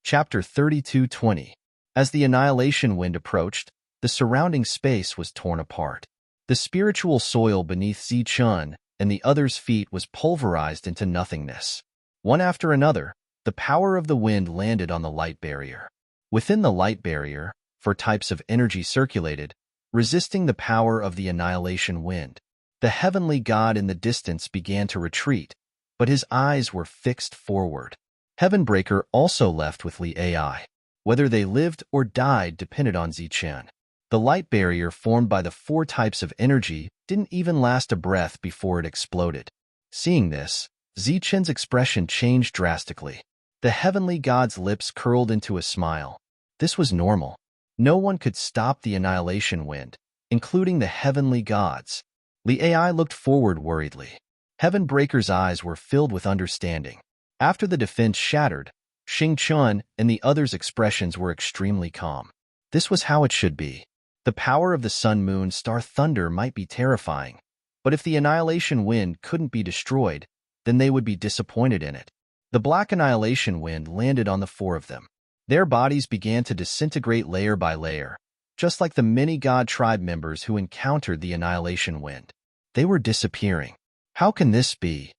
Chapter 32:20. As the annihilation wind approached, the surrounding space was torn apart. The spiritual soil beneath Zichun and the others' feet was pulverized into nothingness. One after another, the power of the wind landed on the light barrier. Within the light barrier, four types of energy circulated, resisting the power of the annihilation wind. The heavenly god in the distance began to retreat, but his eyes were fixed forward. Heavenbreaker also left with Li Ai. Whether they lived or died depended on Zichun. The light barrier formed by the four types of energy didn't even last a breath before it exploded. Seeing this, Zichun's expression changed drastically. The heavenly god's lips curled into a smile. This was normal. No one could stop the annihilation wind, including the heavenly gods. Li Ai looked forward worriedly. Heavenbreaker's eyes were filled with understanding. After the defense shattered, Xingchun and the others' expressions were extremely calm. This was how it should be. The power of the sun, moon, star, thunder might be terrifying, but if the annihilation wind couldn't be destroyed, then they would be disappointed in it. The black annihilation wind landed on the four of them. Their bodies began to disintegrate layer by layer, just like the many god tribe members who encountered the annihilation wind. They were disappearing. How can this be?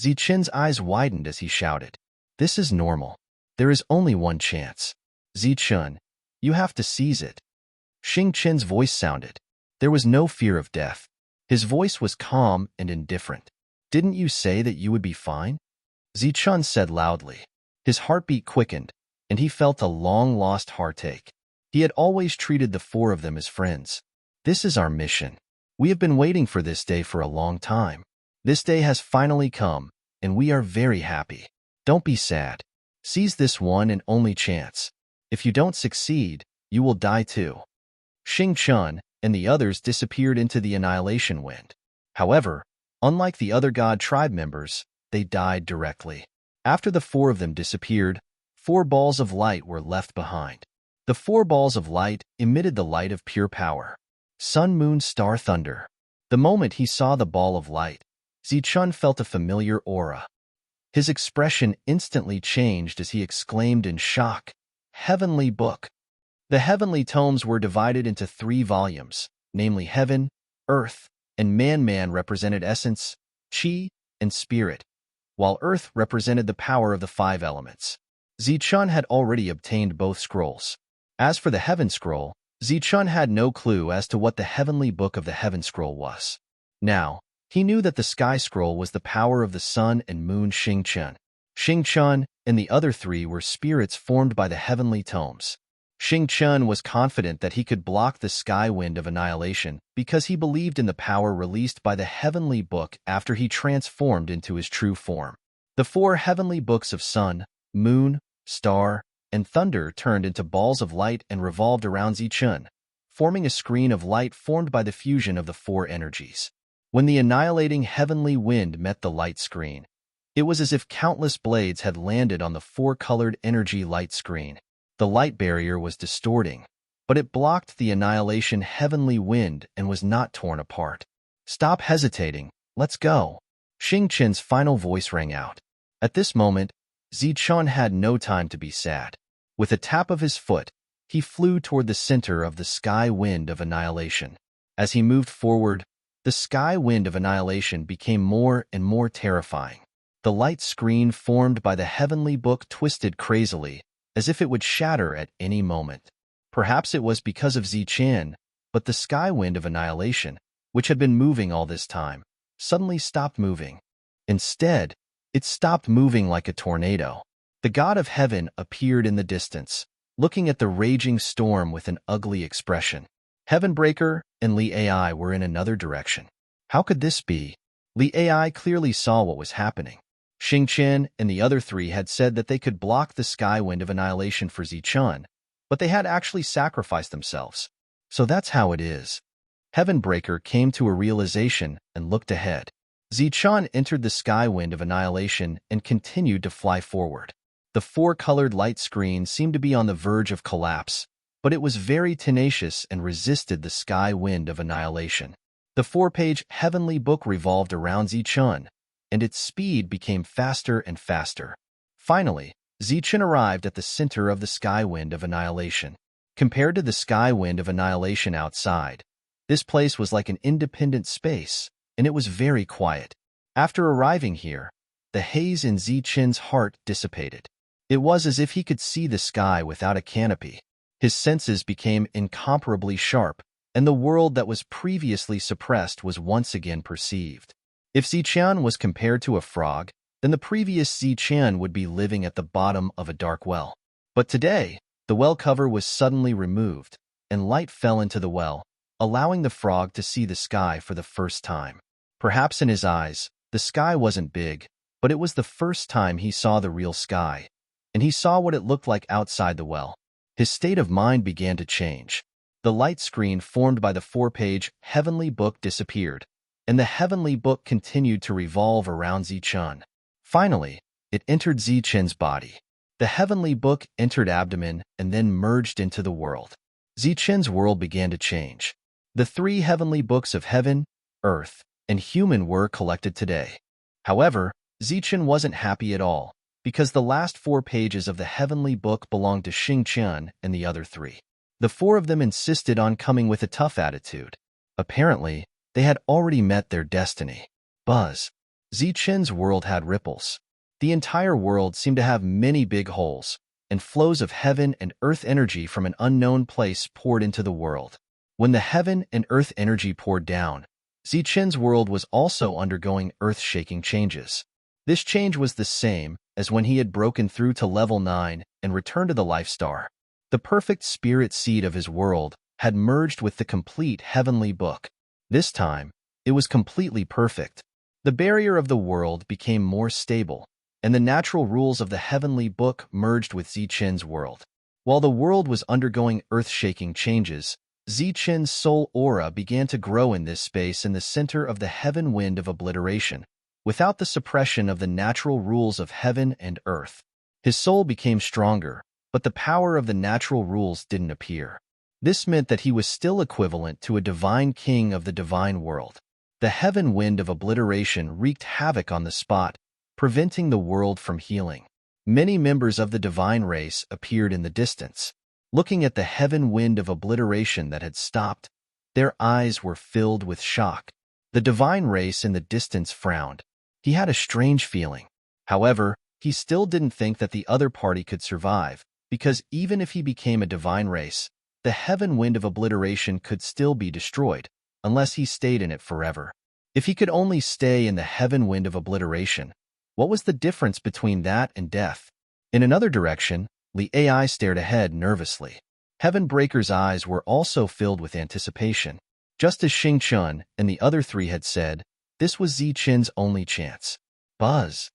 Zichun's eyes widened as he shouted. This is normal. There is only one chance. Zichun, you have to seize it. Xingchun's voice sounded. There was no fear of death. His voice was calm and indifferent. Didn't you say that you would be fine? Zichun said loudly. His heartbeat quickened, and he felt a long-lost heartache. He had always treated the four of them as friends. This is our mission. We have been waiting for this day for a long time. This day has finally come, and we are very happy. Don't be sad. Seize this one and only chance. If you don't succeed, you will die too. Xingchun and the others disappeared into the annihilation wind. However, unlike the other god tribe members, they died directly. After the four of them disappeared, four balls of light were left behind. The four balls of light emitted the light of pure power. Sun, moon, star, thunder. The moment he saw the ball of light, Zichun felt a familiar aura. His expression instantly changed as he exclaimed in shock, "Heavenly Book!" The heavenly tomes were divided into 3 volumes, namely Heaven, Earth, and Man represented essence, Qi, and spirit, while Earth represented the power of the 5 elements. Zichun had already obtained both scrolls. As for the Heaven Scroll, Zichun had no clue as to what the Heavenly Book of the Heaven Scroll was. Now, he knew that the Sky Scroll was the power of the sun and moon Xingchun. Xingchun and the other 3 were spirits formed by the heavenly tomes. Xingchun was confident that he could block the sky wind of annihilation because he believed in the power released by the Heavenly Book after he transformed into his true form. The 4 heavenly books of sun, moon, star, and thunder turned into balls of light and revolved around Zichun, forming a screen of light formed by the fusion of the 4 energies. When the annihilating heavenly wind met the light screen, it was as if countless blades had landed on the 4-colored energy light screen. The light barrier was distorting, but it blocked the annihilation heavenly wind and was not torn apart. Stop hesitating, let's go. Xingchun's final voice rang out. At this moment, Zichun had no time to be sad. With a tap of his foot, he flew toward the center of the sky wind of annihilation. As he moved forward, the sky wind of annihilation became more and more terrifying. The light screen formed by the heavenly book twisted crazily, as if it would shatter at any moment. Perhaps it was because of Zichun, but the sky wind of annihilation, which had been moving all this time, suddenly stopped moving. Instead, it stopped moving like a tornado. The god of heaven appeared in the distance, looking at the raging storm with an ugly expression. Heavenbreaker and Li Ai were in another direction. How could this be? Li Ai clearly saw what was happening. Xingchun and the other 3 had said that they could block the sky wind of annihilation for Zichun, but they had actually sacrificed themselves. So that's how it is. Heavenbreaker came to a realization and looked ahead. Zichun entered the sky wind of annihilation and continued to fly forward. The 4-colored light screen seemed to be on the verge of collapse, but it was very tenacious and resisted the sky wind of annihilation. The 4-page heavenly book revolved around Zichun, and its speed became faster and faster. Finally, Zichen arrived at the center of the sky wind of annihilation. Compared to the sky wind of annihilation outside, this place was like an independent space, and it was very quiet. After arriving here, the haze in Zichen's heart dissipated. It was as if he could see the sky without a canopy. His senses became incomparably sharp, and the world that was previously suppressed was once again perceived. If Zichen was compared to a frog, then the previous Zichen would be living at the bottom of a dark well. But today, the well cover was suddenly removed, and light fell into the well, allowing the frog to see the sky for the first time. Perhaps in his eyes, the sky wasn't big, but it was the first time he saw the real sky, and he saw what it looked like outside the well. His state of mind began to change. The light screen formed by the 4-page heavenly book disappeared, and the heavenly book continued to revolve around Zichen. Finally, it entered Zichen's body. The heavenly book entered abdomen and then merged into the world. Zichen's world began to change. The 3 heavenly books of heaven, earth, and human were collected today. However, Zichen wasn't happy at all, because the last 4 pages of the heavenly book belonged to Xingqian and the other 3. The 4 of them insisted on coming with a tough attitude. Apparently, they had already met their destiny. Buzz. Zichen's world had ripples. The entire world seemed to have many big holes, and flows of heaven and earth energy from an unknown place poured into the world. When the heaven and earth energy poured down, Zichen's world was also undergoing earth-shaking changes. This change was the same as when he had broken through to level 9 and returned to the life star. The perfect spirit seed of his world had merged with the complete heavenly book. This time, it was completely perfect. The barrier of the world became more stable, and the natural rules of the heavenly book merged with Zichen's world. While the world was undergoing earth-shaking changes, Zichen's soul aura began to grow in this space in the center of the heaven wind of obliteration, without the suppression of the natural rules of heaven and earth. His soul became stronger, but the power of the natural rules didn't appear. This meant that he was still equivalent to a divine king of the divine world. The heaven wind of obliteration wreaked havoc on the spot, preventing the world from healing. Many members of the divine race appeared in the distance. Looking at the heaven wind of obliteration that had stopped, their eyes were filled with shock. The divine race in the distance frowned. He had a strange feeling. However, he still didn't think that the other party could survive, because even if he became a divine race, the heaven wind of obliteration could still be destroyed, unless he stayed in it forever. If he could only stay in the heaven wind of obliteration, what was the difference between that and death? In another direction, Li Ai stared ahead nervously. Heaven Breaker's eyes were also filled with anticipation. Just as Xingqian and the other 3 had said, this was Zichen's only chance. Buzz.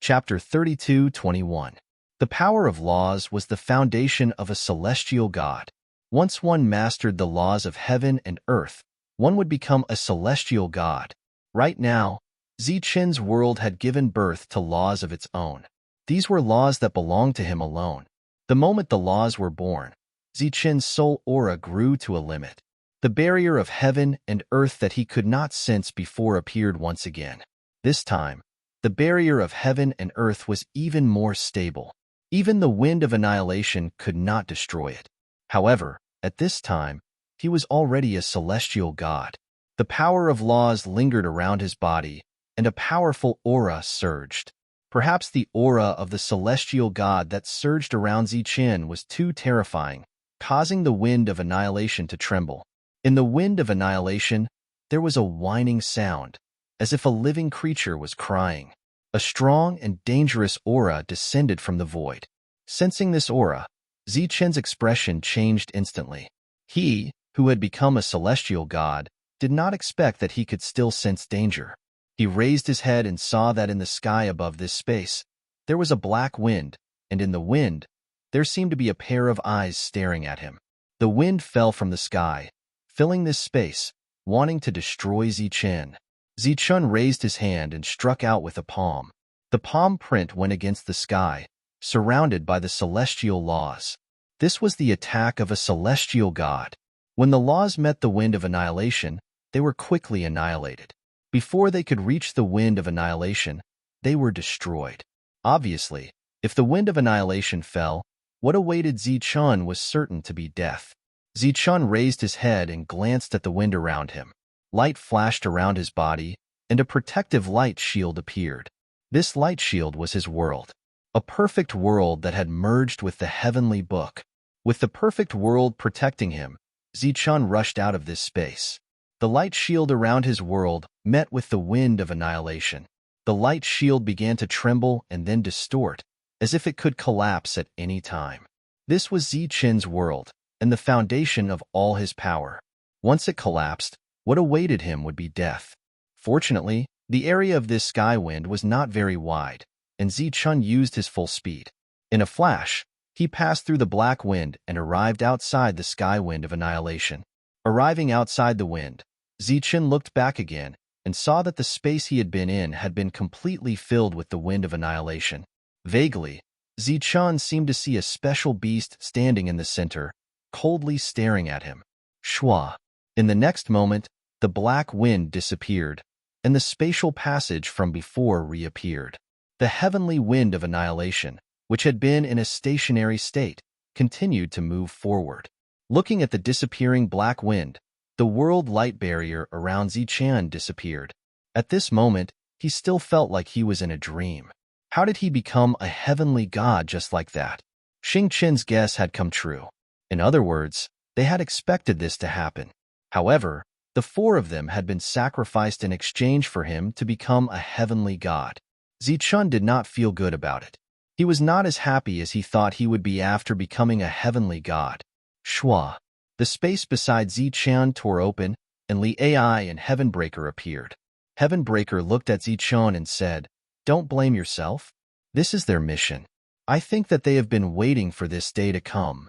Chapter 32:21. The power of laws was the foundation of a celestial god. Once one mastered the laws of heaven and earth, one would become a celestial god. Right now, Zichen's world had given birth to laws of its own. These were laws that belonged to him alone. The moment the laws were born, Zichen's soul aura grew to a limit. The barrier of heaven and earth that he could not sense before appeared once again. This time, the barrier of heaven and earth was even more stable. Even the wind of annihilation could not destroy it. However, at this time, he was already a celestial god. The power of laws lingered around his body, and a powerful aura surged. Perhaps the aura of the celestial god that surged around Zichen was too terrifying, causing the wind of annihilation to tremble. In the wind of annihilation, there was a whining sound, as if a living creature was crying. A strong and dangerous aura descended from the void. Sensing this aura, Zichen's expression changed instantly. He, who had become a celestial god, did not expect that he could still sense danger. He raised his head and saw that in the sky above this space, there was a black wind, and in the wind, there seemed to be a pair of eyes staring at him. The wind fell from the sky, filling this space, wanting to destroy Zichen. Zichen raised his hand and struck out with a palm. The palm print went against the sky, surrounded by the celestial laws. This was the attack of a celestial god. When the laws met the wind of annihilation, they were quickly annihilated. Before they could reach the wind of annihilation, they were destroyed. Obviously, if the wind of annihilation fell, what awaited Zichun was certain to be death. Zichun raised his head and glanced at the wind around him. Light flashed around his body, and a protective light shield appeared. This light shield was his world, a perfect world that had merged with the heavenly book. With the perfect world protecting him, Zichun rushed out of this space. The light shield around his world met with the wind of annihilation. The light shield began to tremble and then distort, as if it could collapse at any time. This was Zichun's world, and the foundation of all his power. Once it collapsed, what awaited him would be death. Fortunately, the area of this sky wind was not very wide, and Zichun used his full speed. In a flash, he passed through the black wind and arrived outside the sky wind of annihilation. Arriving outside the wind, Zichun looked back again and saw that the space he had been in had been completely filled with the wind of annihilation. Vaguely, Zichun seemed to see a special beast standing in the center, coldly staring at him. Shwa. In the next moment, the black wind disappeared, and the spatial passage from before reappeared. The heavenly wind of annihilation, which had been in a stationary state, continued to move forward. Looking at the disappearing black wind, the world light barrier around Zichun disappeared. At this moment, he still felt like he was in a dream. How did he become a heavenly god just like that? Xing Qin's guess had come true. In other words, they had expected this to happen. However, the four of them had been sacrificed in exchange for him to become a heavenly god. Zichun did not feel good about it. He was not as happy as he thought he would be after becoming a heavenly god. Shwa. The space beside Zichun tore open, and Li Ai and Heavenbreaker appeared. Heavenbreaker looked at Zichun and said, "Don't blame yourself. This is their mission. I think that they have been waiting for this day to come."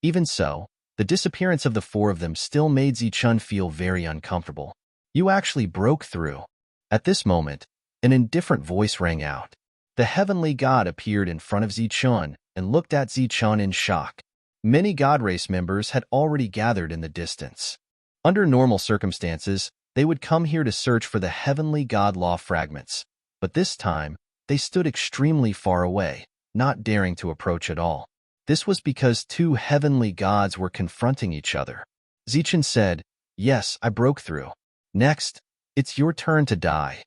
Even so, the disappearance of the four of them still made Zichun feel very uncomfortable. "You actually broke through." At this moment, an indifferent voice rang out. The heavenly god appeared in front of Zichun and looked at Zichun in shock. Many god race members had already gathered in the distance. Under normal circumstances, they would come here to search for the heavenly god law fragments, but this time, they stood extremely far away, not daring to approach at all. This was because two heavenly gods were confronting each other. Zichun said, "Yes, I broke through. Next, it's your turn to die."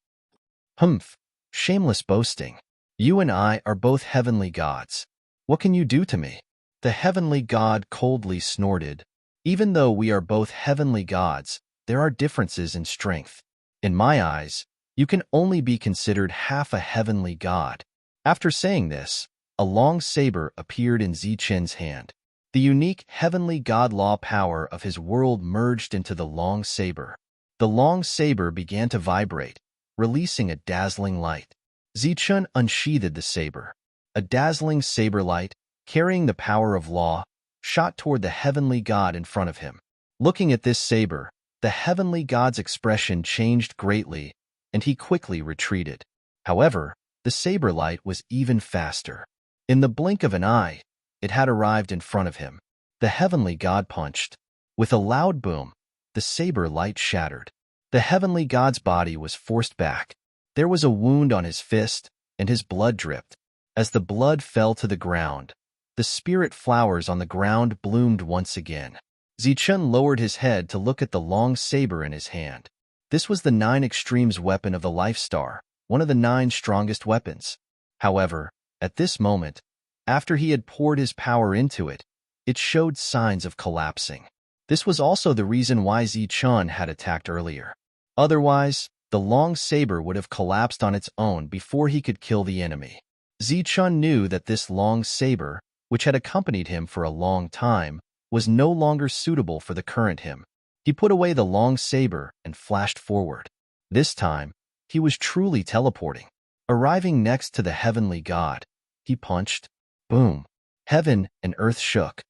"Humph, shameless boasting. You and I are both heavenly gods. What can you do to me?" The heavenly god coldly snorted. "Even though we are both heavenly gods, there are differences in strength. In my eyes, you can only be considered half a heavenly god." After saying this, a long saber appeared in Zichun's hand. The unique heavenly god law power of his world merged into the long saber. The long saber began to vibrate, releasing a dazzling light. Zichun unsheathed the saber. A dazzling saber light, carrying the power of law, shot toward the heavenly god in front of him. Looking at this saber, the heavenly god's expression changed greatly, and he quickly retreated. However, the saber light was even faster. In the blink of an eye, it had arrived in front of him. The heavenly god punched. With a loud boom, the saber light shattered. The heavenly god's body was forced back. There was a wound on his fist, and his blood dripped. As the blood fell to the ground, the spirit flowers on the ground bloomed once again. Zichun lowered his head to look at the long saber in his hand. This was the 9 Extremes weapon of the Life Star, one of the 9 strongest weapons. However, at this moment, after he had poured his power into it, it showed signs of collapsing. This was also the reason why Zichun had attacked earlier. Otherwise, the long saber would have collapsed on its own before he could kill the enemy. Zichun knew that this long saber, which had accompanied him for a long time, was no longer suitable for the current him. He put away the long saber and flashed forward. This time, he was truly teleporting. Arriving next to the heavenly god, he punched. Boom. Heaven and earth shook.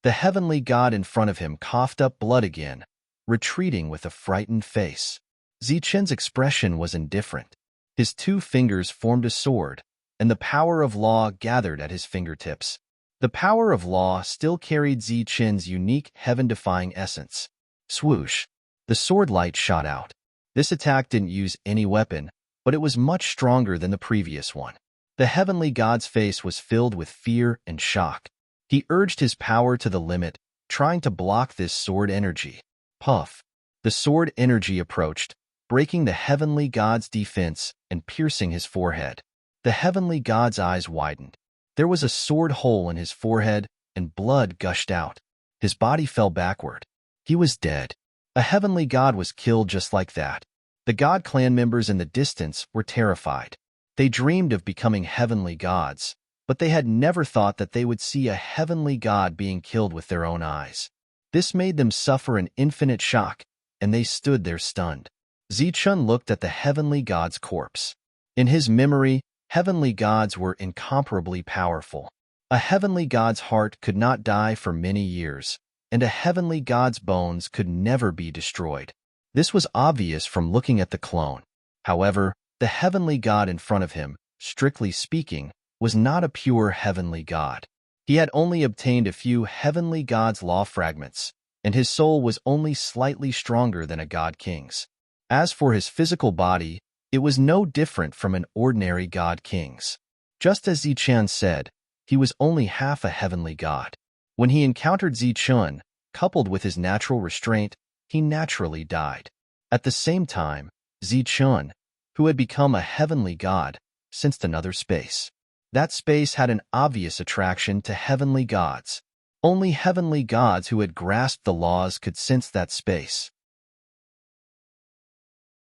The heavenly god in front of him coughed up blood again, retreating with a frightened face. Zichun's expression was indifferent. His 2 fingers formed a sword, and the power of law gathered at his fingertips. The power of law still carried Zichun's unique heaven-defying essence. Swoosh! The sword light shot out. This attack didn't use any weapon, but it was much stronger than the previous one. The heavenly god's face was filled with fear and shock. He urged his power to the limit, trying to block this sword energy. Puff! The sword energy approached, breaking the heavenly god's defense and piercing his forehead. The heavenly god's eyes widened. There was a sword hole in his forehead, and blood gushed out. His body fell backward. He was dead. A heavenly god was killed just like that. The god clan members in the distance were terrified. They dreamed of becoming heavenly gods, but they had never thought that they would see a heavenly god being killed with their own eyes. This made them suffer an infinite shock, and they stood there stunned. Zichun looked at the heavenly god's corpse. In his memory, heavenly gods were incomparably powerful. A heavenly god's heart could not die for many years, and a heavenly god's bones could never be destroyed. This was obvious from looking at the clone. However, the heavenly god in front of him, strictly speaking, was not a pure heavenly god. He had only obtained a few heavenly god's law fragments, and his soul was only slightly stronger than a god king's. As for his physical body, it was no different from an ordinary god king's. Just as Zichun said, he was only half a heavenly god. When he encountered Zichun, coupled with his natural restraint, he naturally died. At the same time, Zichun, who had become a heavenly god, sensed another space. That space had an obvious attraction to heavenly gods. Only heavenly gods who had grasped the laws could sense that space.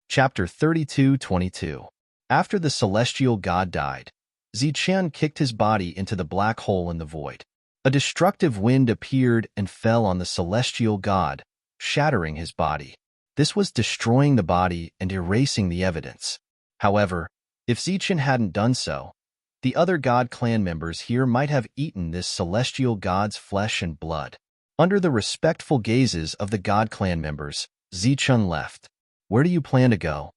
Chapter 32:22. After the celestial god died, Zichun kicked his body into the black hole in the void. A destructive wind appeared and fell on the celestial god, shattering his body. This was destroying the body and erasing the evidence. However, if Zichun hadn't done so, the other god clan members here might have eaten this celestial god's flesh and blood. Under the respectful gazes of the god clan members, Zichun left. Where do you plan to go?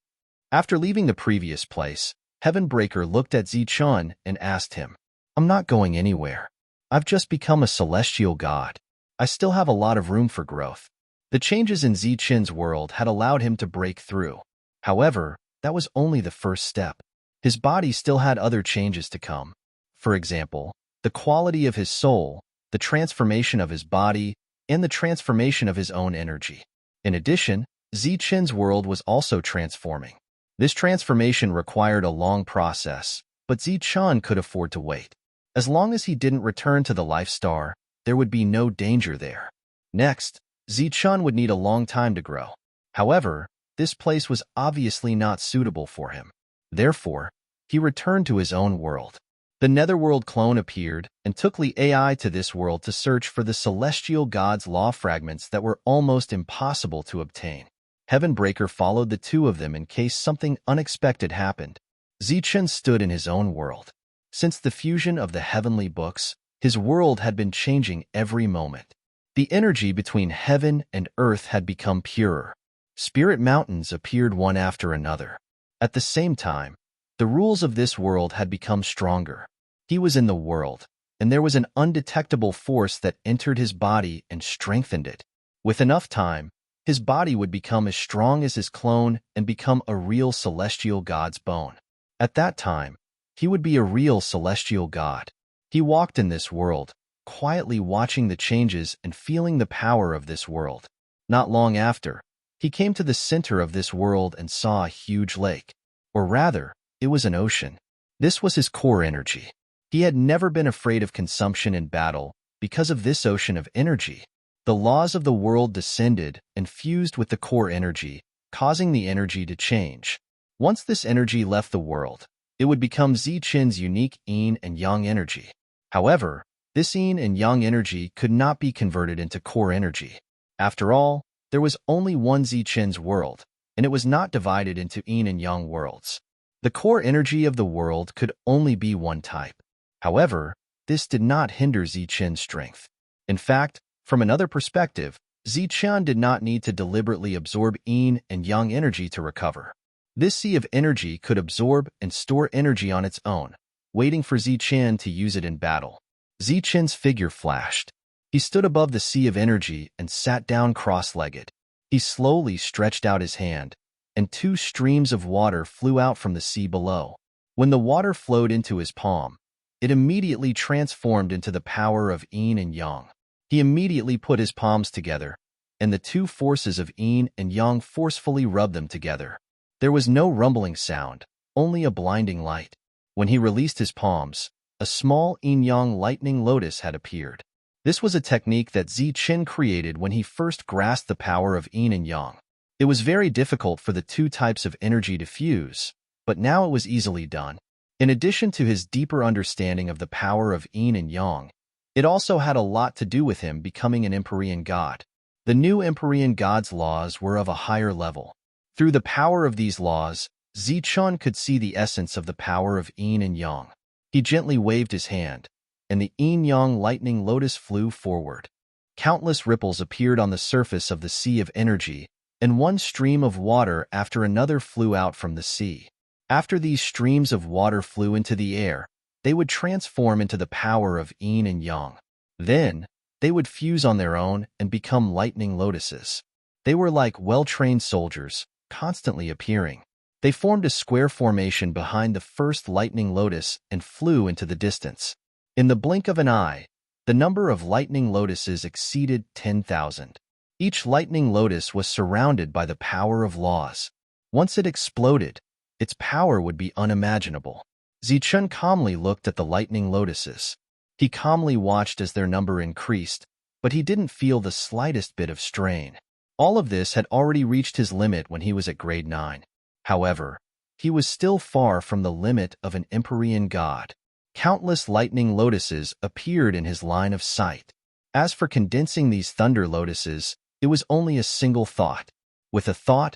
After leaving the previous place, Heavenbreaker looked at Zichun and asked him, I'm not going anywhere. I've just become a celestial god. I still have a lot of room for growth. The changes in Zichun's world had allowed him to break through. However, that was only the first step. His body still had other changes to come. For example, the quality of his soul, the transformation of his body, and the transformation of his own energy. In addition, Zichun's world was also transforming. This transformation required a long process, but Zichun could afford to wait. As long as he didn't return to the Life Star, there would be no danger there. Next, Zichun would need a long time to grow. However, this place was obviously not suitable for him. Therefore, he returned to his own world. The Netherworld clone appeared and took the AI to this world to search for the celestial god's law fragments that were almost impossible to obtain. Heavenbreaker followed the two of them in case something unexpected happened. Zichun stood in his own world. Since the fusion of the heavenly books, his world had been changing every moment. The energy between heaven and earth had become purer. Spirit mountains appeared one after another. At the same time, the rules of this world had become stronger. He was in the world, and there was an undetectable force that entered his body and strengthened it. With enough time, his body would become as strong as his clone and become a real celestial god's bone. At that time, he would be a real celestial god. He walked in this world, quietly watching the changes and feeling the power of this world. Not long after, he came to the center of this world and saw a huge lake. Or rather, it was an ocean. This was his core energy. He had never been afraid of consumption in battle because of this ocean of energy. The laws of the world descended and fused with the core energy, causing the energy to change. Once this energy left the world, it would become Zichun's unique yin and yang energy. However, this yin and yang energy could not be converted into core energy. After all, there was only one Zichun's world, and it was not divided into yin and yang worlds. The core energy of the world could only be one type. However, this did not hinder Zichun's strength. In fact, from another perspective, Zichun did not need to deliberately absorb yin and yang energy to recover. This sea of energy could absorb and store energy on its own, waiting for Zichun to use it in battle. Zichun's figure flashed. He stood above the sea of energy and sat down cross-legged. He slowly stretched out his hand, and two streams of water flew out from the sea below. When the water flowed into his palm, it immediately transformed into the power of yin and yang. He immediately put his palms together, and the two forces of yin and yang forcefully rubbed them together. There was no rumbling sound, only a blinding light. When he released his palms, a small yin-yang lightning lotus had appeared. This was a technique that Zichen created when he first grasped the power of yin and yang. It was very difficult for the two types of energy to fuse, but now it was easily done. In addition to his deeper understanding of the power of yin and yang, it also had a lot to do with him becoming an Empyrean god. The new Empyrean god's laws were of a higher level. Through the power of these laws, Zichun could see the essence of the power of yin and yang. He gently waved his hand, and the yin-yang lightning lotus flew forward. Countless ripples appeared on the surface of the sea of energy, and one stream of water after another flew out from the sea. After these streams of water flew into the air, they would transform into the power of yin and yang. Then, they would fuse on their own and become lightning lotuses. They were like well-trained soldiers, constantly appearing. They formed a square formation behind the first lightning lotus and flew into the distance. In the blink of an eye, the number of lightning lotuses exceeded 10,000. Each lightning lotus was surrounded by the power of laws. Once it exploded, its power would be unimaginable. Zichun calmly looked at the lightning lotuses. He calmly watched as their number increased, but he didn't feel the slightest bit of strain. All of this had already reached his limit when he was at grade 9. However, he was still far from the limit of an Empyrean god. Countless lightning lotuses appeared in his line of sight. As for condensing these thunder lotuses, it was only a single thought. With a thought,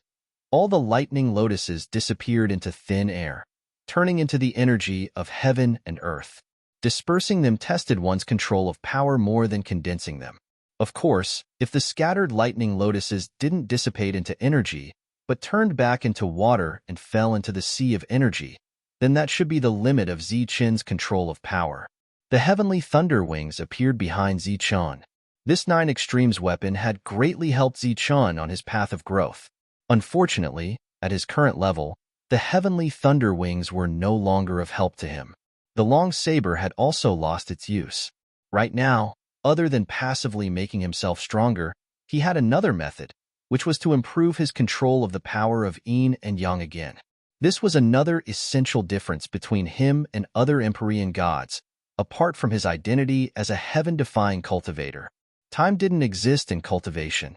all the lightning lotuses disappeared into thin air, turning into the energy of heaven and earth. Dispersing them tested one's control of power more than condensing them. Of course, if the scattered lightning lotuses didn't dissipate into energy, but turned back into water and fell into the sea of energy, then that should be the limit of Zichen's control of power. The heavenly thunder wings appeared behind Zichen. This 9 extremes weapon had greatly helped Zichen on his path of growth. Unfortunately, at his current level, the heavenly thunder wings were no longer of help to him. The long saber had also lost its use. Right now, other than passively making himself stronger, he had another method, which was to improve his control of the power of yin and yang again. This was another essential difference between him and other Empyrean gods, apart from his identity as a heaven-defying cultivator. Time didn't exist in cultivation.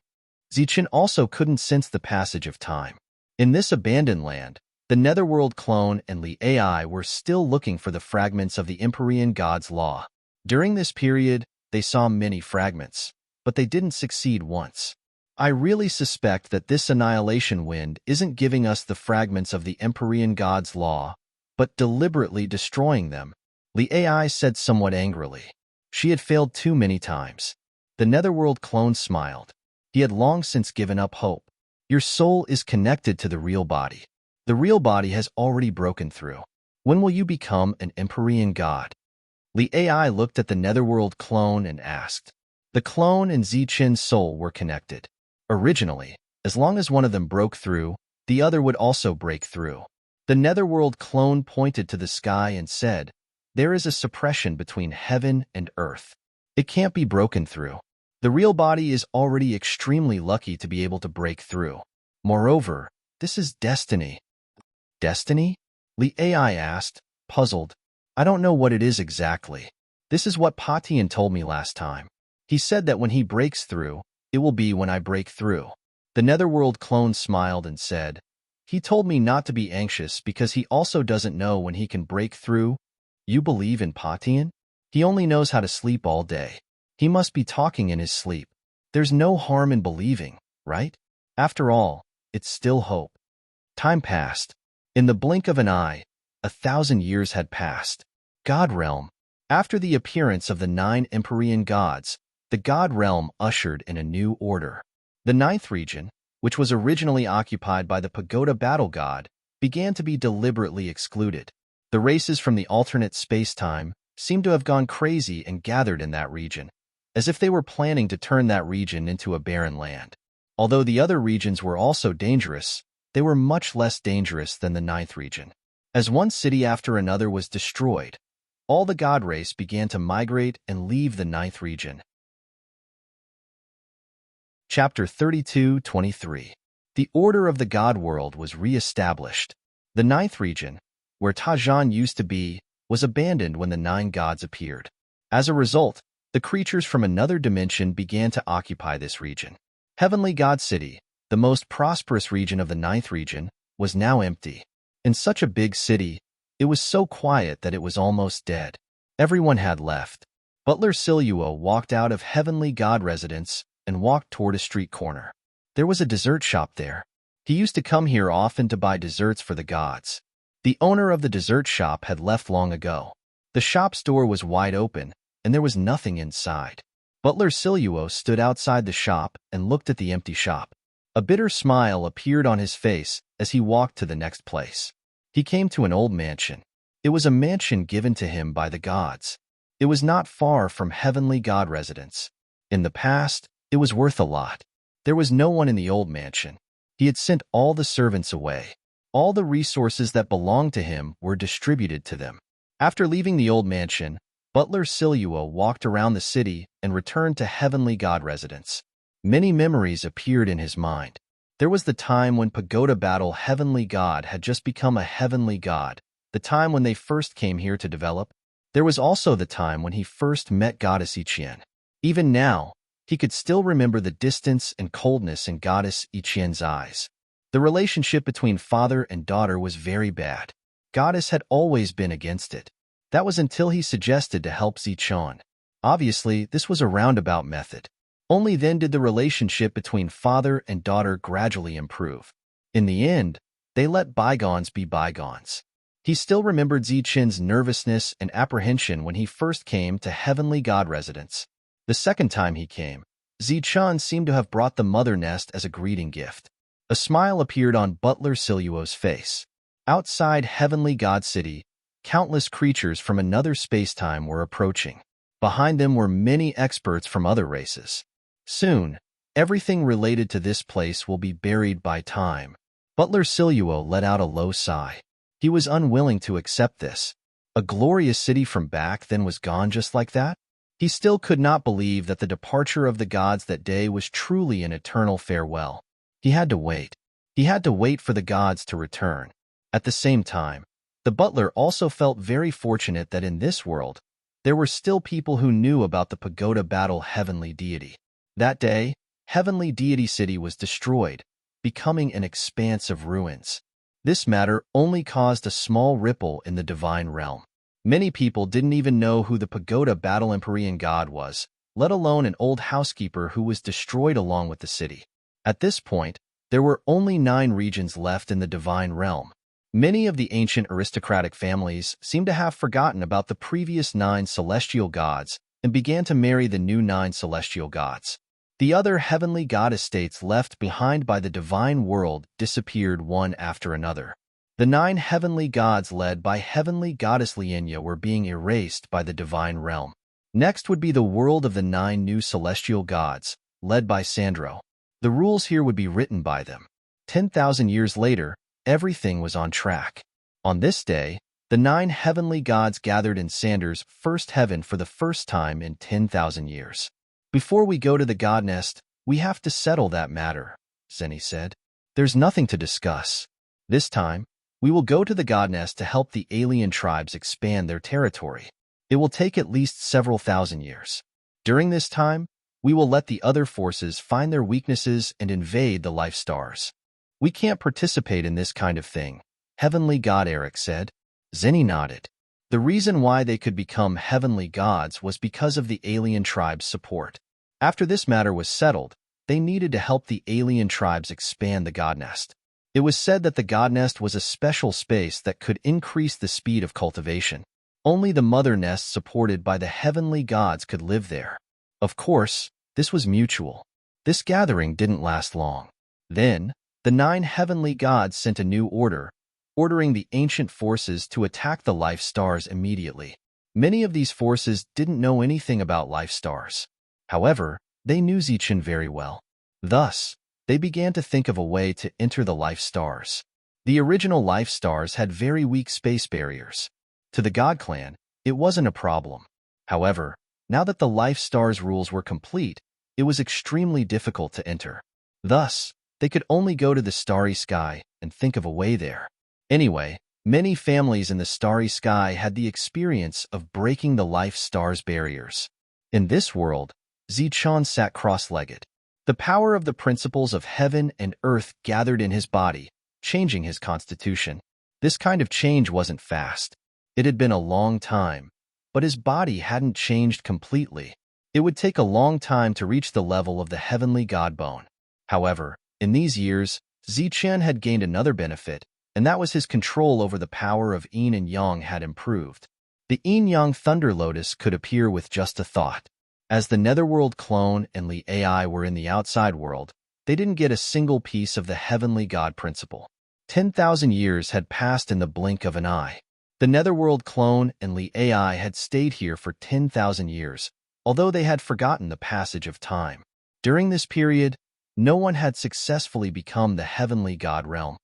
Zichen also couldn't sense the passage of time. In this abandoned land, the Netherworld clone and Li AI were still looking for the fragments of the Empyrean god's law. During this period, they saw many fragments, but they didn't succeed once. I really suspect that this annihilation wind isn't giving us the fragments of the Empyrean god's law, but deliberately destroying them, Li AI said somewhat angrily. She had failed too many times. The Netherworld clone smiled. He had long since given up hope. Your soul is connected to the real body. The real body has already broken through. When will you become an Empyrean god? Li AI looked at the Netherworld clone and asked. The clone and Zichen's soul were connected. Originally, as long as one of them broke through, the other would also break through. The Netherworld clone pointed to the sky and said, there is a suppression between heaven and earth. It can't be broken through. The real body is already extremely lucky to be able to break through. Moreover, this is destiny. Destiny? Li AI asked, puzzled. I don't know what it is exactly. This is what Patian told me last time. He said that when he breaks through, it will be when I break through. The Netherworld clone smiled and said, he told me not to be anxious because he also doesn't know when he can break through. You believe in Patian? He only knows how to sleep all day. He must be talking in his sleep. There's no harm in believing, right? After all, it's still hope. Time passed. In the blink of an eye, 1,000 years had passed. God Realm. After the appearance of the 9 Empyrean gods, the God Realm ushered in a new order. The 9th region, which was originally occupied by the Pagoda Battle God, began to be deliberately excluded. The races from the alternate space-time seemed to have gone crazy and gathered in that region, as if they were planning to turn that region into a barren land. Although the other regions were also dangerous, they were much less dangerous than the 9th region. As one city after another was destroyed, all the god race began to migrate and leave the ninth region. Chapter 32-23. The order of the god world was re-established. The ninth region, where Tajan used to be, was abandoned when the nine gods appeared. As a result, the creatures from another dimension began to occupy this region. Heavenly God City, the most prosperous region of the ninth region, was now empty. In such a big city, it was so quiet that it was almost dead. Everyone had left. Butler Siluo walked out of Heavenly God residence and walked toward a street corner. There was a dessert shop there. He used to come here often to buy desserts for the gods. The owner of the dessert shop had left long ago. The shop's door was wide open, and there was nothing inside. Butler Siluo stood outside the shop and looked at the empty shop. A bitter smile appeared on his face as he walked to the next place. He came to an old mansion. It was a mansion given to him by the gods. It was not far from Heavenly God residence. In the past, it was worth a lot. There was no one in the old mansion. He had sent all the servants away. All the resources that belonged to him were distributed to them. After leaving the old mansion, Butler Siluo walked around the city and returned to Heavenly God residence. Many memories appeared in his mind. There was the time when Pagoda Battle Heavenly God had just become a Heavenly God, the time when they first came here to develop. There was also the time when he first met Goddess Iqian. Even now, he could still remember the distance and coldness in Goddess Iqian's eyes. The relationship between father and daughter was very bad. Goddess had always been against it. That was until he suggested to help Zichon. Obviously, this was a roundabout method. Only then did the relationship between father and daughter gradually improve. In the end, they let bygones be bygones. He still remembered Zichen's nervousness and apprehension when he first came to Heavenly God residence. The second time he came, Zichon seemed to have brought the mother nest as a greeting gift. A smile appeared on Butler Siluo's face. Outside Heavenly God City, countless creatures from another space-time were approaching. Behind them were many experts from other races. Soon, everything related to this place will be buried by time. Butler Siluo let out a low sigh. He was unwilling to accept this. A glorious city from back then was gone just like that? He still could not believe that the departure of the gods that day was truly an eternal farewell. He had to wait. He had to wait for the gods to return. At the same time, the butler also felt very fortunate that in this world, there were still people who knew about the Pagoda Battle Heavenly Deity. That day, Heavenly Deity City was destroyed, becoming an expanse of ruins. This matter only caused a small ripple in the divine realm. Many people didn't even know who the Pagoda Battle Empyrean God was, let alone an old housekeeper who was destroyed along with the city. At this point, there were only 9 regions left in the divine realm. Many of the ancient aristocratic families seemed to have forgotten about the previous 9 celestial gods and began to marry the new 9 celestial gods. The other heavenly god estates left behind by the divine world disappeared one after another. The 9 heavenly gods led by heavenly goddess Lienya were being erased by the divine realm. Next would be the world of the 9 new celestial gods, led by Sandro. The rules here would be written by them. 10,000 years later, everything was on track. On this day, the 9 heavenly gods gathered in Sander's first heaven for the first time in 10,000 years. Before we go to the god nest, we have to settle that matter, Zenny said. There's nothing to discuss. This time, we will go to the god nest to help the alien tribes expand their territory. It will take at least several thousand years. During this time, we will let the other forces find their weaknesses and invade the life stars. We can't participate in this kind of thing, Heavenly God Eric said. Zenny nodded. The reason why they could become heavenly gods was because of the alien tribe's support. After this matter was settled, they needed to help the alien tribes expand the god nest. It was said that the god nest was a special space that could increase the speed of cultivation. Only the mother nest supported by the heavenly gods could live there. Of course, this was mutual. This gathering didn't last long. Then, the 9 heavenly gods sent a new order, ordering the ancient forces to attack the life stars immediately. Many of these forces didn't know anything about life stars. However, they knew Zichen very well. Thus, they began to think of a way to enter the life stars. The original life stars had very weak space barriers. To the God Clan, it wasn't a problem. However, now that the life stars rules were complete, it was extremely difficult to enter. Thus, they could only go to the starry sky and think of a way there. Anyway, many families in the starry sky had the experience of breaking the life stars' barriers. In this world, Zichun sat cross-legged. The power of the principles of heaven and earth gathered in his body, changing his constitution. This kind of change wasn't fast. It had been a long time, but his body hadn't changed completely. It would take a long time to reach the level of the heavenly god bone. However, in these years, Zichun had gained another benefit, and that was his control over the power of yin and yang had improved. The yin-yang thunder lotus could appear with just a thought. As the Netherworld clone and Li AI were in the outside world, they didn't get a single piece of the heavenly god principle. 10,000 years had passed in the blink of an eye. The Netherworld clone and Li AI had stayed here for 10,000 years, although they had forgotten the passage of time. During this period, no one had successfully become the heavenly god realm.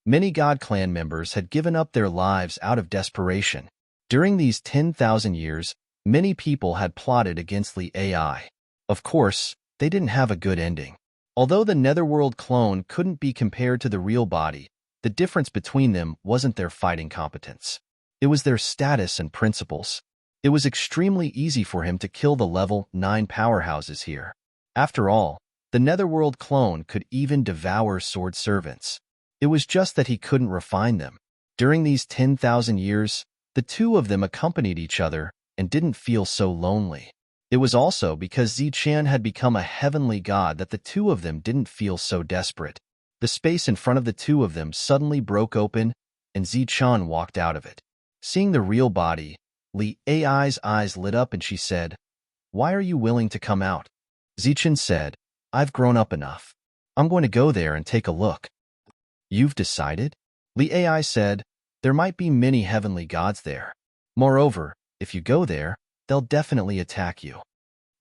Many God Clan members had given up their lives out of desperation. During these 10,000 years, many people had plotted against Li AI. Of course, they didn't have a good ending. Although the Netherworld clone couldn't be compared to the real body, the difference between them wasn't their fighting competence. It was their status and principles. It was extremely easy for him to kill the level 9 powerhouses here. After all, the Netherworld clone could even devour sword servants. It was just that he couldn't refine them. During these 10,000 years, the two of them accompanied each other and didn't feel so lonely. It was also because Zichun had become a heavenly god that the two of them didn't feel so desperate. The space in front of the two of them suddenly broke open, and Zichun walked out of it. Seeing the real body, Li AI's eyes lit up and she said, "Why are you willing to come out?" Zichun said, "I've grown up enough. I'm going to go there and take a look." "You've decided?" Li AI said, "There might be many heavenly gods there. Moreover, if you go there, they'll definitely attack you."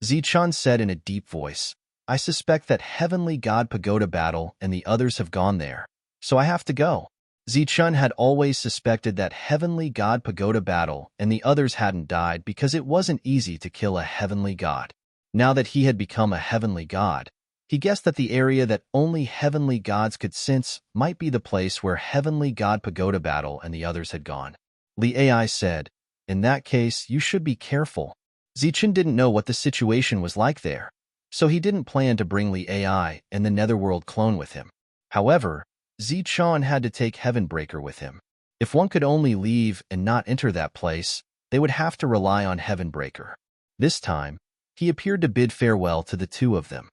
Zichun said in a deep voice, "I suspect that heavenly god pagoda battle and the others have gone there, so I have to go." Zichun had always suspected that heavenly god pagoda battle and the others hadn't died because it wasn't easy to kill a heavenly god. Now that he had become a heavenly god, he guessed that the area that only heavenly gods could sense might be the place where heavenly god pagoda battle and the others had gone. Li AI said, "In that case, you should be careful." Zichun didn't know what the situation was like there, so he didn't plan to bring Li AI and the Netherworld clone with him. However, Zichun had to take Heavenbreaker with him. If one could only leave and not enter that place, they would have to rely on Heavenbreaker. This time, he appeared to bid farewell to the two of them.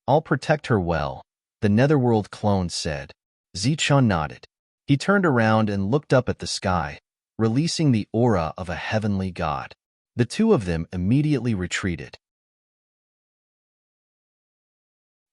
"I'll protect her well," the Netherworld clone said. Zichun nodded. He turned around and looked up at the sky, releasing the aura of a heavenly god. The two of them immediately retreated.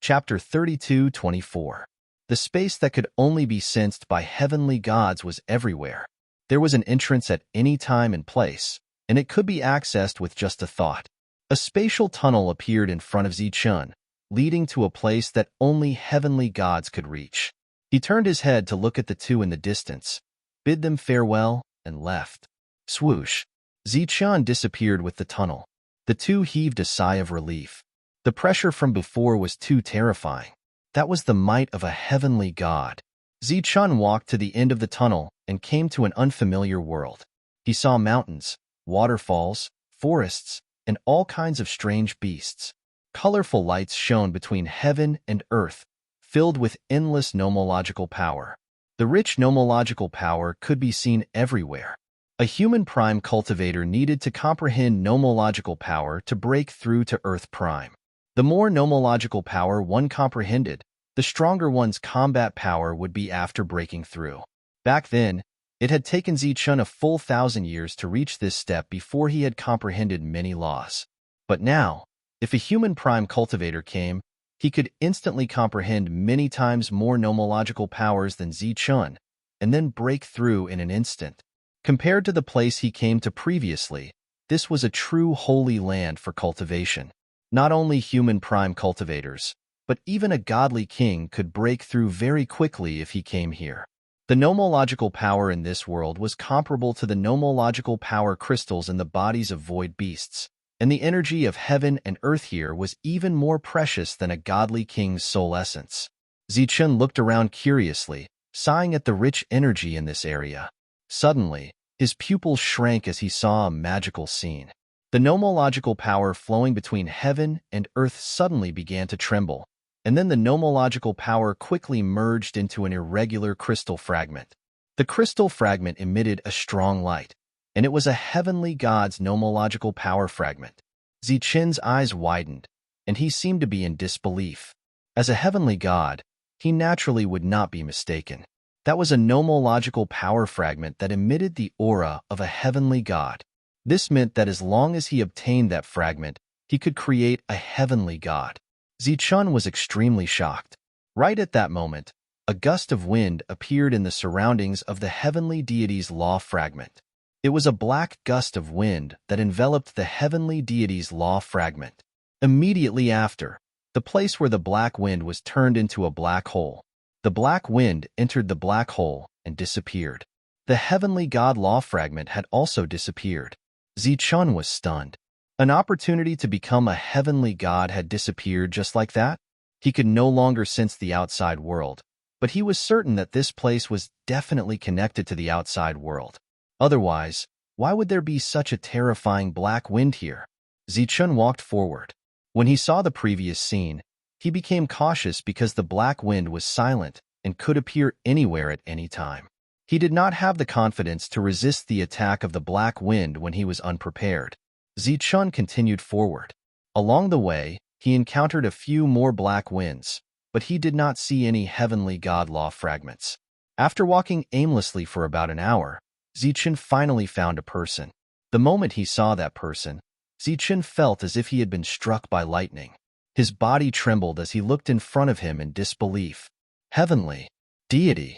Chapter 32-24. The space that could only be sensed by heavenly gods was everywhere. There was an entrance at any time and place, and it could be accessed with just a thought. A spatial tunnel appeared in front of Zichun, leading to a place that only heavenly gods could reach. He turned his head to look at the two in the distance, bid them farewell, and left. Swoosh! Zichun disappeared with the tunnel. The two heaved a sigh of relief. The pressure from before was too terrifying. That was the might of a heavenly god. Zichun walked to the end of the tunnel and came to an unfamiliar world. He saw mountains, waterfalls, forests, and all kinds of strange beasts. Colorful lights shone between heaven and earth, filled with endless nomological power. The rich nomological power could be seen everywhere. A human prime cultivator needed to comprehend nomological power to break through to Earth Prime. The more nomological power one comprehended, the stronger one's combat power would be after breaking through. Back then, it had taken Zichun a full 1,000 years to reach this step before he had comprehended many laws. But now, if a human prime cultivator came, he could instantly comprehend many times more nomological powers than Zichun, and then break through in an instant. Compared to the place he came to previously, this was a true holy land for cultivation. Not only human prime cultivators, but even a godly king could break through very quickly if he came here. The nomological power in this world was comparable to the nomological power crystals in the bodies of void beasts, and the energy of heaven and earth here was even more precious than a godly king's soul essence. Zichun looked around curiously, sighing at the rich energy in this area. Suddenly, his pupils shrank as he saw a magical scene. The nomological power flowing between heaven and earth suddenly began to tremble, and then the nomological power quickly merged into an irregular crystal fragment. The crystal fragment emitted a strong light, and it was a heavenly god's nomological power fragment. Zichun's eyes widened, and he seemed to be in disbelief. As a heavenly god, he naturally would not be mistaken. That was a nomological power fragment that emitted the aura of a heavenly god. This meant that as long as he obtained that fragment, he could create a heavenly god. Zichun was extremely shocked. Right at that moment, a gust of wind appeared in the surroundings of the heavenly deity's law fragment. It was a black gust of wind that enveloped the heavenly deity's law fragment. Immediately after, the place where the black wind was turned into a black hole. The black wind entered the black hole and disappeared. The heavenly god law fragment had also disappeared. Zichun was stunned. An opportunity to become a heavenly god had disappeared just like that? He could no longer sense the outside world, but he was certain that this place was definitely connected to the outside world. Otherwise, why would there be such a terrifying black wind here? Zichun walked forward. When he saw the previous scene, he became cautious because the black wind was silent and could appear anywhere at any time. He did not have the confidence to resist the attack of the black wind when he was unprepared. Zichun continued forward. Along the way, he encountered a few more black winds, but he did not see any heavenly god law fragments. After walking aimlessly for about an hour, Zichun finally found a person. The moment he saw that person, Zichun felt as if he had been struck by lightning. His body trembled as he looked in front of him in disbelief. Heavenly deity.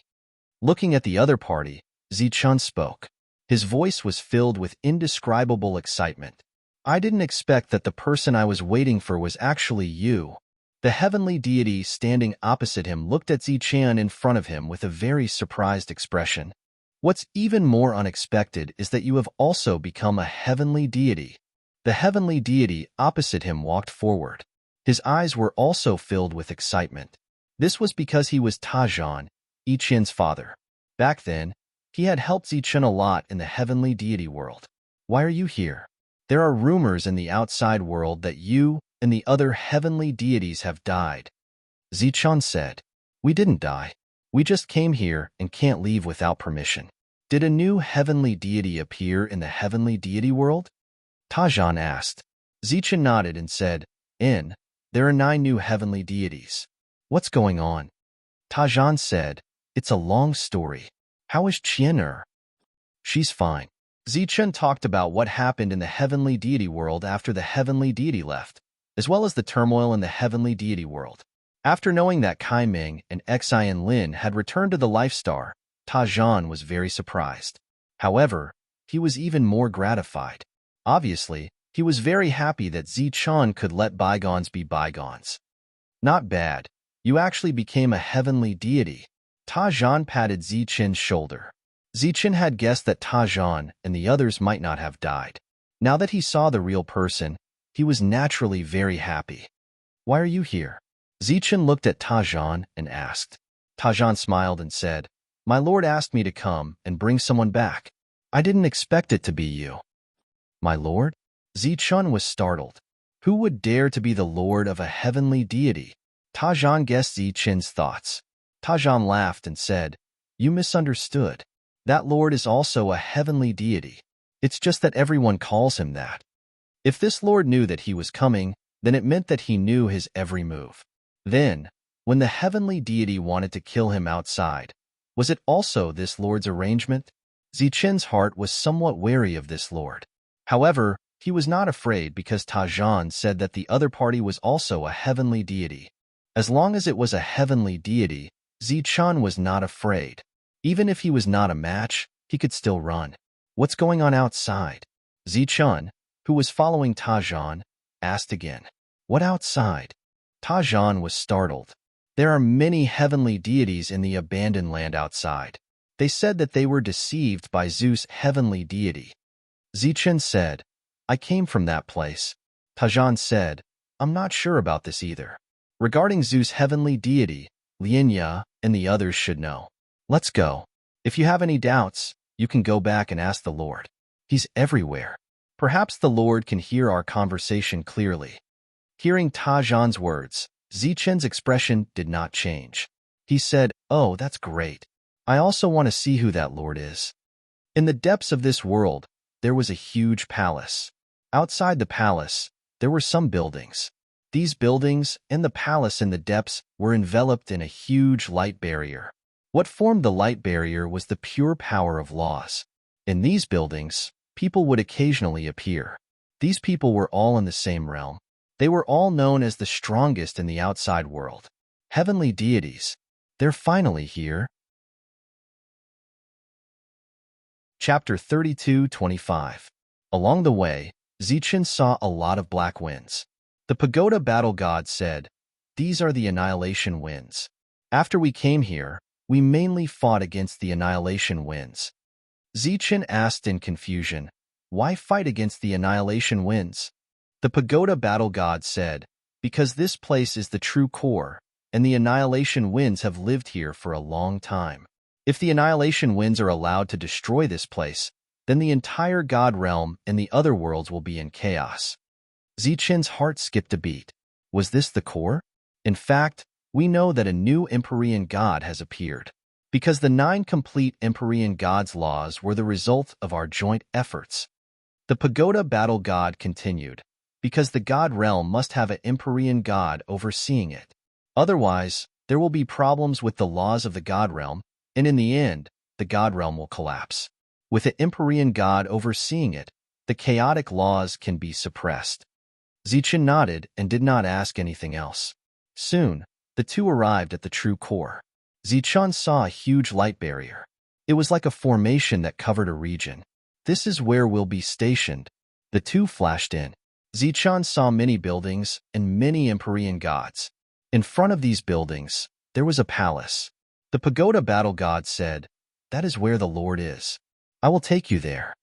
Looking at the other party, Zichun spoke. His voice was filled with indescribable excitement. I didn't expect that the person I was waiting for was actually you. The heavenly deity standing opposite him looked at Zichun in front of him with a very surprised expression. What's even more unexpected is that you have also become a heavenly deity. The heavenly deity opposite him walked forward. His eyes were also filled with excitement. This was because he was Tajan, Zichun's father. Back then, he had helped Zichun a lot in the heavenly deity world. Why are you here? There are rumors in the outside world that you and the other heavenly deities have died. Zichun said, We didn't die. We just came here and can't leave without permission. Did a new heavenly deity appear in the heavenly deity world? Tajan asked. Zichun nodded and said, There are 9 new heavenly deities. What's going on? Tajan said, It's a long story. How is Qian'er? She's fine. Zichun talked about what happened in the heavenly deity world after the heavenly deity left, as well as the turmoil in the heavenly deity world. After knowing that Kai Ming and Xian Lin had returned to the Life Star, Tajan was very surprised. However, he was even more gratified. Obviously, he was very happy that Zichun could let bygones be bygones. Not bad. You actually became a heavenly deity. Tajan patted Zichun's shoulder. Zichun had guessed that Tajan and the others might not have died. Now that he saw the real person, he was naturally very happy. Why are you here? Zichun looked at Tajan and asked. Tajan smiled and said, My lord asked me to come and bring someone back. I didn't expect it to be you. My lord? Zichun was startled. Who would dare to be the lord of a heavenly deity? Tajan guessed Zichun's thoughts. Tajan laughed and said, You misunderstood. That lord is also a heavenly deity. It's just that everyone calls him that. If this lord knew that he was coming, then it meant that he knew his every move. Then, when the heavenly deity wanted to kill him outside, was it also this lord's arrangement? Zichun's heart was somewhat wary of this lord. However, he was not afraid because Tajan said that the other party was also a heavenly deity. As long as it was a heavenly deity, Zichun was not afraid. Even if he was not a match, he could still run. What's going on outside? Zichun, who was following Tajan, asked again. What outside? Tajan was startled. There are many heavenly deities in the abandoned land outside. They said that they were deceived by Zeus' heavenly deity. Zichen said, I came from that place. Tajan said, I'm not sure about this either. Regarding Zeus' heavenly deity, Lianya and the others should know. Let's go. If you have any doubts, you can go back and ask the Lord. He's everywhere. Perhaps the Lord can hear our conversation clearly. Hearing Tajan's words, Zichen's expression did not change. He said, Oh, that's great. I also want to see who that Lord is. In the depths of this world, there was a huge palace. Outside the palace, there were some buildings. These buildings and the palace in the depths were enveloped in a huge light barrier. What formed the light barrier was the pure power of laws. In these buildings, people would occasionally appear. These people were all in the same realm. They were all known as the strongest in the outside world. Heavenly deities. They're finally here. Chapter 32:25. Along the way, Zichen saw a lot of black winds. The pagoda battle god said, These are the annihilation winds. After we came here, we mainly fought against the annihilation winds. Zichen asked in confusion, Why fight against the annihilation winds? The pagoda battle god said, Because this place is the true core, and the annihilation winds have lived here for a long time. If the annihilation winds are allowed to destroy this place, then the entire god realm and the other worlds will be in chaos. Zichen's heart skipped a beat. Was this the core? In fact, we know that a new Empyrean god has appeared. Because the 9 complete Empyrean gods' laws were the result of our joint efforts. The pagoda battle god continued, because the god realm must have an Empyrean god overseeing it. Otherwise, there will be problems with the laws of the god realm, and in the end, the god realm will collapse. With an Empyrean god overseeing it, the chaotic laws can be suppressed. Zichen nodded and did not ask anything else. Soon, the two arrived at the true core. Zichen saw a huge light barrier. It was like a formation that covered a region. This is where we'll be stationed. The two flashed in. Zichen saw many buildings and many Empyrean gods. In front of these buildings, there was a palace. The pagoda battle god said, That is where the Lord is. I will take you there.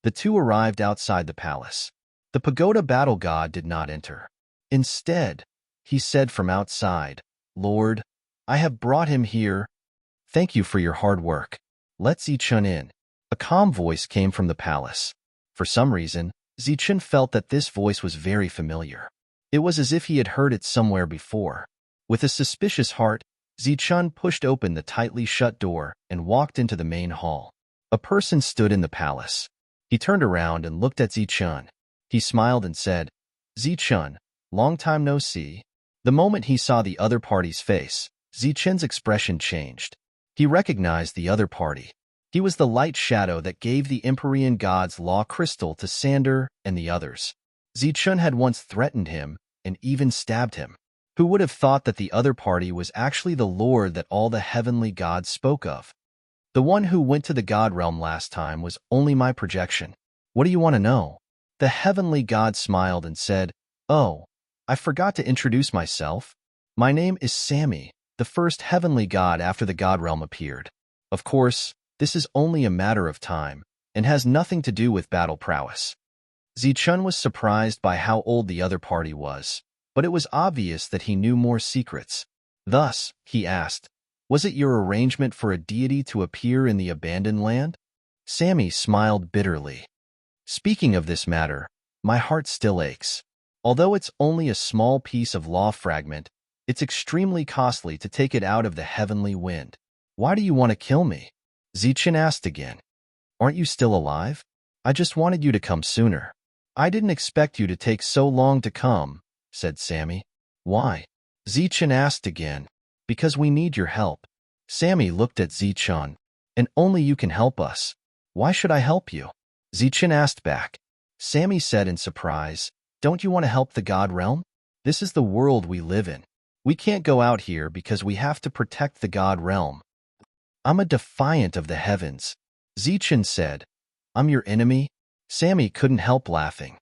The two arrived outside the palace. The pagoda battle god did not enter. Instead, he said from outside, Lord, I have brought him here. Thank you for your hard work. Let Zichen in. A calm voice came from the palace. For some reason, Zichen felt that this voice was very familiar. It was as if he had heard it somewhere before. With a suspicious heart, Zichen pushed open the tightly shut door and walked into the main hall. A person stood in the palace. He turned around and looked at Zichen. He smiled and said, Zichen, long time no see. The moment he saw the other party's face, Zichen's expression changed. He recognized the other party. He was the light shadow that gave the Empyrean god's law crystal to Sander and the others. Zichen had once threatened him and even stabbed him. Who would have thought that the other party was actually the Lord that all the heavenly gods spoke of? The one who went to the god realm last time was only my projection. What do you want to know? The heavenly god smiled and said, Oh, I forgot to introduce myself. My name is Sammy, the first heavenly god after the god realm appeared. Of course, this is only a matter of time and has nothing to do with battle prowess. Zichen was surprised by how old the other party was, but it was obvious that he knew more secrets. Thus, he asked, Was it your arrangement for a deity to appear in the abandoned land? Sammy smiled bitterly. Speaking of this matter, my heart still aches. Although it's only a small piece of law fragment, it's extremely costly to take it out of the heavenly wind. Why do you want to kill me? Zichen asked again. Aren't you still alive? I just wanted you to come sooner. I didn't expect you to take so long to come, said Sammy. Why? Zichen asked again. Because we need your help. Sammy looked at Zichen. And only you can help us. Why should I help you? Zichen asked back. Sammy said in surprise, Don't you want to help the god realm? This is the world we live in. We can't go out here because we have to protect the god realm. I'm a defiant of the heavens. Zichen said, I'm your enemy? Sammy couldn't help laughing.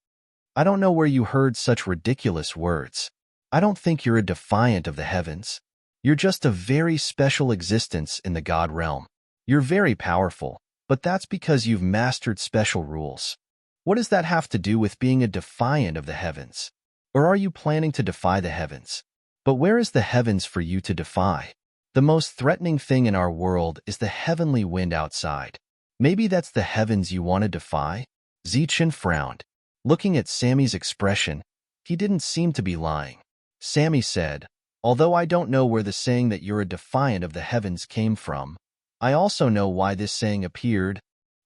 I don't know where you heard such ridiculous words. I don't think you're a defiant of the heavens. You're just a very special existence in the god realm. You're very powerful, but that's because you've mastered special rules. What does that have to do with being a defiant of the heavens? Or are you planning to defy the heavens? But where is the heavens for you to defy? The most threatening thing in our world is the heavenly wind outside. Maybe that's the heavens you want to defy? Zichen frowned. Looking at Sammy's expression, he didn't seem to be lying. Sammy said, although I don't know where the saying that you're a defiant of the heavens came from, I also know why this saying appeared.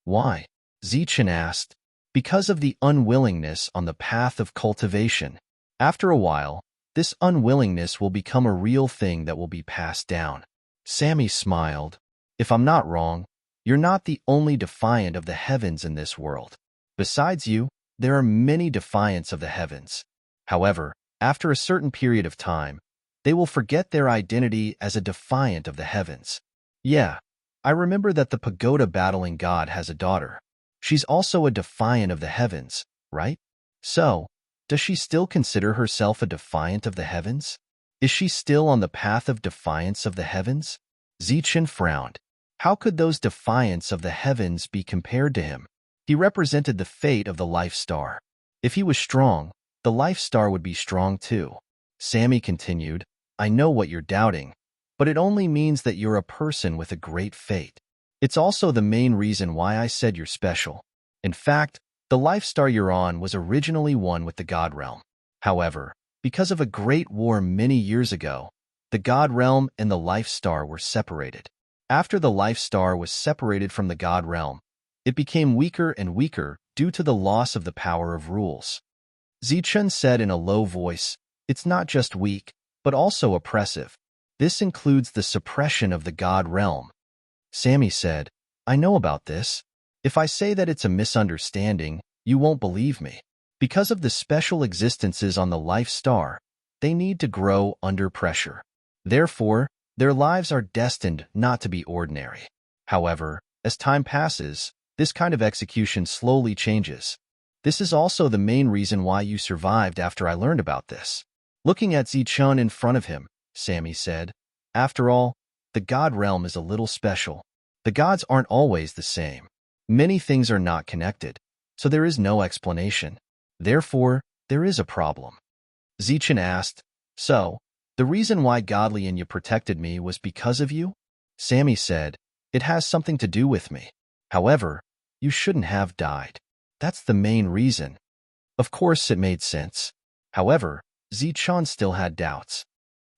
Why? Zichen asked. Because of the unwillingness on the path of cultivation. After a while, this unwillingness will become a real thing that will be passed down. Sammy smiled. If I'm not wrong, you're not the only defiant of the heavens in this world. Besides you, there are many defiants of the heavens. However, after a certain period of time, they will forget their identity as a defiant of the heavens. Yeah, I remember that the pagoda battling god has a daughter. She's also a defiant of the heavens, right? So, does she still consider herself a defiant of the heavens? Is she still on the path of defiance of the heavens? Zichen frowned. How could those defiants of the heavens be compared to him? He represented the fate of the life star. If he was strong, the life star would be strong too. Sammy continued, I know what you're doubting, but it only means that you're a person with a great fate. It's also the main reason why I said you're special. In fact, the life star you're on was originally one with the God Realm. However, because of a great war many years ago, the God Realm and the life star were separated. After the life star was separated from the God Realm, it became weaker and weaker due to the loss of the power of rules. Zichen said in a low voice, it's not just weak, but also oppressive. This includes the suppression of the God Realm. Sammy said, I know about this. If I say that it's a misunderstanding, you won't believe me. Because of the special existences on the life star, they need to grow under pressure. Therefore, their lives are destined not to be ordinary. However, as time passes, this kind of execution slowly changes. This is also the main reason why you survived after I learned about this. Looking at Zichen in front of him, Sammy said, after all, the God Realm is a little special. The gods aren't always the same. Many things are not connected, so there is no explanation. Therefore, there is a problem. Zichen asked, so, the reason why Godly and you protected me was because of you? Sammy said, it has something to do with me. However, you shouldn't have died. That's the main reason. Of course, it made sense. However, Zichen still had doubts.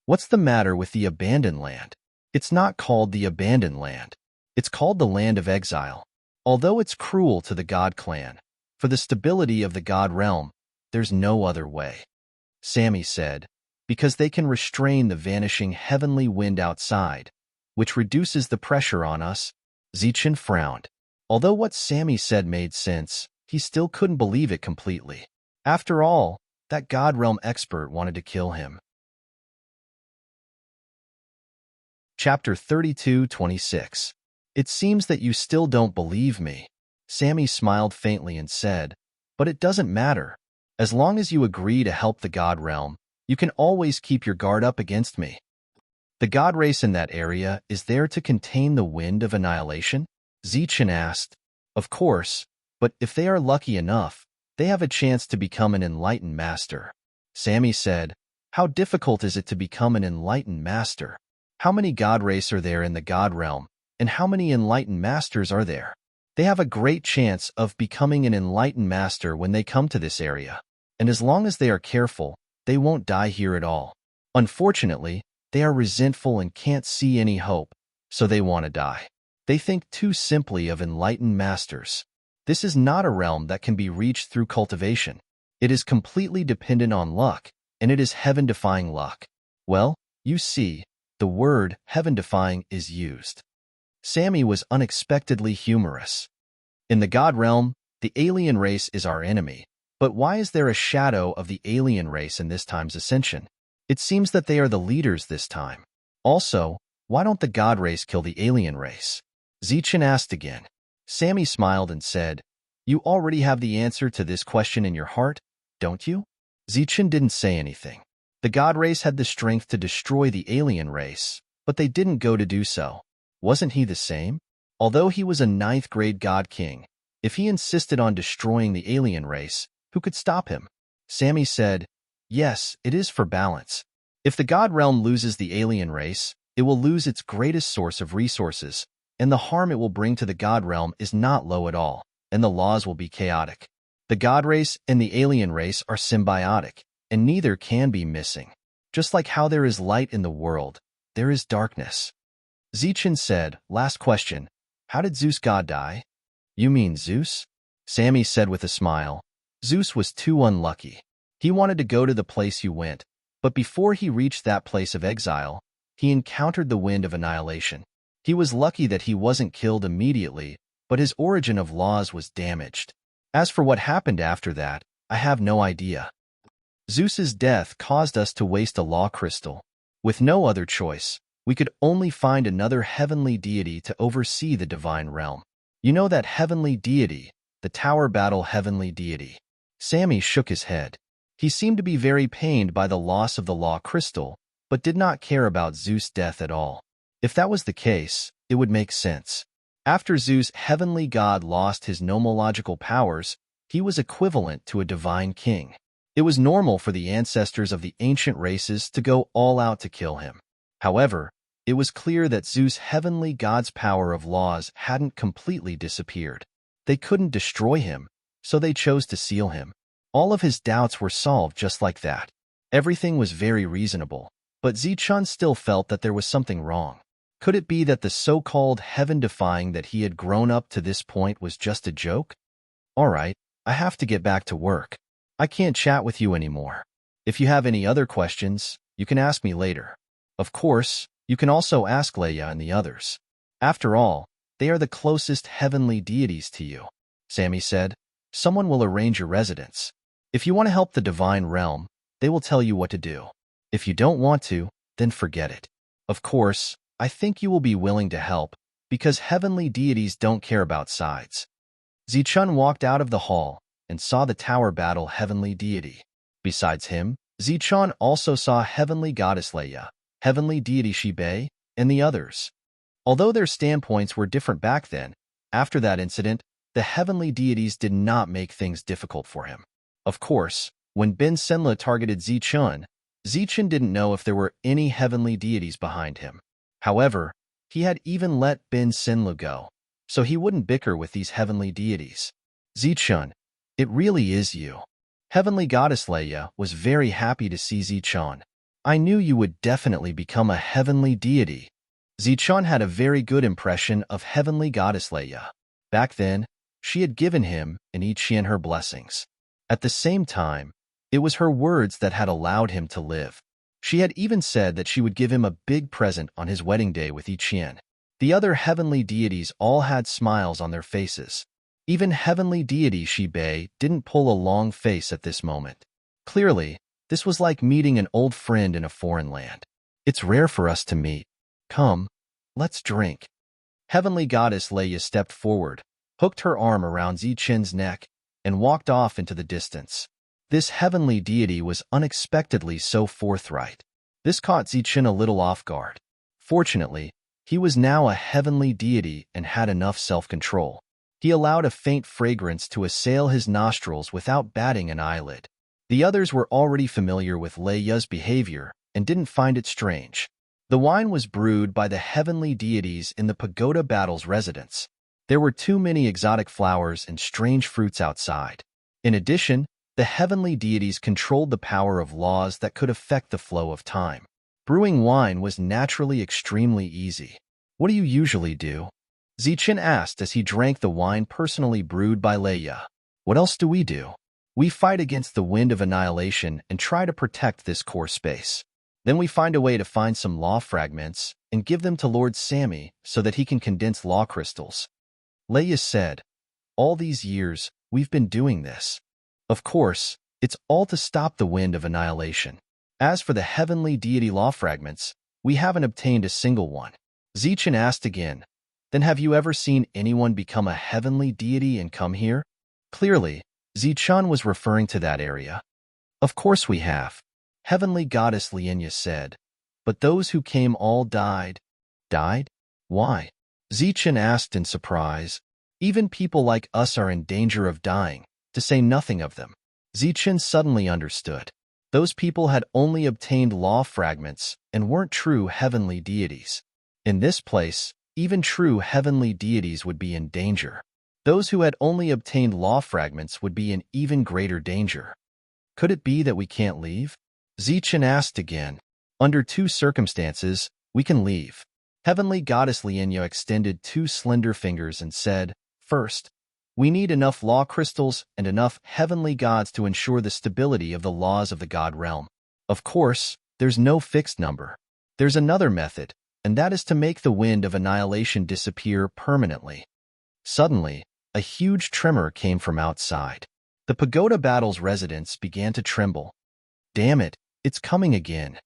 What's the matter with the abandoned land? It's not called the abandoned land. It's called the land of exile. Although it's cruel to the God clan, for the stability of the God realm, there's no other way. Sammy said, because they can restrain the vanishing heavenly wind outside, which reduces the pressure on us. Zichen frowned. Although what Sammy said made sense, he still couldn't believe it completely. After all, that God realm expert wanted to kill him. Chapter 32:26. It seems that you still don't believe me. Sammy smiled faintly and said, but it doesn't matter. As long as you agree to help the God realm, you can always keep your guard up against me. The God race in that area is there to contain the wind of annihilation? Zichen asked. Of course, but if they are lucky enough, they have a chance to become an enlightened master. Sammy said, how difficult is it to become an enlightened master? How many God race are there in the God realm, and how many enlightened masters are there? They have a great chance of becoming an enlightened master when they come to this area, and as long as they are careful, they won't die here at all. Unfortunately, they are resentful and can't see any hope, so they want to die. They think too simply of enlightened masters. This is not a realm that can be reached through cultivation. It is completely dependent on luck, and it is heaven-defying luck. Well, you see, the word heaven-defying is used. Sammy was unexpectedly humorous. In the God realm, the alien race is our enemy, but why is there a shadow of the alien race in this time's ascension? It seems that they are the leaders this time. Also, why don't the God race kill the alien race? Zichen asked again. Sammy smiled and said, you already have the answer to this question in your heart, don't you? Zichen didn't say anything. The God race had the strength to destroy the alien race, but they didn't go to do so. Wasn't he the same? Although he was a ninth-grade god king, if he insisted on destroying the alien race, who could stop him? Sammy said, yes, it is for balance. If the god realm loses the alien race, it will lose its greatest source of resources, and the harm it will bring to the god realm is not low at all, and the laws will be chaotic. The god race and the alien race are symbiotic, and neither can be missing. Just like how there is light in the world, there is darkness. Zichin said, last question, how did Zeus god die? You mean Zeus? Sammy said with a smile. Zeus was too unlucky. He wanted to go to the place you went, but before he reached that place of exile, he encountered the wind of annihilation. He was lucky that he wasn't killed immediately, but his origin of laws was damaged. As for what happened after that, I have no idea. Zeus's death caused us to waste a law crystal. With no other choice, we could only find another heavenly deity to oversee the divine realm. You know that heavenly deity, the Tower Battle heavenly deity. Sammy shook his head. He seemed to be very pained by the loss of the law crystal, but did not care about Zeus' death at all. If that was the case, it would make sense. After Zeus' heavenly god lost his nomological powers, he was equivalent to a divine king. It was normal for the ancestors of the ancient races to go all out to kill him. However, it was clear that Zeus' heavenly god's power of laws hadn't completely disappeared. They couldn't destroy him, so they chose to seal him. All of his doubts were solved just like that. Everything was very reasonable, but Zichun still felt that there was something wrong. Could it be that the so-called heaven-defying that he had grown up to this point was just a joke? All right, I have to get back to work. I can't chat with you anymore. If you have any other questions, you can ask me later. Of course, you can also ask Leia and the others. After all, they are the closest heavenly deities to you. Sammy said, someone will arrange your residence. If you want to help the divine realm, they will tell you what to do. If you don't want to, then forget it. Of course, I think you will be willing to help, because heavenly deities don't care about sides. Zichun walked out of the hall and saw the Tower Battle heavenly deity. Besides him, Zichun also saw heavenly goddess Leia, heavenly deity Shibei, and the others. Although their standpoints were different back then, after that incident, the heavenly deities did not make things difficult for him. Of course, when Ben Senla targeted Zichun didn't know if there were any heavenly deities behind him. However, he had even let Ben Senla go, so he wouldn't bicker with these heavenly deities. Zichun, it really is you. Heavenly Goddess Leia was very happy to see Zichun. I knew you would definitely become a heavenly deity. Zichun had a very good impression of Heavenly Goddess Leia. Back then, she had given him and Ichian her blessings. At the same time, it was her words that had allowed him to live. She had even said that she would give him a big present on his wedding day with Ichian. The other heavenly deities all had smiles on their faces. Even heavenly deity Shibei didn't pull a long face at this moment. Clearly, this was like meeting an old friend in a foreign land. It's rare for us to meet. Come, let's drink. Heavenly Goddess Leia stepped forward, hooked her arm around Zichin's neck, and walked off into the distance. This heavenly deity was unexpectedly so forthright. This caught Zichin a little off guard. Fortunately, he was now a heavenly deity and had enough self-control. He allowed a faint fragrance to assail his nostrils without batting an eyelid. The others were already familiar with Leia's behavior and didn't find it strange. The wine was brewed by the heavenly deities in the Pagoda Battle's residence. There were too many exotic flowers and strange fruits outside. In addition, the heavenly deities controlled the power of laws that could affect the flow of time. Brewing wine was naturally extremely easy. What do you usually do? Zichin asked as he drank the wine personally brewed by Leia. What else do we do? We fight against the wind of annihilation and try to protect this core space. Then we find a way to find some law fragments and give them to Lord Sammy so that he can condense law crystals. Leia said, all these years, we've been doing this. Of course, it's all to stop the wind of annihilation. As for the heavenly deity law fragments, we haven't obtained a single one. Zichin asked again, then have you ever seen anyone become a heavenly deity and come here? Clearly, Zichin was referring to that area. Of course we have. Heavenly Goddess Lienya said, but those who came all died. Died? Why? Zichen asked in surprise. Even people like us are in danger of dying, to say nothing of them. Zichen suddenly understood. Those people had only obtained law fragments and weren't true heavenly deities. In this place, even true heavenly deities would be in danger. Those who had only obtained law fragments would be in even greater danger. Could it be that we can't leave? Zichen asked again. Under two circumstances, we can leave. Heavenly Goddess Lienya extended two slender fingers and said, First, we need enough law crystals and enough heavenly gods to ensure the stability of the laws of the god realm. Of course, there's no fixed number. There's another method, and that is to make the wind of annihilation disappear permanently. Suddenly, a huge tremor came from outside. The Pagoda Battle's residents began to tremble. Damn it, it's coming again.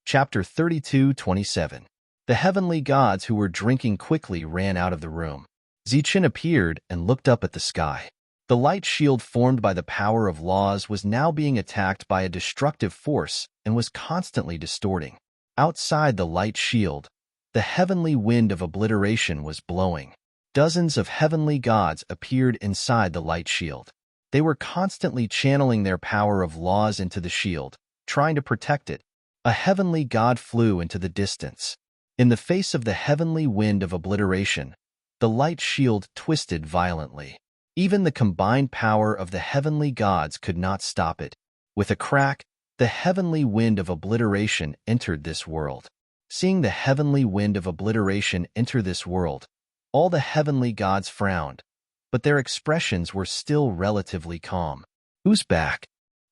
Chapter 32:27. The heavenly gods who were drinking quickly ran out of the room. Zichen appeared and looked up at the sky. The light shield formed by the power of laws was now being attacked by a destructive force and was constantly distorting. Outside the light shield, the heavenly wind of obliteration was blowing. Dozens of heavenly gods appeared inside the light shield. They were constantly channeling their power of laws into the shield, trying to protect it. A heavenly god flew into the distance. In the face of the heavenly wind of obliteration, the light shield twisted violently. Even the combined power of the heavenly gods could not stop it. With a crack, the heavenly wind of obliteration entered this world. Seeing the heavenly wind of obliteration enter this world, all the heavenly gods frowned, but their expressions were still relatively calm. Who's back?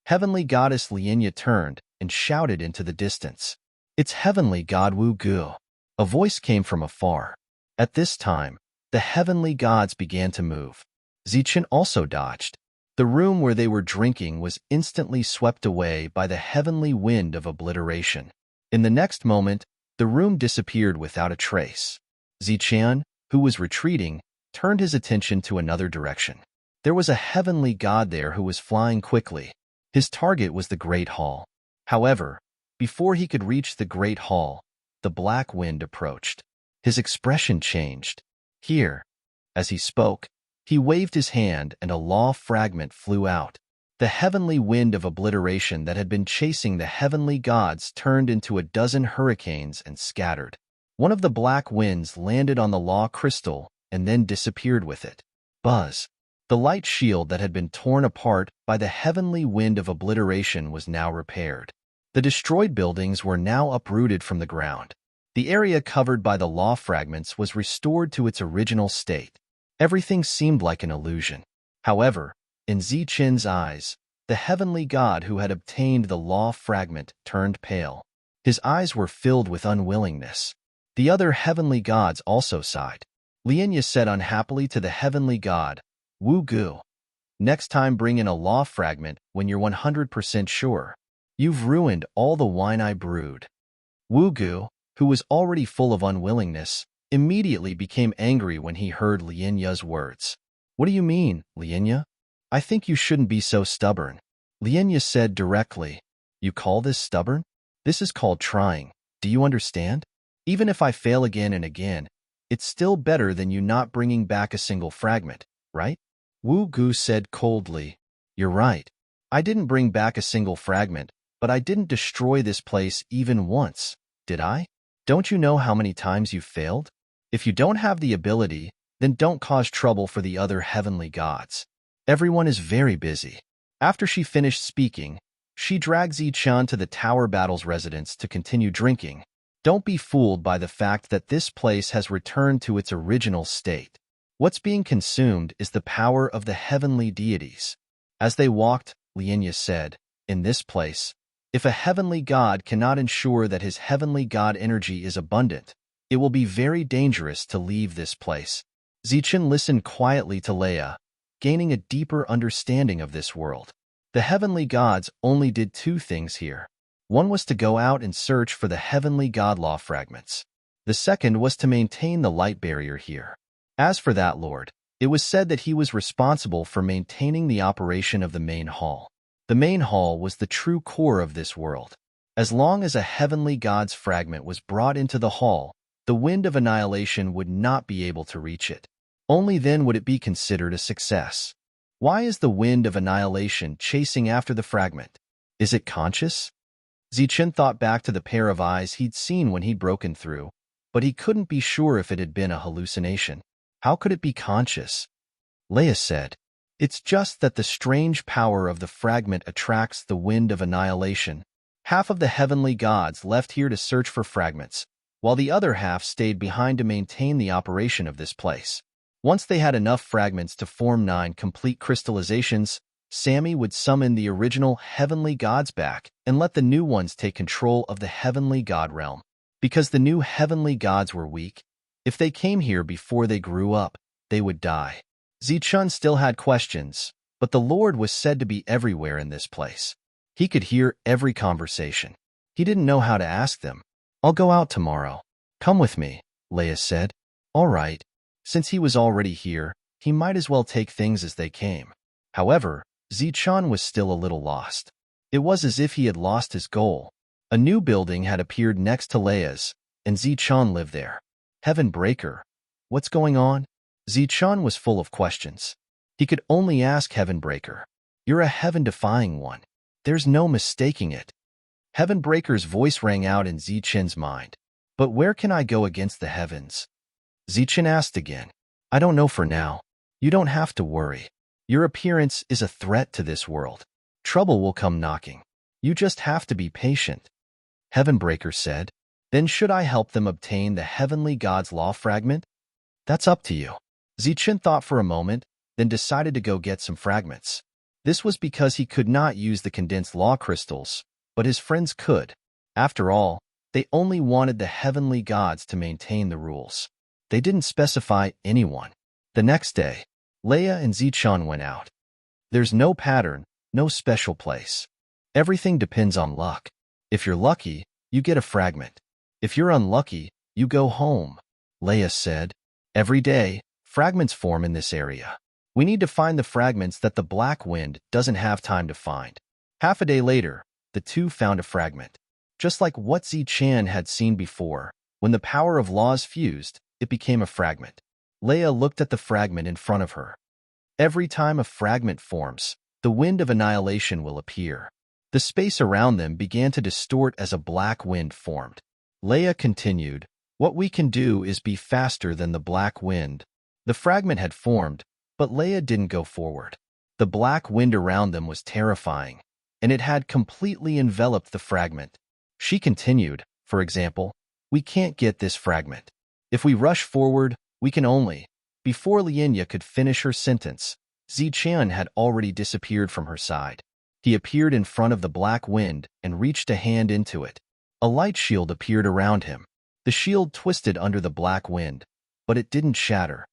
Heavenly Goddess Lienya turned and shouted into the distance. It's Heavenly God Wu Gu. A voice came from afar. At this time, the heavenly gods began to move. Zichen also dodged. The room where they were drinking was instantly swept away by the heavenly wind of obliteration. In the next moment, the room disappeared without a trace. Zichen, who was retreating, turned his attention to another direction. There was a heavenly god there who was flying quickly. His target was the Great Hall. However, before he could reach the Great Hall, the black wind approached. His expression changed. Here, as he spoke, he waved his hand and a law fragment flew out. The heavenly wind of obliteration that had been chasing the heavenly gods turned into a dozen hurricanes and scattered. One of the black winds landed on the law crystal and then disappeared with it. Buzz. The light shield that had been torn apart by the heavenly wind of obliteration was now repaired. The destroyed buildings were now uprooted from the ground. The area covered by the law fragments was restored to its original state. Everything seemed like an illusion. However, in Zichen's eyes, the heavenly god who had obtained the law fragment turned pale. His eyes were filled with unwillingness. The other heavenly gods also sighed. Lienya said unhappily to the heavenly god, Wu Gu, next time bring in a law fragment when you're 100% sure. You've ruined all the wine I brewed. Wu Gu, who was already full of unwillingness, immediately became angry when he heard Lienya's words. What do you mean, Lienya? I think you shouldn't be so stubborn. Lienya said directly. You call this stubborn? This is called trying. Do you understand? Even if I fail again and again, it's still better than you not bringing back a single fragment, right? Wu Gu said coldly. You're right. I didn't bring back a single fragment, but I didn't destroy this place even once, did I? Don't you know how many times you've failed? If you don't have the ability, then don't cause trouble for the other heavenly gods. Everyone is very busy. After she finished speaking, she dragged Zichen to the Tower Battle's residence to continue drinking. Don't be fooled by the fact that this place has returned to its original state. What's being consumed is the power of the heavenly deities. As they walked, Lienya said, in this place, if a heavenly god cannot ensure that his heavenly god energy is abundant, it will be very dangerous to leave this place. Zichen listened quietly to Leia, gaining a deeper understanding of this world. The heavenly gods only did two things here. One was to go out and search for the heavenly god law fragments. The second was to maintain the light barrier here. As for that lord, it was said that he was responsible for maintaining the operation of the main hall. The main hall was the true core of this world. As long as a heavenly god's fragment was brought into the hall, the wind of annihilation would not be able to reach it. Only then would it be considered a success. Why is the wind of annihilation chasing after the fragment? Is it conscious? Zichen thought back to the pair of eyes he'd seen when he'd broken through, but he couldn't be sure if it had been a hallucination. How could it be conscious? Leia said, "It's just that the strange power of the fragment attracts the wind of annihilation. Half of the heavenly gods left here to search for fragments, while the other half stayed behind to maintain the operation of this place. Once they had enough fragments to form 9 complete crystallizations, Sammy would summon the original heavenly gods back and let the new ones take control of the heavenly god realm. Because the new heavenly gods were weak, if they came here before they grew up, they would die." Zichun still had questions, but the Lord was said to be everywhere in this place. He could hear every conversation. He didn't know how to ask them. "I'll go out tomorrow. Come with me," Leia said. "All right." Since he was already here, he might as well take things as they came. However, Zichun was still a little lost. It was as if he had lost his goal. A new building had appeared next to Leia's, and Zichun lived there. Heaven Breaker. What's going on? Zichun was full of questions. He could only ask Heaven Breaker. "You're a heaven-defying one. There's no mistaking it." Heaven Breaker's voice rang out in Zichen's mind. "But where can I go against the heavens?" Zichen asked again. "I don't know for now. You don't have to worry. Your appearance is a threat to this world. Trouble will come knocking. You just have to be patient." Heaven Breaker said, "Then should I help them obtain the heavenly god's law fragment?" "That's up to you." Zichen thought for a moment, then decided to go get some fragments. This was because he could not use the condensed law crystals, but his friends could. After all, they only wanted the heavenly gods to maintain the rules. They didn't specify anyone. The next day, Leia and Zichun went out. There's no pattern, no special place. Everything depends on luck. If you're lucky, you get a fragment. If you're unlucky, you go home, Leia said. "Every day, fragments form in this area. We need to find the fragments that the Black Wind doesn't have time to find." Half a day later, the two found a fragment. Just like what Zichan had seen before, when the power of laws fused, it became a fragment. Leia looked at the fragment in front of her. Every time a fragment forms, the wind of annihilation will appear. The space around them began to distort as a black wind formed. Leia continued, "What we can do is be faster than the black wind." The fragment had formed, but Leia didn't go forward. The black wind around them was terrifying, and it had completely enveloped the fragment. She continued, "For example, we can't get this fragment. If we rush forward, we can only..." Before Lienya could finish her sentence, Zichen had already disappeared from her side. He appeared in front of the black wind and reached a hand into it. A light shield appeared around him. The shield twisted under the black wind, but it didn't shatter.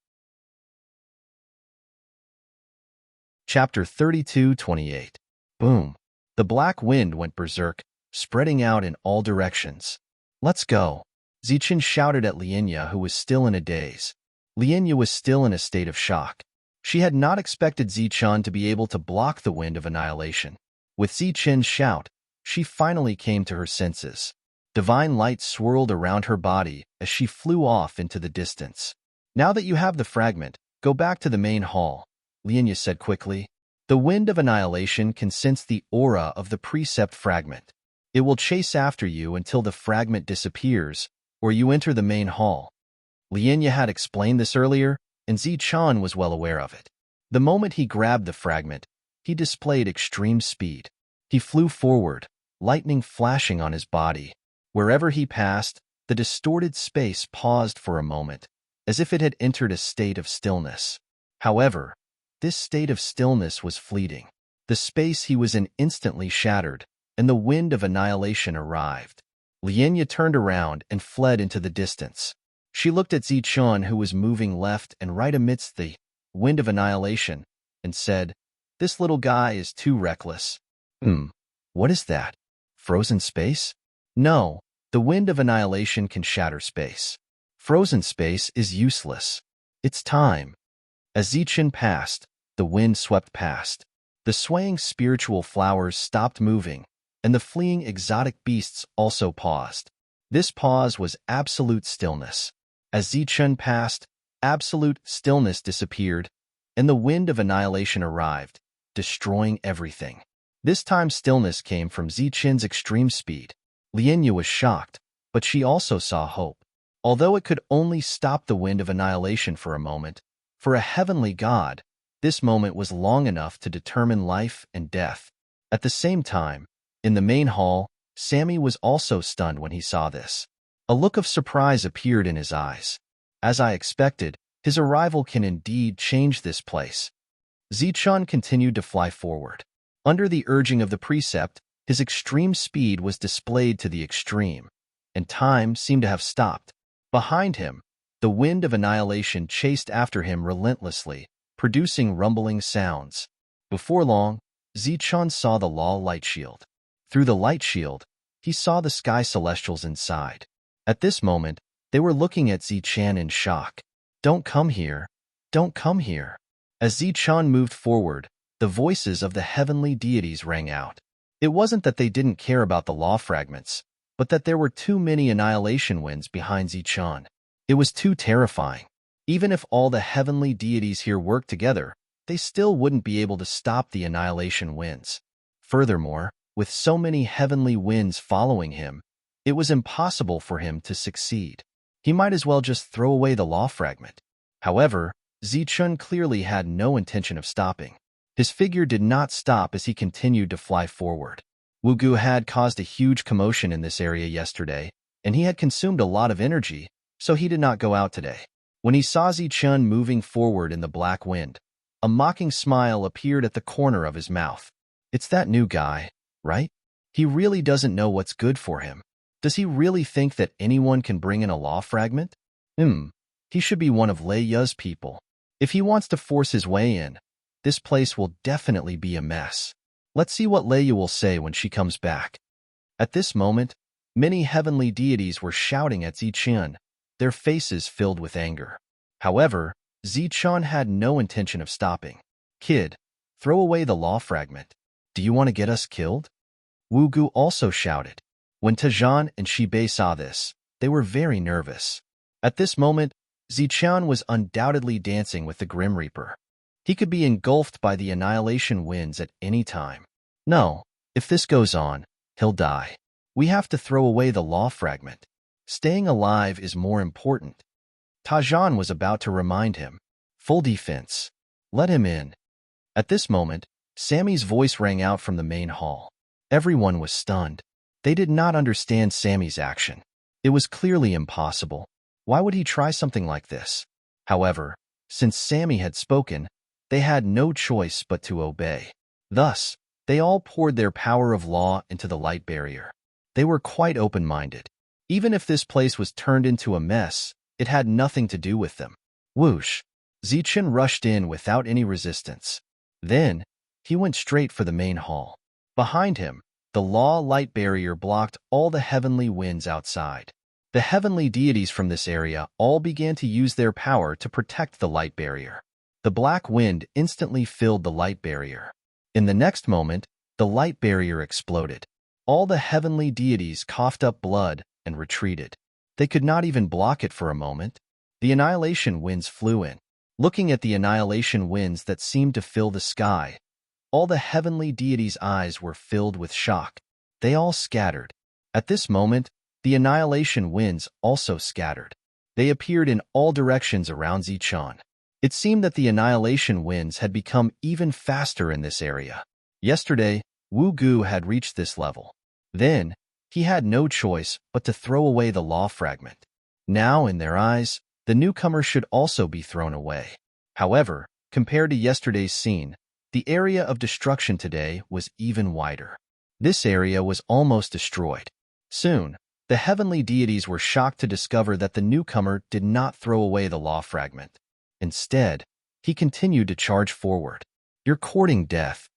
Chapter 32:28. Boom. The black wind went berserk, spreading out in all directions. "Let's go," Zichen shouted at Lienya, who was still in a daze. Lienya was still in a state of shock. She had not expected Zichen to be able to block the wind of annihilation. With Zichen's shout, she finally came to her senses. Divine light swirled around her body as she flew off into the distance. "Now that you have the fragment, go back to the main hall," Lienya said quickly. "The wind of annihilation can sense the aura of the precept fragment. It will chase after you until the fragment disappears, or you enter the main hall." Lienya had explained this earlier, and Zichen was well aware of it. The moment he grabbed the fragment, he displayed extreme speed. He flew forward, lightning flashing on his body. Wherever he passed, the distorted space paused for a moment, as if it had entered a state of stillness. However, this state of stillness was fleeting. The space he was in instantly shattered, and the wind of annihilation arrived. Lienya turned around and fled into the distance. She looked at Zichen, who was moving left and right amidst the wind of annihilation, and said, "This little guy is too reckless." What is that? Frozen space? No, the wind of annihilation can shatter space. Frozen space is useless. It's time." As Zichen passed, the wind swept past. The swaying spiritual flowers stopped moving, and the fleeing exotic beasts also paused. This pause was absolute stillness. As Zichun passed, absolute stillness disappeared, and the wind of annihilation arrived, destroying everything. This time stillness came from Zichun's extreme speed. Lianya was shocked, but she also saw hope. Although it could only stop the wind of annihilation for a moment, for a heavenly god, this moment was long enough to determine life and death. At the same time, in the main hall, Sammy was also stunned when he saw this. A look of surprise appeared in his eyes. As I expected, his arrival can indeed change this place. Zichun continued to fly forward. Under the urging of the precept, his extreme speed was displayed to the extreme, and time seemed to have stopped. Behind him, the wind of annihilation chased after him relentlessly, producing rumbling sounds. Before long, Zichun saw the law light shield. Through the light shield, he saw the sky celestials inside. At this moment, they were looking at Zichun in shock. "Don't come here. Don't come here." As Zichun moved forward, the voices of the heavenly deities rang out. It wasn't that they didn't care about the law fragments, but that there were too many annihilation winds behind Zichun. It was too terrifying. Even if all the heavenly deities here worked together, they still wouldn't be able to stop the annihilation winds. Furthermore, with so many heavenly winds following him, it was impossible for him to succeed. He might as well just throw away the law fragment. However, Zichun clearly had no intention of stopping. His figure did not stop as he continued to fly forward. Wugu had caused a huge commotion in this area yesterday, and he had consumed a lot of energy, so he did not go out today. When he saw Zichun moving forward in the black wind, a mocking smile appeared at the corner of his mouth. "It's that new guy, right? He really doesn't know what's good for him. Does he really think that anyone can bring in a law fragment? He should be one of Lei Ya's people. If he wants to force his way in, this place will definitely be a mess. Let's see what Lei Ya will say when she comes back." At this moment, many heavenly deities were shouting at Zichun, their faces filled with anger. However, Zichun had no intention of stopping. "Kid, throw away the law fragment. Do you want to get us killed?" Wugu also shouted. When Tajan and Shibei saw this, they were very nervous. At this moment, Zichun was undoubtedly dancing with the Grim Reaper. He could be engulfed by the annihilation winds at any time. "No, if this goes on, he'll die. We have to throw away the law fragment. Staying alive is more important." Tajan was about to remind him. "Full defense. Let him in." At this moment, Sammy's voice rang out from the main hall. Everyone was stunned. They did not understand Sammy's action. It was clearly impossible. Why would he try something like this? However, since Sammy had spoken, they had no choice but to obey. Thus, they all poured their power of law into the light barrier. They were quite open-minded. Even if this place was turned into a mess, it had nothing to do with them. Whoosh! Zichun rushed in without any resistance. Then, he went straight for the main hall. Behind him, the law light barrier blocked all the heavenly winds outside. The heavenly deities from this area all began to use their power to protect the light barrier. The black wind instantly filled the light barrier. In the next moment, the light barrier exploded. All the heavenly deities coughed up blood and retreated. They could not even block it for a moment. The annihilation winds flew in. Looking at the annihilation winds that seemed to fill the sky, all the heavenly deities' eyes were filled with shock. They all scattered. At this moment, the annihilation winds also scattered. They appeared in all directions around Zichun. It seemed that the annihilation winds had become even faster in this area. Yesterday, Wu Gu had reached this level. Then, he had no choice but to throw away the law fragment. Now, in their eyes, the newcomer should also be thrown away. However, compared to yesterday's scene, the area of destruction today was even wider. This area was almost destroyed. Soon, the heavenly deities were shocked to discover that the newcomer did not throw away the law fragment. Instead, he continued to charge forward. "You're courting death."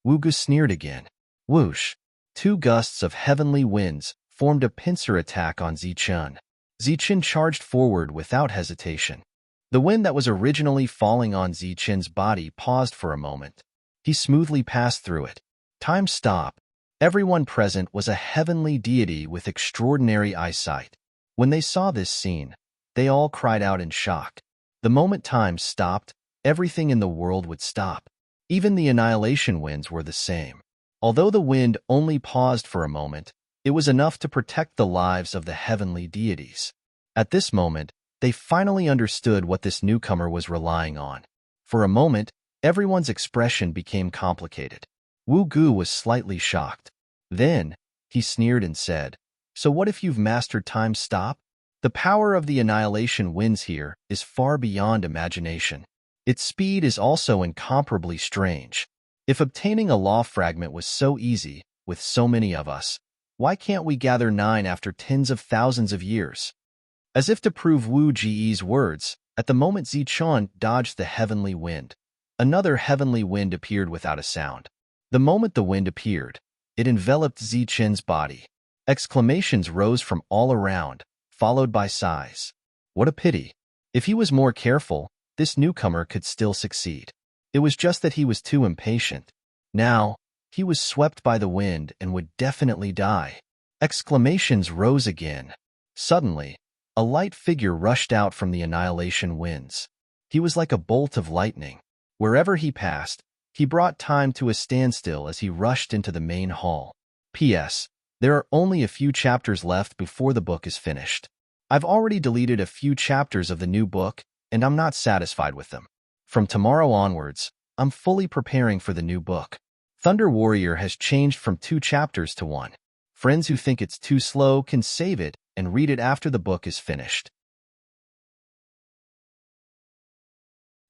Wugu sneered again. Whoosh! 2 gusts of heavenly winds formed a pincer attack on Zichun. Zichun charged forward without hesitation. The wind that was originally falling on Zichun's body paused for a moment. He smoothly passed through it. Time stopped. Everyone present was a heavenly deity with extraordinary eyesight. When they saw this scene, they all cried out in shock. The moment time stopped, everything in the world would stop. Even the annihilation winds were the same. Although the wind only paused for a moment, it was enough to protect the lives of the heavenly deities. At this moment, they finally understood what this newcomer was relying on. For a moment, everyone's expression became complicated. Wu Gu was slightly shocked. Then, he sneered and said, "So what if you've mastered time stop? The power of the annihilation winds here is far beyond imagination. Its speed is also incomparably strange. If obtaining a law fragment was so easy, with so many of us, why can't we gather 9 after tens of thousands of years?" As if to prove Wu Ji's words, at the moment Zichun dodged the heavenly wind, another heavenly wind appeared without a sound. The moment the wind appeared, it enveloped Zichun's body. Exclamations rose from all around, followed by sighs. What a pity. If he was more careful, this newcomer could still succeed. It was just that he was too impatient. Now, he was swept by the wind and would definitely die. Exclamations rose again. Suddenly, a light figure rushed out from the annihilation winds. He was like a bolt of lightning. Wherever he passed, he brought time to a standstill as he rushed into the main hall. P.S. There are only a few chapters left before the book is finished. I've already deleted a few chapters of the new book, and I'm not satisfied with them. From tomorrow onwards, I'm fully preparing for the new book. Thunder Warrior has changed from 2 chapters to 1. Friends who think it's too slow can save it and read it after the book is finished.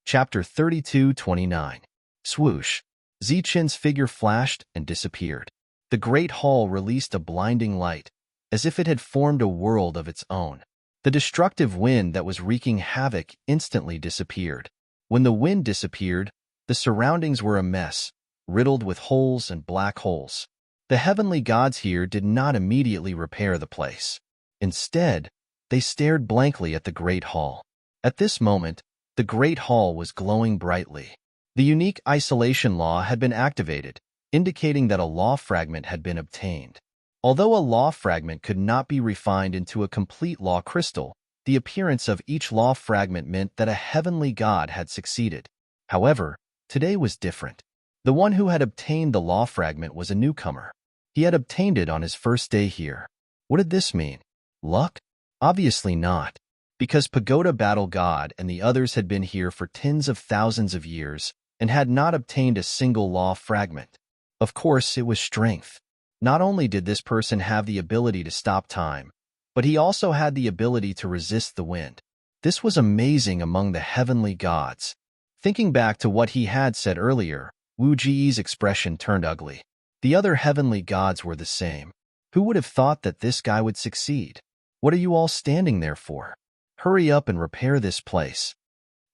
Chapter 32-29. Swoosh. Zichun's figure flashed and disappeared. The great hall released a blinding light, as if it had formed a world of its own. The destructive wind that was wreaking havoc instantly disappeared. When the wind disappeared, the surroundings were a mess, riddled with holes and black holes. The heavenly gods here did not immediately repair the place. Instead, they stared blankly at the great hall. At this moment, the great hall was glowing brightly. The unique isolation law had been activated, indicating that a law fragment had been obtained. Although a law fragment could not be refined into a complete law crystal, the appearance of each law fragment meant that a heavenly god had succeeded. However, today was different. The one who had obtained the law fragment was a newcomer. He had obtained it on his first day here. What did this mean? Luck? Obviously not. Because Pagoda Battle God and the others had been here for tens of thousands of years and had not obtained a single law fragment. Of course, it was strength. Not only did this person have the ability to stop time, but he also had the ability to resist the wind. This was amazing among the heavenly gods. Thinking back to what he had said earlier, Wu Ji's expression turned ugly. The other heavenly gods were the same. Who would have thought that this guy would succeed? What are you all standing there for? Hurry up and repair this place.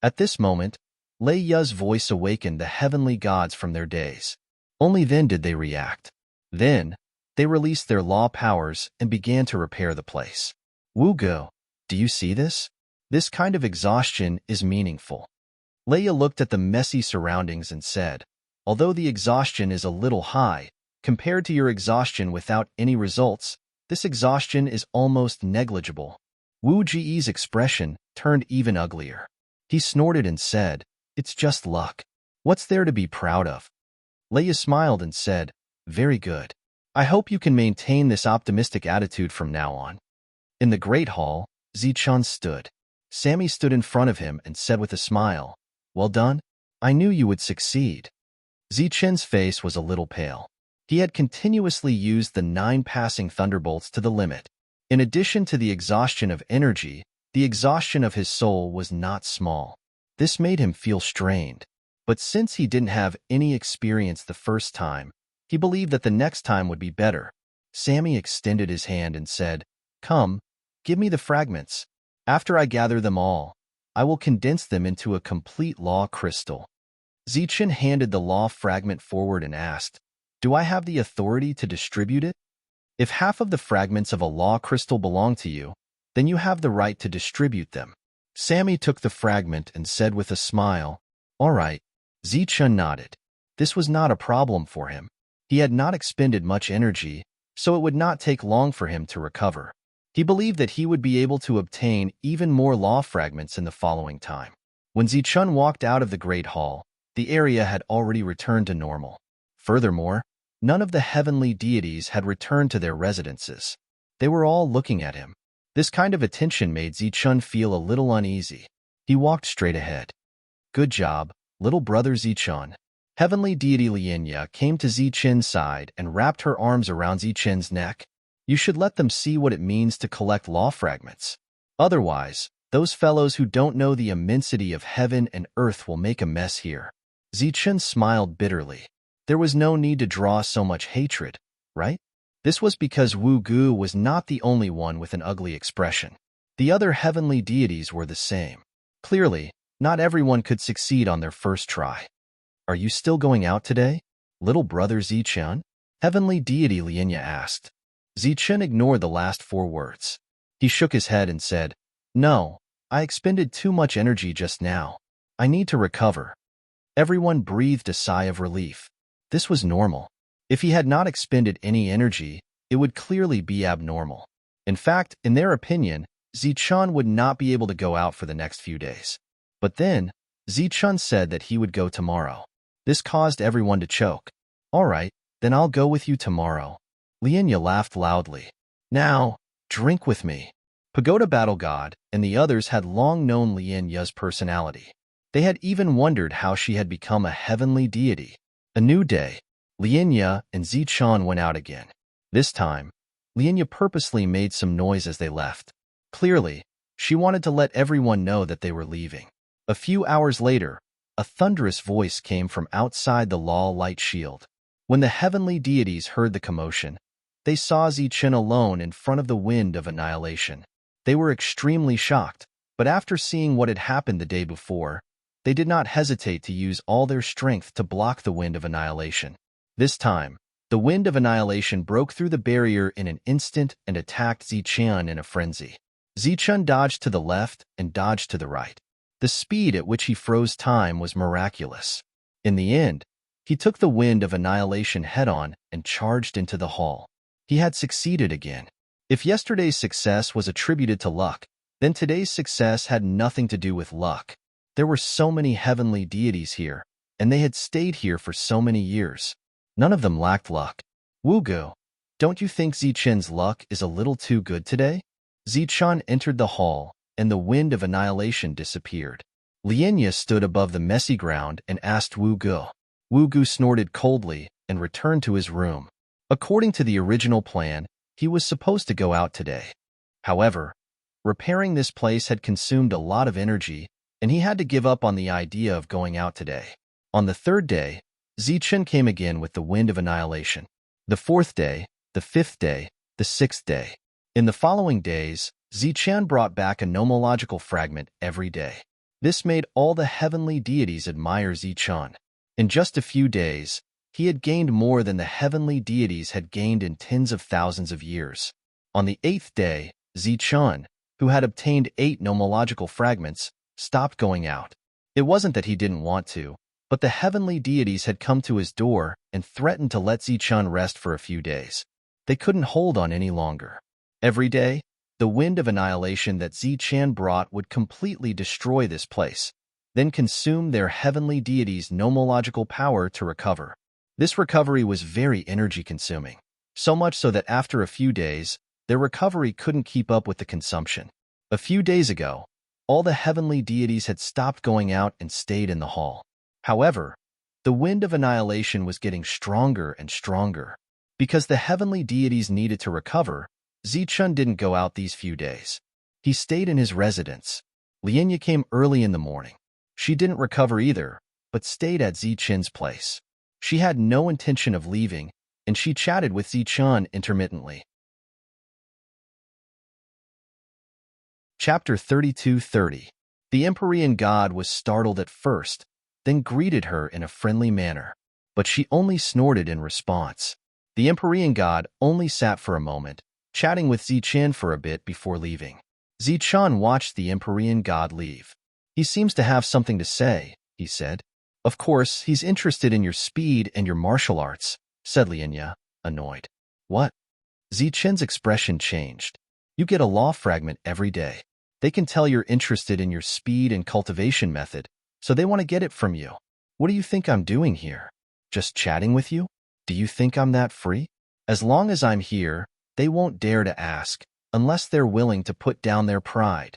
At this moment, Lei Ya's voice awakened the heavenly gods from their daze. Only then did they react. Then, they released their law powers and began to repair the place. Wu Gu, do you see this? This kind of exhaustion is meaningful. Leia looked at the messy surroundings and said, although the exhaustion is a little high, compared to your exhaustion without any results, this exhaustion is almost negligible. Wu Ji's expression turned even uglier. He snorted and said, it's just luck. What's there to be proud of? Leia smiled and said, very good. I hope you can maintain this optimistic attitude from now on. In the Great Hall, Zichun stood. Sammy stood in front of him and said with a smile, well done. I knew you would succeed. Zichun's face was a little pale. He had continuously used the 9 passing thunderbolts to the limit. In addition to the exhaustion of energy, the exhaustion of his soul was not small. This made him feel strained. But since he didn't have any experience the first time, he believed that the next time would be better. Sammy extended his hand and said, come, give me the fragments. After I gather them all, I will condense them into a complete law crystal. Zichun handed the law fragment forward and asked, do I have the authority to distribute it? If half of the fragments of a law crystal belong to you, then you have the right to distribute them. Sammy took the fragment and said with a smile, all right. Zichun nodded. This was not a problem for him. He had not expended much energy, so it would not take long for him to recover. He believed that he would be able to obtain even more law fragments in the following time. When Zichun walked out of the Great Hall, the area had already returned to normal. Furthermore, none of the heavenly deities had returned to their residences. They were all looking at him. This kind of attention made Zichun feel a little uneasy. He walked straight ahead. "Good job, little brother Zichun." Heavenly deity Lianya came to Zichen's side and wrapped her arms around Zichen's neck. "You should let them see what it means to collect law fragments. Otherwise, those fellows who don't know the immensity of heaven and earth will make a mess here." Zichen smiled bitterly. There was no need to draw so much hatred, right? This was because Wu Gu was not the only one with an ugly expression. The other heavenly deities were the same. Clearly, not everyone could succeed on their first try. "Are you still going out today, little brother Zichen?" Heavenly deity Lianya asked. Zichen ignored the last 4 words. He shook his head and said, "No, I expended too much energy just now. I need to recover." Everyone breathed a sigh of relief. This was normal. If he had not expended any energy, it would clearly be abnormal. In fact, in their opinion, Zichun would not be able to go out for the next few days. But then, Zichun said that he would go tomorrow. This caused everyone to choke. "All right, then I'll go with you tomorrow." Lianya laughed loudly. "Now, drink with me." Pagoda Battle God and the others had long known Lianya's personality. They had even wondered how she had become a heavenly deity. A new day. Lianya and Zichun went out again. This time, Lianya purposely made some noise as they left. Clearly, she wanted to let everyone know that they were leaving. A few hours later, a thunderous voice came from outside the law light shield. When the heavenly deities heard the commotion, they saw Zichen alone in front of the wind of annihilation. They were extremely shocked, but after seeing what had happened the day before, they did not hesitate to use all their strength to block the wind of annihilation. This time, the wind of annihilation broke through the barrier in an instant and attacked Zichen in a frenzy. Zichen dodged to the left and dodged to the right. The speed at which he froze time was miraculous. In the end, he took the wind of annihilation head-on and charged into the hall. He had succeeded again. If yesterday's success was attributed to luck, then today's success had nothing to do with luck. There were so many heavenly deities here, and they had stayed here for so many years. None of them lacked luck. "Wu Gu, don't you think Zichen's luck is a little too good today?" Zichen entered the hall, and the wind of annihilation disappeared. Lianya stood above the messy ground and asked Wu Gu. Wu Gu snorted coldly and returned to his room. According to the original plan, he was supposed to go out today. However, repairing this place had consumed a lot of energy, and he had to give up on the idea of going out today. On the 3rd day, Zichen came again with the wind of annihilation. The 4th day, the 5th day, the 6th day. In the following days, Zichen brought back a nomological fragment every day. This made all the heavenly deities admire Zichen. In just a few days, he had gained more than the heavenly deities had gained in tens of thousands of years. On the 8th day, Zichen, who had obtained 8 nomological fragments, stopped going out. It wasn't that he didn't want to, but the heavenly deities had come to his door and threatened to let Zichen rest for a few days. They couldn't hold on any longer. Every day, the wind of annihilation that Zichen brought would completely destroy this place, then consume their heavenly deities' nomological power to recover. This recovery was very energy-consuming, so much so that after a few days, their recovery couldn't keep up with the consumption. A few days ago, all the heavenly deities had stopped going out and stayed in the hall. However, the wind of annihilation was getting stronger and stronger. Because the heavenly deities needed to recover, Zichen didn't go out these few days. He stayed in his residence. Lianya came early in the morning. She didn't recover either, but stayed at Zichen's place. She had no intention of leaving, and she chatted with Zichen intermittently. Chapter 32:30. The Empyrean god was startled at first, then greeted her in a friendly manner, but she only snorted in response. The Empyrean god only sat for a moment, chatting with Zichen for a bit before leaving. Zichen watched the Empyrean god leave. "He seems to have something to say," he said. "Of course, he's interested in your speed and your martial arts. said Lianya, annoyed. What? Zichen's expression changed. You get a law fragment every day. They can tell you're interested in your speed and cultivation method, so they want to get it from you. What do you think I'm doing here? Just chatting with you? Do you think I'm that free? As long as I'm here, they won't dare to ask, unless they're willing to put down their pride.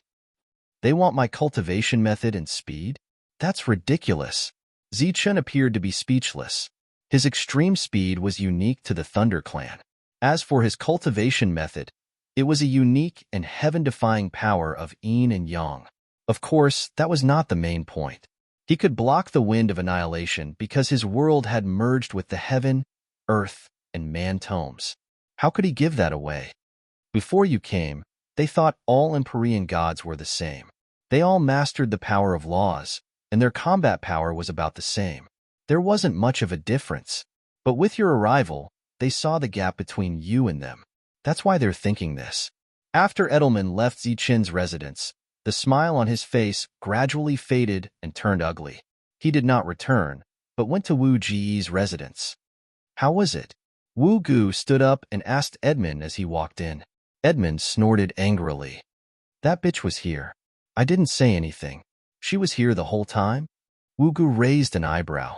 They want my cultivation method and speed? That's ridiculous. Zichen appeared to be speechless. His extreme speed was unique to the Thunder Clan. As for his cultivation method, it was a unique and heaven-defying power of yin and yang. Of course, that was not the main point. He could block the wind of annihilation because his world had merged with the heaven, earth, and man tomes. How could he give that away? Before you came, they thought all Empyrean gods were the same. They all mastered the power of laws, and their combat power was about the same. There wasn't much of a difference. But with your arrival, they saw the gap between you and them. That's why they're thinking this. After Edelman left Zichen's residence, the smile on his face gradually faded and turned ugly. He did not return, but went to Wu Ji's residence. How was it? Wu Gu stood up and asked Edmund as he walked in. Edmund snorted angrily. That bitch was here. I didn't say anything. She was here the whole time? Wu Gu raised an eyebrow.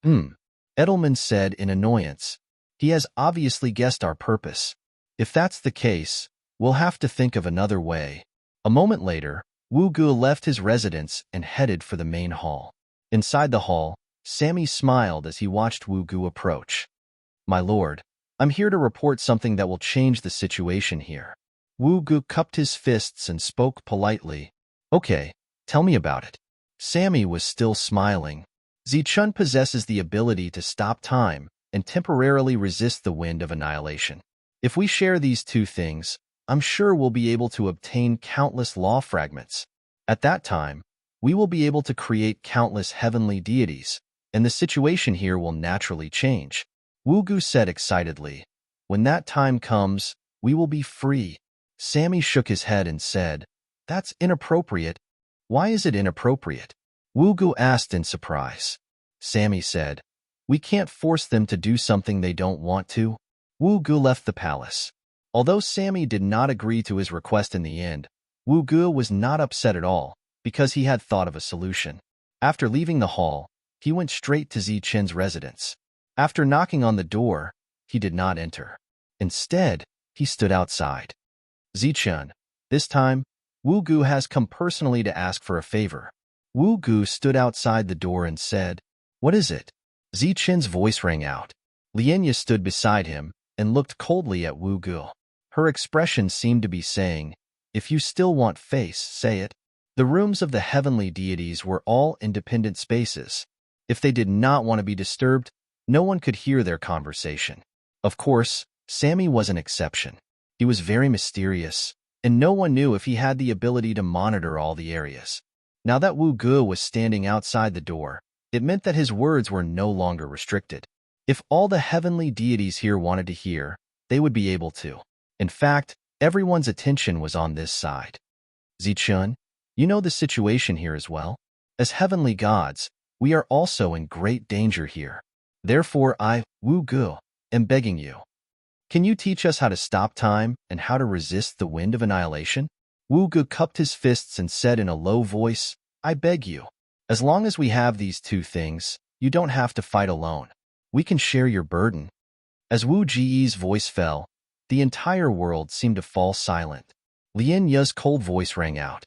Edelman said in annoyance. He has obviously guessed our purpose. If that's the case, we'll have to think of another way. A moment later, Wu Gu left his residence and headed for the main hall. Inside the hall, Sammy smiled as he watched Wu Gu approach. My lord, I'm here to report something that will change the situation here. Wu Gu cupped his fists and spoke politely. Okay, tell me about it. Sammy was still smiling. Zichun possesses the ability to stop time and temporarily resist the wind of annihilation. If we share these two things, I'm sure we'll be able to obtain countless law fragments. At that time, we will be able to create countless heavenly deities, and the situation here will naturally change. Wu Gu said excitedly, when that time comes, we will be free. Sammy shook his head and said, that's inappropriate. Why is it inappropriate? Wu Gu asked in surprise. Sammy said, we can't force them to do something they don't want to. Wu Gu left the palace. Although Sammy did not agree to his request in the end, Wu Gu was not upset at all, because he had thought of a solution. After leaving the hall, he went straight to Zichen's residence. After knocking on the door, he did not enter. Instead, he stood outside. Zichen, this time, Wu Gu has come personally to ask for a favor. Wu Gu stood outside the door and said, what is it? Zichen's voice rang out. Lianya stood beside him and looked coldly at Wu Gu. Her expression seemed to be saying, if you still want face, say it. The rooms of the heavenly deities were all independent spaces. If they did not want to be disturbed, no one could hear their conversation. Of course, Sammy was an exception. He was very mysterious, and no one knew if he had the ability to monitor all the areas. Now that Wu Gu was standing outside the door, it meant that his words were no longer restricted. If all the heavenly deities here wanted to hear, they would be able to. In fact, everyone's attention was on this side. Zichun, you know the situation here as well. As heavenly gods, we are also in great danger here. Therefore I, Wu Gu, am begging you. Can you teach us how to stop time and how to resist the wind of annihilation? Wu Gu cupped his fists and said in a low voice, I beg you. As long as we have these two things, you don't have to fight alone. We can share your burden. As Wu Ji's voice fell, the entire world seemed to fall silent. Lian Ya's cold voice rang out.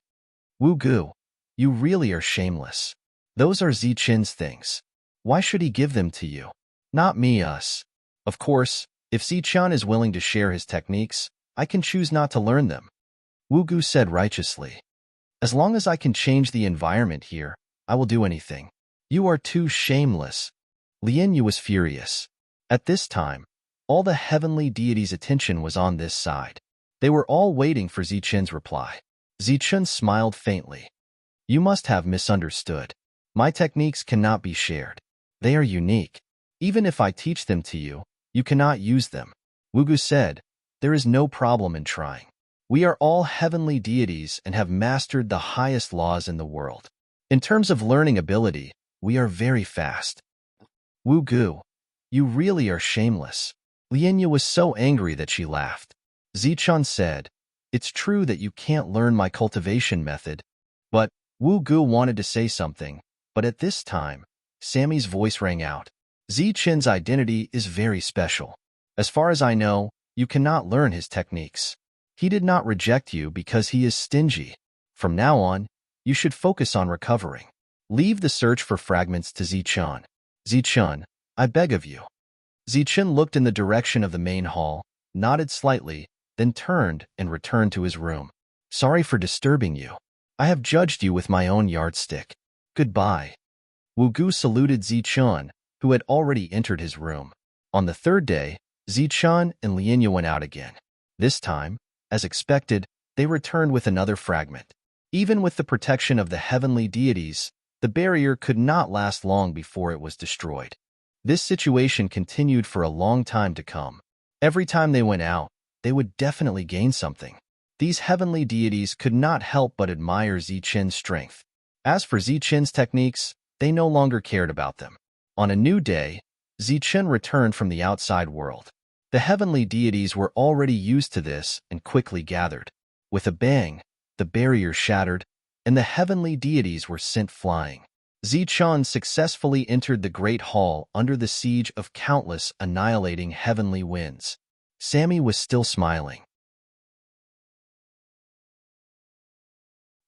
Wu Gu, you really are shameless. Those are Zichen's things. Why should he give them to you? Not me, us. Of course, if Zichen is willing to share his techniques, I can choose not to learn them. Wu Gu said righteously. As long as I can change the environment here, I will do anything. You are too shameless. Lian Yu was furious. At this time, all the heavenly deities' attention was on this side. They were all waiting for Zichen's reply. Zichen smiled faintly. You must have misunderstood. My techniques cannot be shared. They are unique. Even if I teach them to you, you cannot use them. Wu Gu said, there is no problem in trying. We are all heavenly deities and have mastered the highest laws in the world. In terms of learning ability, we are very fast. Wu Gu, You really are shameless. Lianya was so angry that she laughed. Zichun said, It's true that you can't learn my cultivation method, but Wu Gu wanted to say something, but at this time, Sammy's voice rang out. Zichen's identity is very special. As far as I know, you cannot learn his techniques. He did not reject you because he is stingy. From now on, you should focus on recovering. Leave the search for fragments to Zichun. Zichun, I beg of you. Zichun looked in the direction of the main hall, nodded slightly, then turned and returned to his room. Sorry for disturbing you. I have judged you with my own yardstick. Goodbye. Wu Gu saluted Zichun, who had already entered his room. On the third day, Zichun and Lianya went out again. This time, as expected, they returned with another fragment. Even with the protection of the heavenly deities, the barrier could not last long before it was destroyed. This situation continued for a long time to come. Every time they went out, they would definitely gain something. These heavenly deities could not help but admire Zichen's strength. As for Zichen's techniques, they no longer cared about them. On a new day, Zichen returned from the outside world. The heavenly deities were already used to this and quickly gathered. With a bang, the barrier shattered, and the heavenly deities were sent flying. Zichen successfully entered the Great Hall under the siege of countless annihilating heavenly winds. Sammy was still smiling.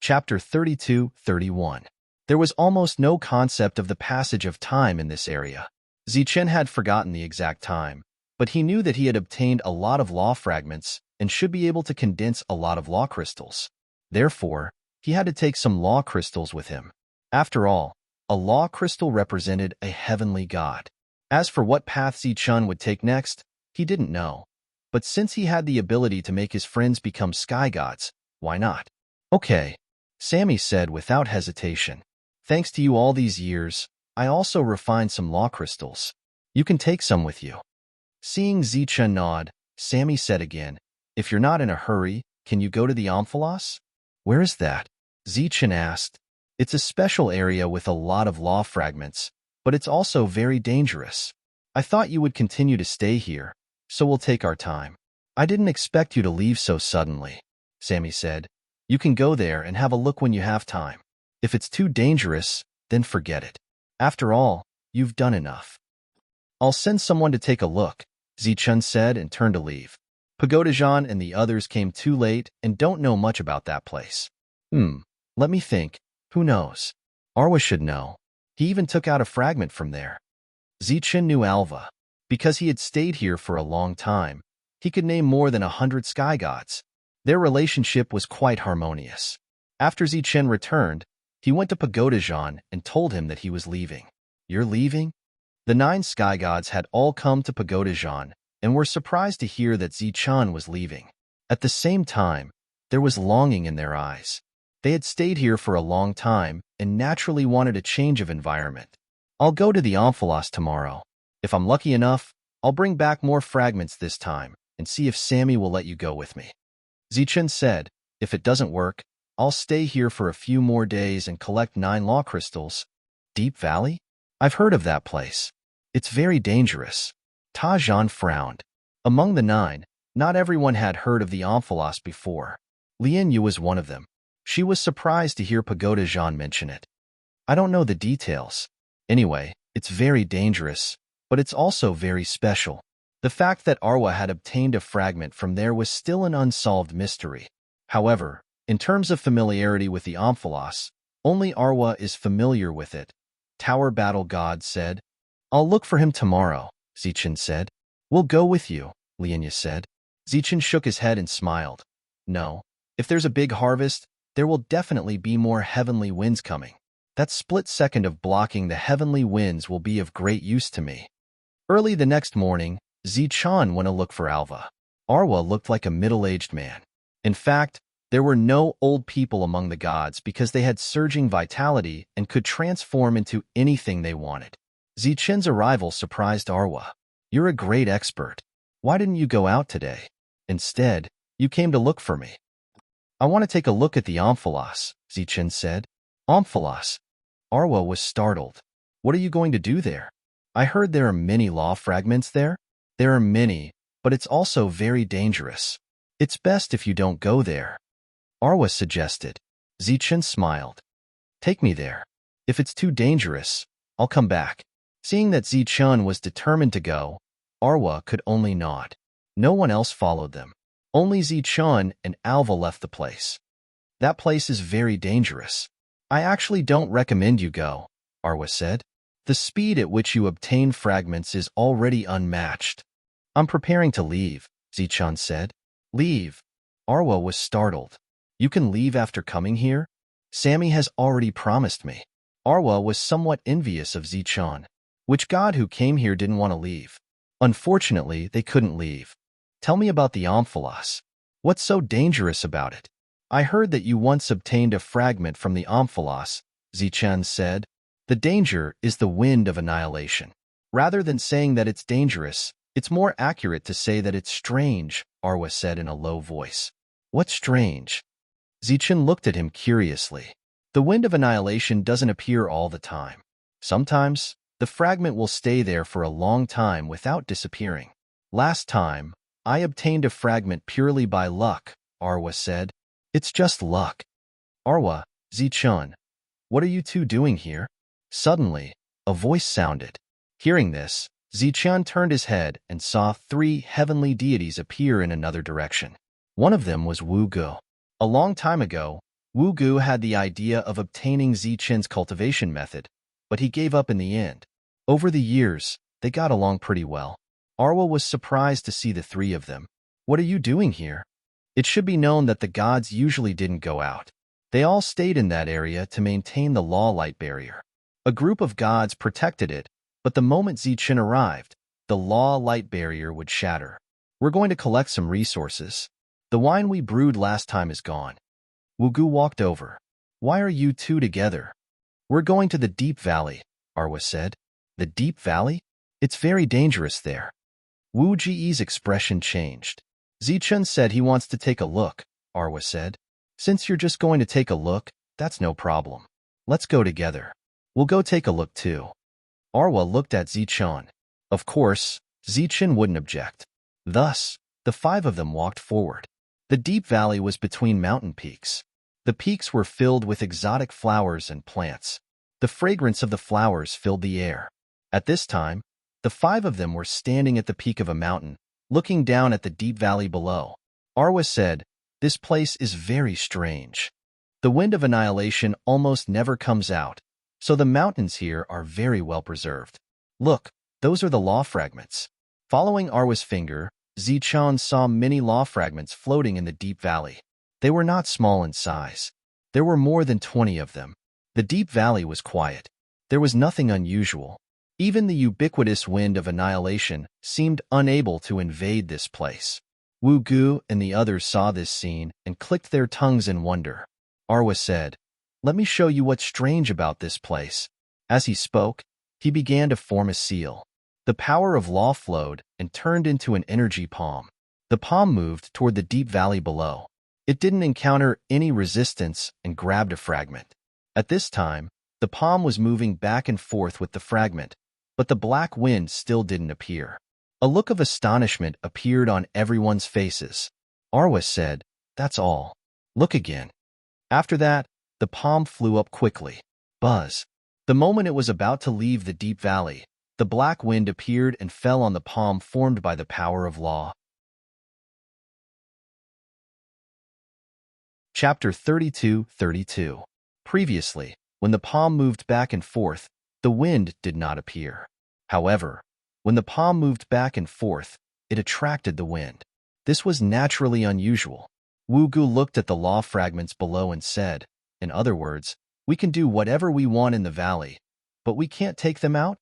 Chapter 32-31. There was almost no concept of the passage of time in this area. Zichen had forgotten the exact time, but he knew that he had obtained a lot of law fragments and should be able to condense a lot of law crystals. Therefore, he had to take some law crystals with him. After all, a law crystal represented a heavenly god. As for what path Zichen would take next, he didn't know. But since he had the ability to make his friends become sky gods, why not? Okay, Sammy said without hesitation. Thanks to you all these years, I also refined some law crystals. You can take some with you. Seeing Zichen nod, Sammy said again, If you're not in a hurry, can you go to the Amphilos? Where is that? Zichen asked. It's a special area with a lot of law fragments, but it's also very dangerous. I thought you would continue to stay here, so we'll take our time. I didn't expect you to leave so suddenly, Sammy said. You can go there and have a look when you have time. If it's too dangerous, then forget it. After all, you've done enough. I'll send someone to take a look, Zichen said and turned to leave. Pagoda Jean and the others came too late and don't know much about that place. Let me think. Who knows? Arwa should know. He even took out a fragment from there. Zichen knew Alva. Because he had stayed here for a long time, he could name more than 100 sky gods. Their relationship was quite harmonious. After Zichen returned, he went to Pagoda Jean and told him that he was leaving. You're leaving? The 9 sky gods had all come to Pagoda Jean and were surprised to hear that Zichen was leaving. At the same time, there was longing in their eyes. They had stayed here for a long time and naturally wanted a change of environment. I'll go to the Amphilos tomorrow. If I'm lucky enough, I'll bring back more fragments this time and see if Sammy will let you go with me. Zichen said, If it doesn't work, I'll stay here for a few more days and collect 9 law crystals. Deep Valley? I've heard of that place. It's very dangerous. Tajan frowned. Among the 9, not everyone had heard of the Amphilos before. Lianya was one of them. She was surprised to hear Pagoda Jean mention it. I don't know the details. Anyway, it's very dangerous, but it's also very special. The fact that Arwa had obtained a fragment from there was still an unsolved mystery. However, in terms of familiarity with the Amphilos, only Arwa is familiar with it. Tower Battle God said. I'll look for him tomorrow, Zichen said. We'll go with you, Lianya said. Zichen shook his head and smiled. No, if there's a big harvest, there will definitely be more heavenly winds coming. That split second of blocking the heavenly winds will be of great use to me. Early the next morning, Zichen went to look for Alva. Arwa looked like a middle-aged man. In fact, there were no old people among the gods because they had surging vitality and could transform into anything they wanted. Zichen's arrival surprised Arwa. You're a great expert. Why didn't you go out today? Instead, you came to look for me. I want to take a look at the Amphilos, Zichen said. Amphilos? Arwa was startled. What are you going to do there? I heard there are many law fragments there. There are many, but it's also very dangerous. It's best if you don't go there, Arwa suggested. Zichen smiled. Take me there. If it's too dangerous, I'll come back. Seeing that Zichun was determined to go, Arwa could only nod. No one else followed them. Only Zichun and Alva left the place. That place is very dangerous. I actually don't recommend you go, Arwa said. The speed at which you obtain fragments is already unmatched. I'm preparing to leave, Zichun said. Leave? Arwa was startled. You can leave after coming here? Sammy has already promised me. Arwa was somewhat envious of Zichun. Which god who came here didn't want to leave? Unfortunately, they couldn't leave. Tell me about the Omphalos. What's so dangerous about it? I heard that you once obtained a fragment from the Omphalos, Zichun said. The danger is the wind of annihilation. Rather than saying that it's dangerous, it's more accurate to say that it's strange, Arwa said in a low voice. What's strange? Zichun looked at him curiously. The wind of annihilation doesn't appear all the time. Sometimes, the fragment will stay there for a long time without disappearing. Last time, I obtained a fragment purely by luck, Arwa said. It's just luck. Arwa, Zichun, what are you two doing here? Suddenly, a voice sounded. Hearing this, Zichun turned his head and saw 3 heavenly deities appear in another direction. One of them was Wu Gu. A long time ago, Wu Gu had the idea of obtaining Zichun's cultivation method, but he gave up in the end. Over the years, they got along pretty well. Arwa was surprised to see the 3 of them. What are you doing here? It should be known that the gods usually didn't go out. They all stayed in that area to maintain the law light barrier. A group of gods protected it, but the moment Zichun arrived, the law light barrier would shatter. We're going to collect some resources. The wine we brewed last time is gone. Wu Gu walked over. Why are you two together? We're going to the Deep Valley, Arwa said. The Deep Valley? It's very dangerous there. Wu Ji's expression changed. Zichun said he wants to take a look, Arwa said. Since you're just going to take a look, that's no problem. Let's go together. We'll go take a look too. Arwa looked at Zichun. Of course, Zichun wouldn't object. Thus, the 5 of them walked forward. The Deep Valley was between mountain peaks. The peaks were filled with exotic flowers and plants. The fragrance of the flowers filled the air. At this time, the 5 of them were standing at the peak of a mountain, looking down at the deep valley below. Arwa said, "This place is very strange. The wind of annihilation almost never comes out, so the mountains here are very well preserved. Look, those are the law fragments." Following Arwa's finger, Zichun saw many law fragments floating in the deep valley. They were not small in size. There were more than 20 of them. The deep valley was quiet. There was nothing unusual. Even the ubiquitous wind of annihilation seemed unable to invade this place. Wu Gu and the others saw this scene and clicked their tongues in wonder. Arwa said, "Let me show you what's strange about this place." As he spoke, he began to form a seal. The power of law flowed and turned into an energy palm. The palm moved toward the deep valley below. It didn't encounter any resistance and grabbed a fragment. At this time, the palm was moving back and forth with the fragment, but the black wind still didn't appear. A look of astonishment appeared on everyone's faces. Arwa said, "That's all. Look again." After that, the palm flew up quickly. Buzz. The moment it was about to leave the deep valley, the black wind appeared and fell on the palm formed by the power of law. Chapter 32:32. Previously, when the palm moved back and forth, the wind did not appear. However, when the palm moved back and forth, it attracted the wind. This was naturally unusual. Wu Gu looked at the law fragments below and said, "In other words, we can do whatever we want in the valley, but we can't take them out?"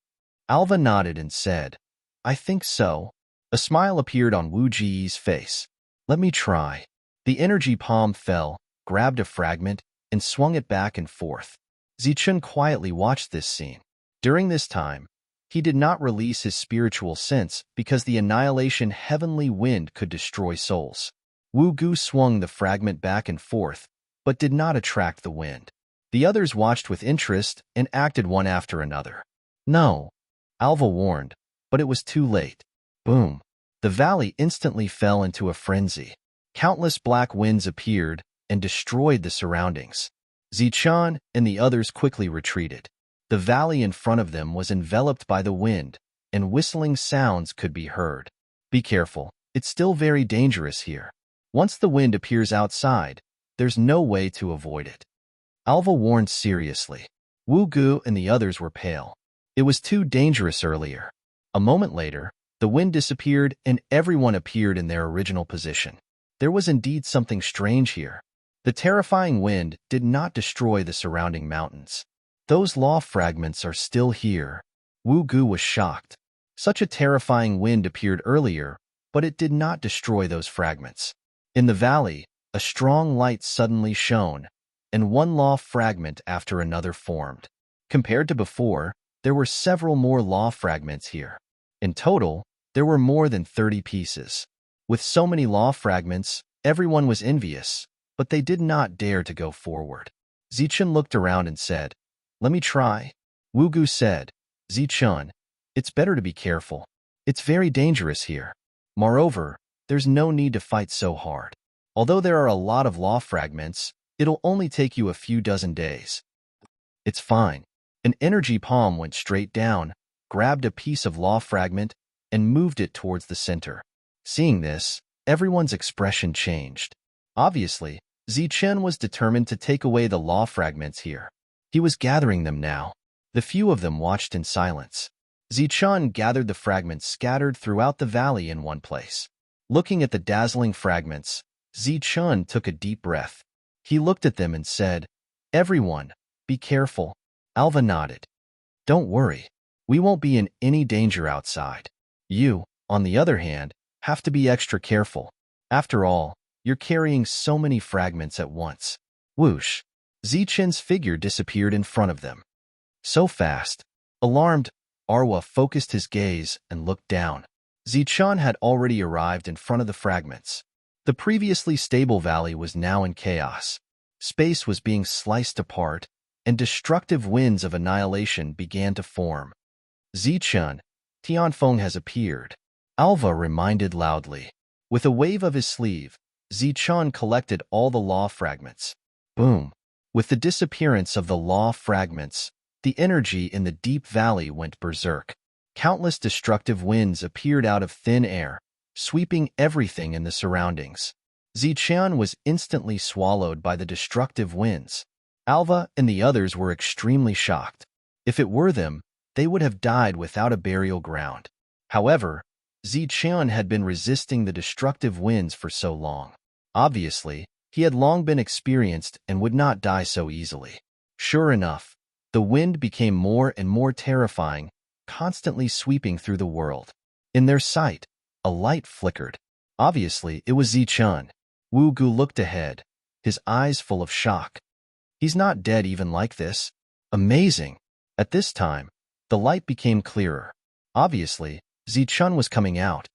Alva nodded and said, "I think so." A smile appeared on Wu Ji's face. "Let me try." The energy palm fell, grabbed a fragment, and swung it back and forth. Zichun quietly watched this scene. During this time, he did not release his spiritual sense because the annihilation heavenly wind could destroy souls. Wu Gu swung the fragment back and forth, but did not attract the wind. The others watched with interest and acted one after another. "No, Alva warned, but it was too late. Boom. The valley instantly fell into a frenzy. Countless black winds appeared and destroyed the surroundings. Zichun and the others quickly retreated. The valley in front of them was enveloped by the wind, and whistling sounds could be heard. Be careful, it's still very dangerous here. Once the wind appears outside, there's no way to avoid it. Alva warned seriously. Wu Gu and the others were pale. It was too dangerous earlier. A moment later, the wind disappeared and everyone appeared in their original position. There was indeed something strange here. The terrifying wind did not destroy the surrounding mountains. Those law fragments are still here. Wu Gu was shocked. Such a terrifying wind appeared earlier, but it did not destroy those fragments. In the valley, a strong light suddenly shone, and one law fragment after another formed. Compared to before, there were several more law fragments here. In total, there were more than 30 pieces. With so many law fragments, everyone was envious, but they did not dare to go forward. Zichun looked around and said, "Let me try." Wu Gu said, "Zichun, it's better to be careful. It's very dangerous here. Moreover, there's no need to fight so hard. Although there are a lot of law fragments, it'll only take you a few dozen days." "It's fine." An energy palm went straight down, grabbed a piece of law fragment, and moved it towards the center. Seeing this, everyone's expression changed. Obviously, Zichun was determined to take away the law fragments here. He was gathering them now. The few of them watched in silence. Zichun gathered the fragments scattered throughout the valley in one place. Looking at the dazzling fragments, Zichun took a deep breath. He looked at them and said, "Everyone, be careful." Alva nodded. "Don't worry. We won't be in any danger outside. You, on the other hand, have to be extra careful. After all, you're carrying so many fragments at once." Whoosh! Zichun's figure disappeared in front of them. So fast. Alarmed, Arwa focused his gaze and looked down. Zichun had already arrived in front of the fragments. The previously stable valley was now in chaos. Space was being sliced apart, and destructive winds of annihilation began to form. "Zichun, Tianfeng has appeared," Alva reminded loudly. With a wave of his sleeve, Zichun collected all the law fragments. Boom! With the disappearance of the law fragments, the energy in the deep valley went berserk. Countless destructive winds appeared out of thin air, sweeping everything in the surroundings. Zichun was instantly swallowed by the destructive winds. Alva and the others were extremely shocked. If it were them, they would have died without a burial ground. However, Zichun had been resisting the destructive winds for so long. Obviously, he had long been experienced and would not die so easily. Sure enough, the wind became more and more terrifying, constantly sweeping through the world. In their sight, a light flickered. Obviously, it was Zichun. Wu Gu looked ahead, his eyes full of shock. He's not dead even like this. Amazing. At this time, the light became clearer. Obviously, Zichun was coming out.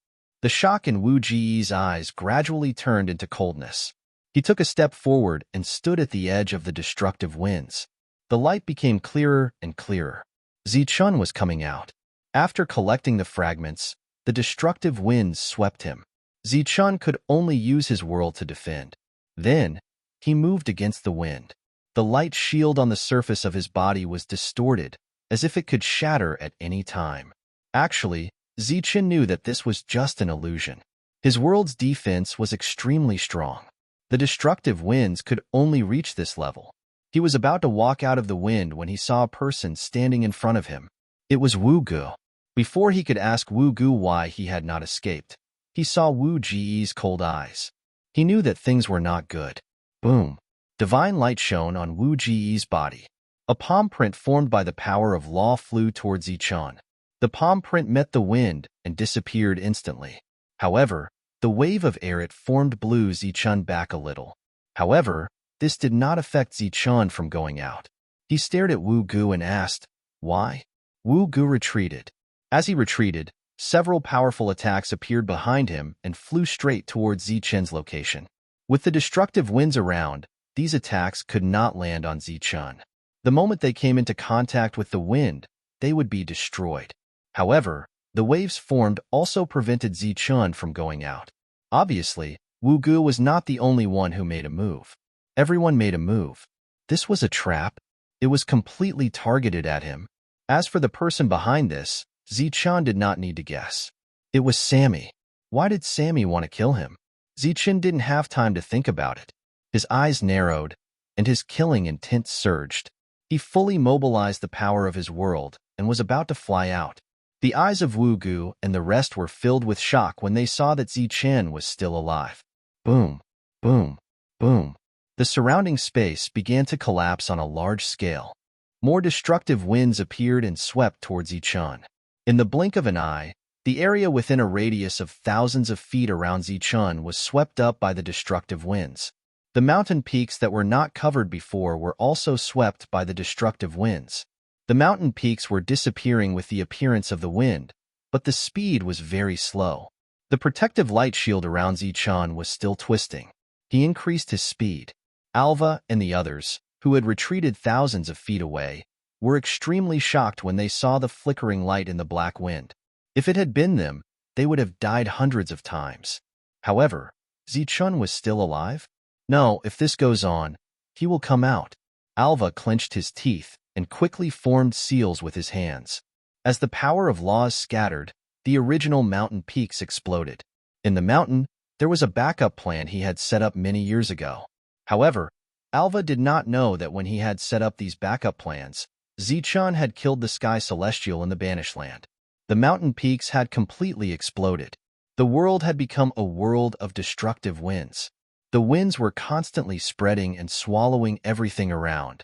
The shock in Wu Ji's eyes gradually turned into coldness. He took a step forward and stood at the edge of the destructive winds. The light became clearer and clearer. Zichun was coming out. After collecting the fragments, the destructive winds swept him. Zichun could only use his world to defend. Then, he moved against the wind. The light shield on the surface of his body was distorted, as if it could shatter at any time. Actually, Zichun knew that this was just an illusion. His world's defense was extremely strong. The destructive winds could only reach this level. He was about to walk out of the wind when he saw a person standing in front of him. It was Wu Gu. Before he could ask Wu Gu why he had not escaped, he saw Wu Ji's cold eyes. He knew that things were not good. Boom! Divine light shone on Wu Ji's body. A palm print formed by the power of law flew towards Zichun. The palm print met the wind and disappeared instantly. However, the wave of air it formed blew Zichun back a little. However, this did not affect Zichun from going out. He stared at Wu Gu and asked, "Why?" Wu Gu retreated. As he retreated, several powerful attacks appeared behind him and flew straight towards Zichun's location. With the destructive winds around, these attacks could not land on Zichun. The moment they came into contact with the wind, they would be destroyed. However, the waves formed also prevented Zichun from going out. Obviously, Wu Gu was not the only one who made a move. Everyone made a move. This was a trap. It was completely targeted at him. As for the person behind this, Zichun did not need to guess. It was Sammy. Why did Sammy want to kill him? Zichun didn't have time to think about it. His eyes narrowed, and his killing intent surged. He fully mobilized the power of his world and was about to fly out. The eyes of Wu Gu and the rest were filled with shock when they saw that Zichun was still alive. Boom, boom, boom. The surrounding space began to collapse on a large scale. More destructive winds appeared and swept towards Zichun. In the blink of an eye, the area within a radius of thousands of feet around Zichun was swept up by the destructive winds. The mountain peaks that were not covered before were also swept by the destructive winds. The mountain peaks were disappearing with the appearance of the wind, but the speed was very slow. The protective light shield around Zichun was still twisting. He increased his speed. Alva and the others, who had retreated thousands of feet away, were extremely shocked when they saw the flickering light in the black wind. If it had been them, they would have died hundreds of times. However, Zichun was still alive? No, if this goes on, he will come out. Alva clenched his teeth and quickly formed seals with his hands. As the power of laws scattered, the original mountain peaks exploded. In the mountain, there was a backup plan he had set up many years ago. However, Alva did not know that when he had set up these backup plans, Zichun had killed the Sky Celestial in the Banished Land. The mountain peaks had completely exploded. The world had become a world of destructive winds. The winds were constantly spreading and swallowing everything around.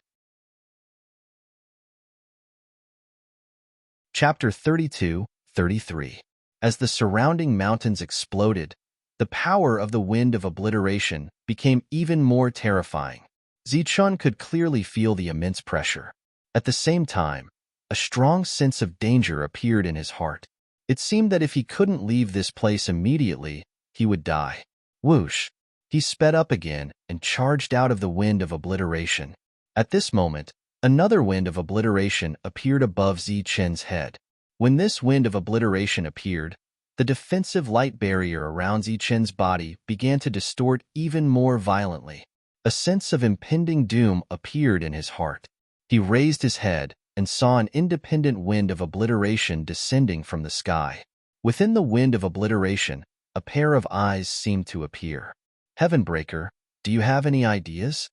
Chapter 32-33. As the surrounding mountains exploded, the power of the wind of obliteration became even more terrifying. Zichun could clearly feel the immense pressure. At the same time, a strong sense of danger appeared in his heart. It seemed that if he couldn't leave this place immediately, he would die. Whoosh! He sped up again and charged out of the wind of obliteration. At this moment, another wind of obliteration appeared above Zichun's head. When this wind of obliteration appeared, the defensive light barrier around Zichun's body began to distort even more violently. A sense of impending doom appeared in his heart. He raised his head and saw an independent wind of obliteration descending from the sky. Within the wind of obliteration, a pair of eyes seemed to appear. Heavenbreaker, do you have any ideas?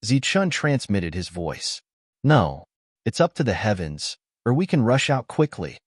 Zichun transmitted his voice. No, it's up to the heavens, or we can rush out quickly.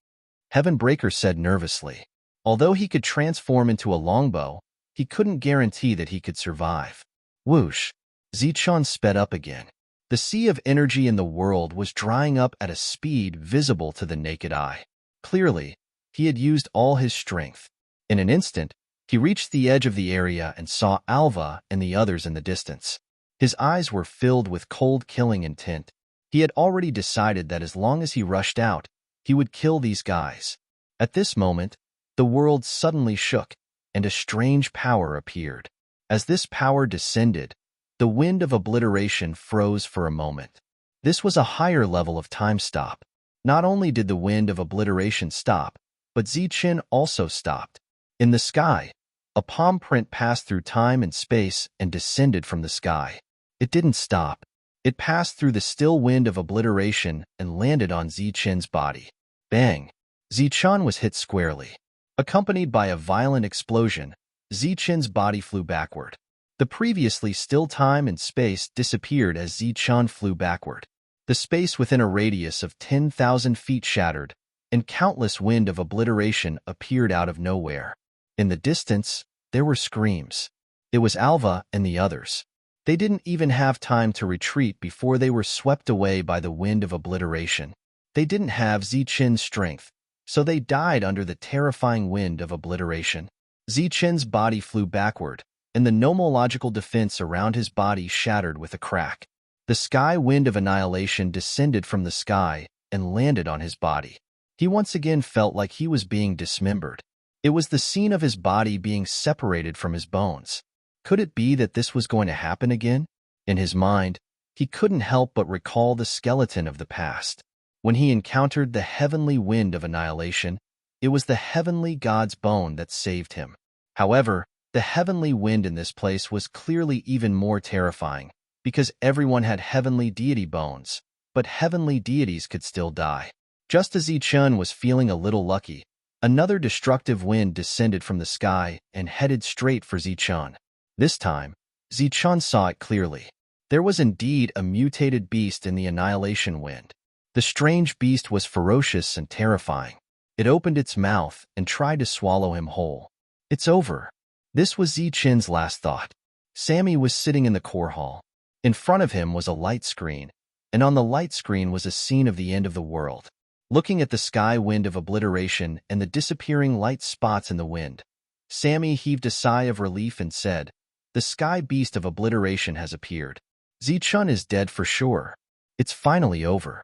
Heavenbreaker said nervously. Although he could transform into a longbow, he couldn't guarantee that he could survive. Whoosh! Zichun sped up again. The sea of energy in the world was drying up at a speed visible to the naked eye. Clearly, he had used all his strength. In an instant, he reached the edge of the area and saw Alva and the others in the distance. His eyes were filled with cold killing intent. He had already decided that as long as he rushed out, he would kill these guys. At this moment, the world suddenly shook, and a strange power appeared. As this power descended, the wind of obliteration froze for a moment. This was a higher level of time stop. Not only did the wind of obliteration stop, but Zichun also stopped. In the sky, a palm print passed through time and space and descended from the sky. It didn't stop. It passed through the still wind of obliteration and landed on Zichun's body. Bang! Zichun was hit squarely. Accompanied by a violent explosion, Zichun's body flew backward. The previously still time and space disappeared as Zichun flew backward. The space within a radius of 10,000 feet shattered, and countless wind of obliteration appeared out of nowhere. In the distance, there were screams. It was Alva and the others. They didn't even have time to retreat before they were swept away by the wind of obliteration. They didn't have Zichun's strength, so they died under the terrifying wind of obliteration. Zichun's body flew backward, and the nomological defense around his body shattered with a crack. The sky wind of annihilation descended from the sky and landed on his body. He once again felt like he was being dismembered. It was the scene of his body being separated from his bones. Could it be that this was going to happen again? In his mind, he couldn't help but recall the skeleton of the past. When he encountered the heavenly wind of annihilation, it was the heavenly god's bone that saved him. However, the heavenly wind in this place was clearly even more terrifying, because everyone had heavenly deity bones, but heavenly deities could still die. Just as Zichun was feeling a little lucky, another destructive wind descended from the sky and headed straight for Zichun. This time, Zichun saw it clearly. There was indeed a mutated beast in the annihilation wind. The strange beast was ferocious and terrifying. It opened its mouth and tried to swallow him whole. It's over. This was Zichun's last thought. Sammy was sitting in the core hall. In front of him was a light screen, and on the light screen was a scene of the end of the world. Looking at the sky wind of obliteration and the disappearing light spots in the wind, Sammy heaved a sigh of relief and said, "The sky beast of obliteration has appeared. Zichun is dead for sure. It's finally over."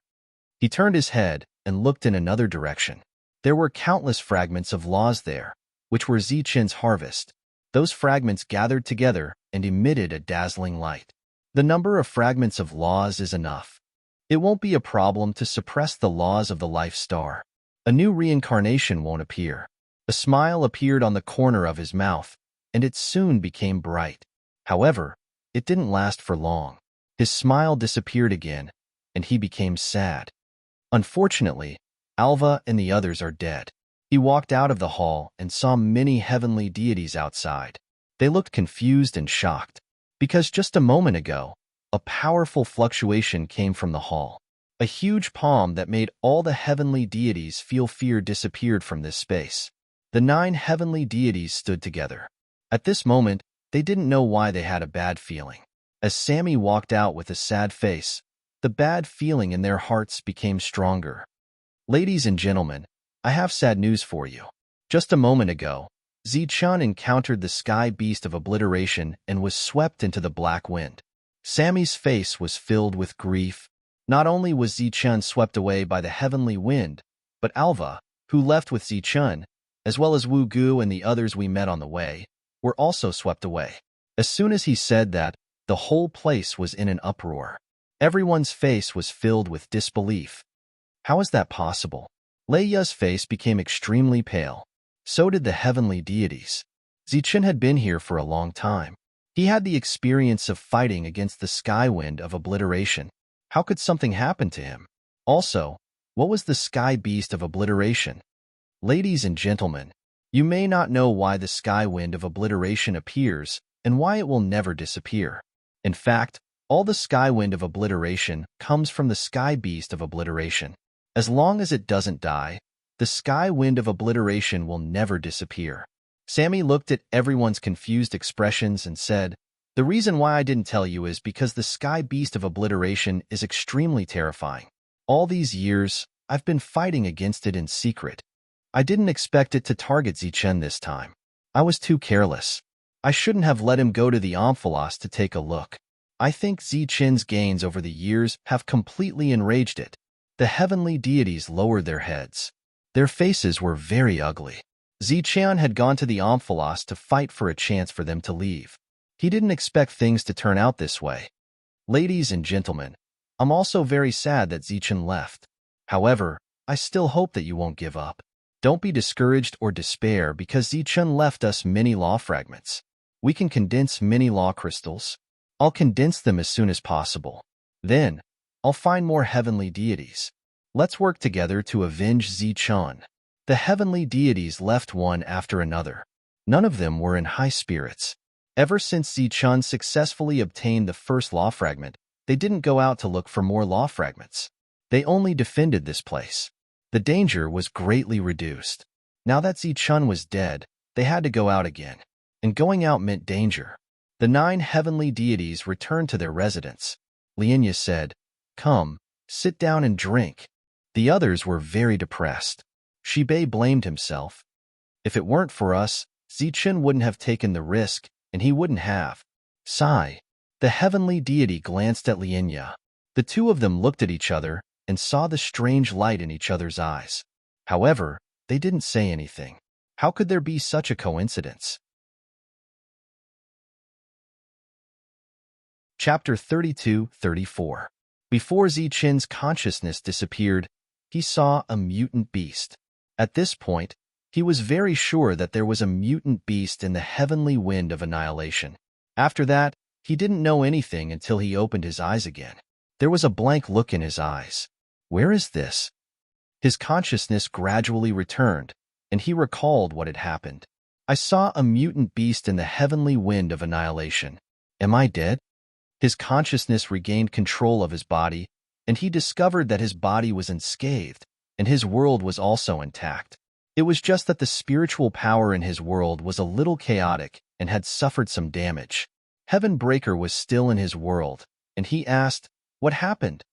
He turned his head and looked in another direction. There were countless fragments of laws there, which were Zichun's harvest. Those fragments gathered together and emitted a dazzling light. The number of fragments of laws is enough. It won't be a problem to suppress the laws of the life star. A new reincarnation won't appear. A smile appeared on the corner of his mouth, and it soon became bright. However, it didn't last for long. His smile disappeared again, and he became sad. Unfortunately, Alva and the others are dead. He walked out of the hall and saw many heavenly deities outside. They looked confused and shocked, because just a moment ago, a powerful fluctuation came from the hall. A huge palm that made all the heavenly deities feel fear disappeared from this space. The 9 heavenly deities stood together. At this moment, they didn't know why they had a bad feeling. As Sammy walked out with a sad face, the bad feeling in their hearts became stronger. "Ladies and gentlemen, I have sad news for you. Just a moment ago, Zichun encountered the sky beast of obliteration and was swept into the black wind." Sammy's face was filled with grief. Not only was Zichun swept away by the heavenly wind, but Alva, who left with Zichun, as well as Wu Gu and the others we met on the way, were also swept away. As soon as he said that, the whole place was in an uproar. Everyone's face was filled with disbelief. How is that possible? Leia's face became extremely pale. So did the heavenly deities. Zichun had been here for a long time. He had the experience of fighting against the sky wind of obliteration. How could something happen to him? Also, what was the sky beast of obliteration? Ladies and gentlemen, you may not know why the sky wind of obliteration appears and why it will never disappear. In fact, all the sky wind of obliteration comes from the sky beast of obliteration. As long as it doesn't die, the sky wind of obliteration will never disappear. Sammy looked at everyone's confused expressions and said, "The reason why I didn't tell you is because the sky beast of obliteration is extremely terrifying. All these years, I've been fighting against it in secret. I didn't expect it to target Zichun this time. I was too careless. I shouldn't have let him go to the Omphalos to take a look. I think Zichun's gains over the years have completely enraged it." The heavenly deities lowered their heads. Their faces were very ugly. Zichun had gone to the Omphalos to fight for a chance for them to leave. He didn't expect things to turn out this way. Ladies and gentlemen, I'm also very sad that Zichun left. However, I still hope that you won't give up. Don't be discouraged or despair because Zichun left us many law fragments. We can condense many law crystals. I'll condense them as soon as possible. Then, I'll find more heavenly deities. Let's work together to avenge Zichun. The heavenly deities left one after another. None of them were in high spirits. Ever since Zichun successfully obtained the first law fragment, they didn't go out to look for more law fragments. They only defended this place. The danger was greatly reduced. Now that Zichun was dead, they had to go out again. And going out meant danger. The 9 heavenly deities returned to their residence. Lienya said, "Come, sit down and drink." The others were very depressed. Shibei blamed himself. "If it weren't for us, Zichun wouldn't have taken the risk, and he wouldn't have." Sigh. The heavenly deity glanced at Lienya. The two of them looked at each other and saw the strange light in each other's eyes. However, they didn't say anything. How could there be such a coincidence? Chapter 32-34. Before Zichun's consciousness disappeared, he saw a mutant beast. At this point, he was very sure that there was a mutant beast in the heavenly wind of annihilation. After that, he didn't know anything until he opened his eyes again. There was a blank look in his eyes. Where is this? His consciousness gradually returned, and he recalled what had happened. I saw a mutant beast in the heavenly wind of annihilation. Am I dead? His consciousness regained control of his body, and he discovered that his body was unscathed, and his world was also intact. It was just that the spiritual power in his world was a little chaotic and had suffered some damage. Heaven Breaker was still in his world, and he asked, "What happened?"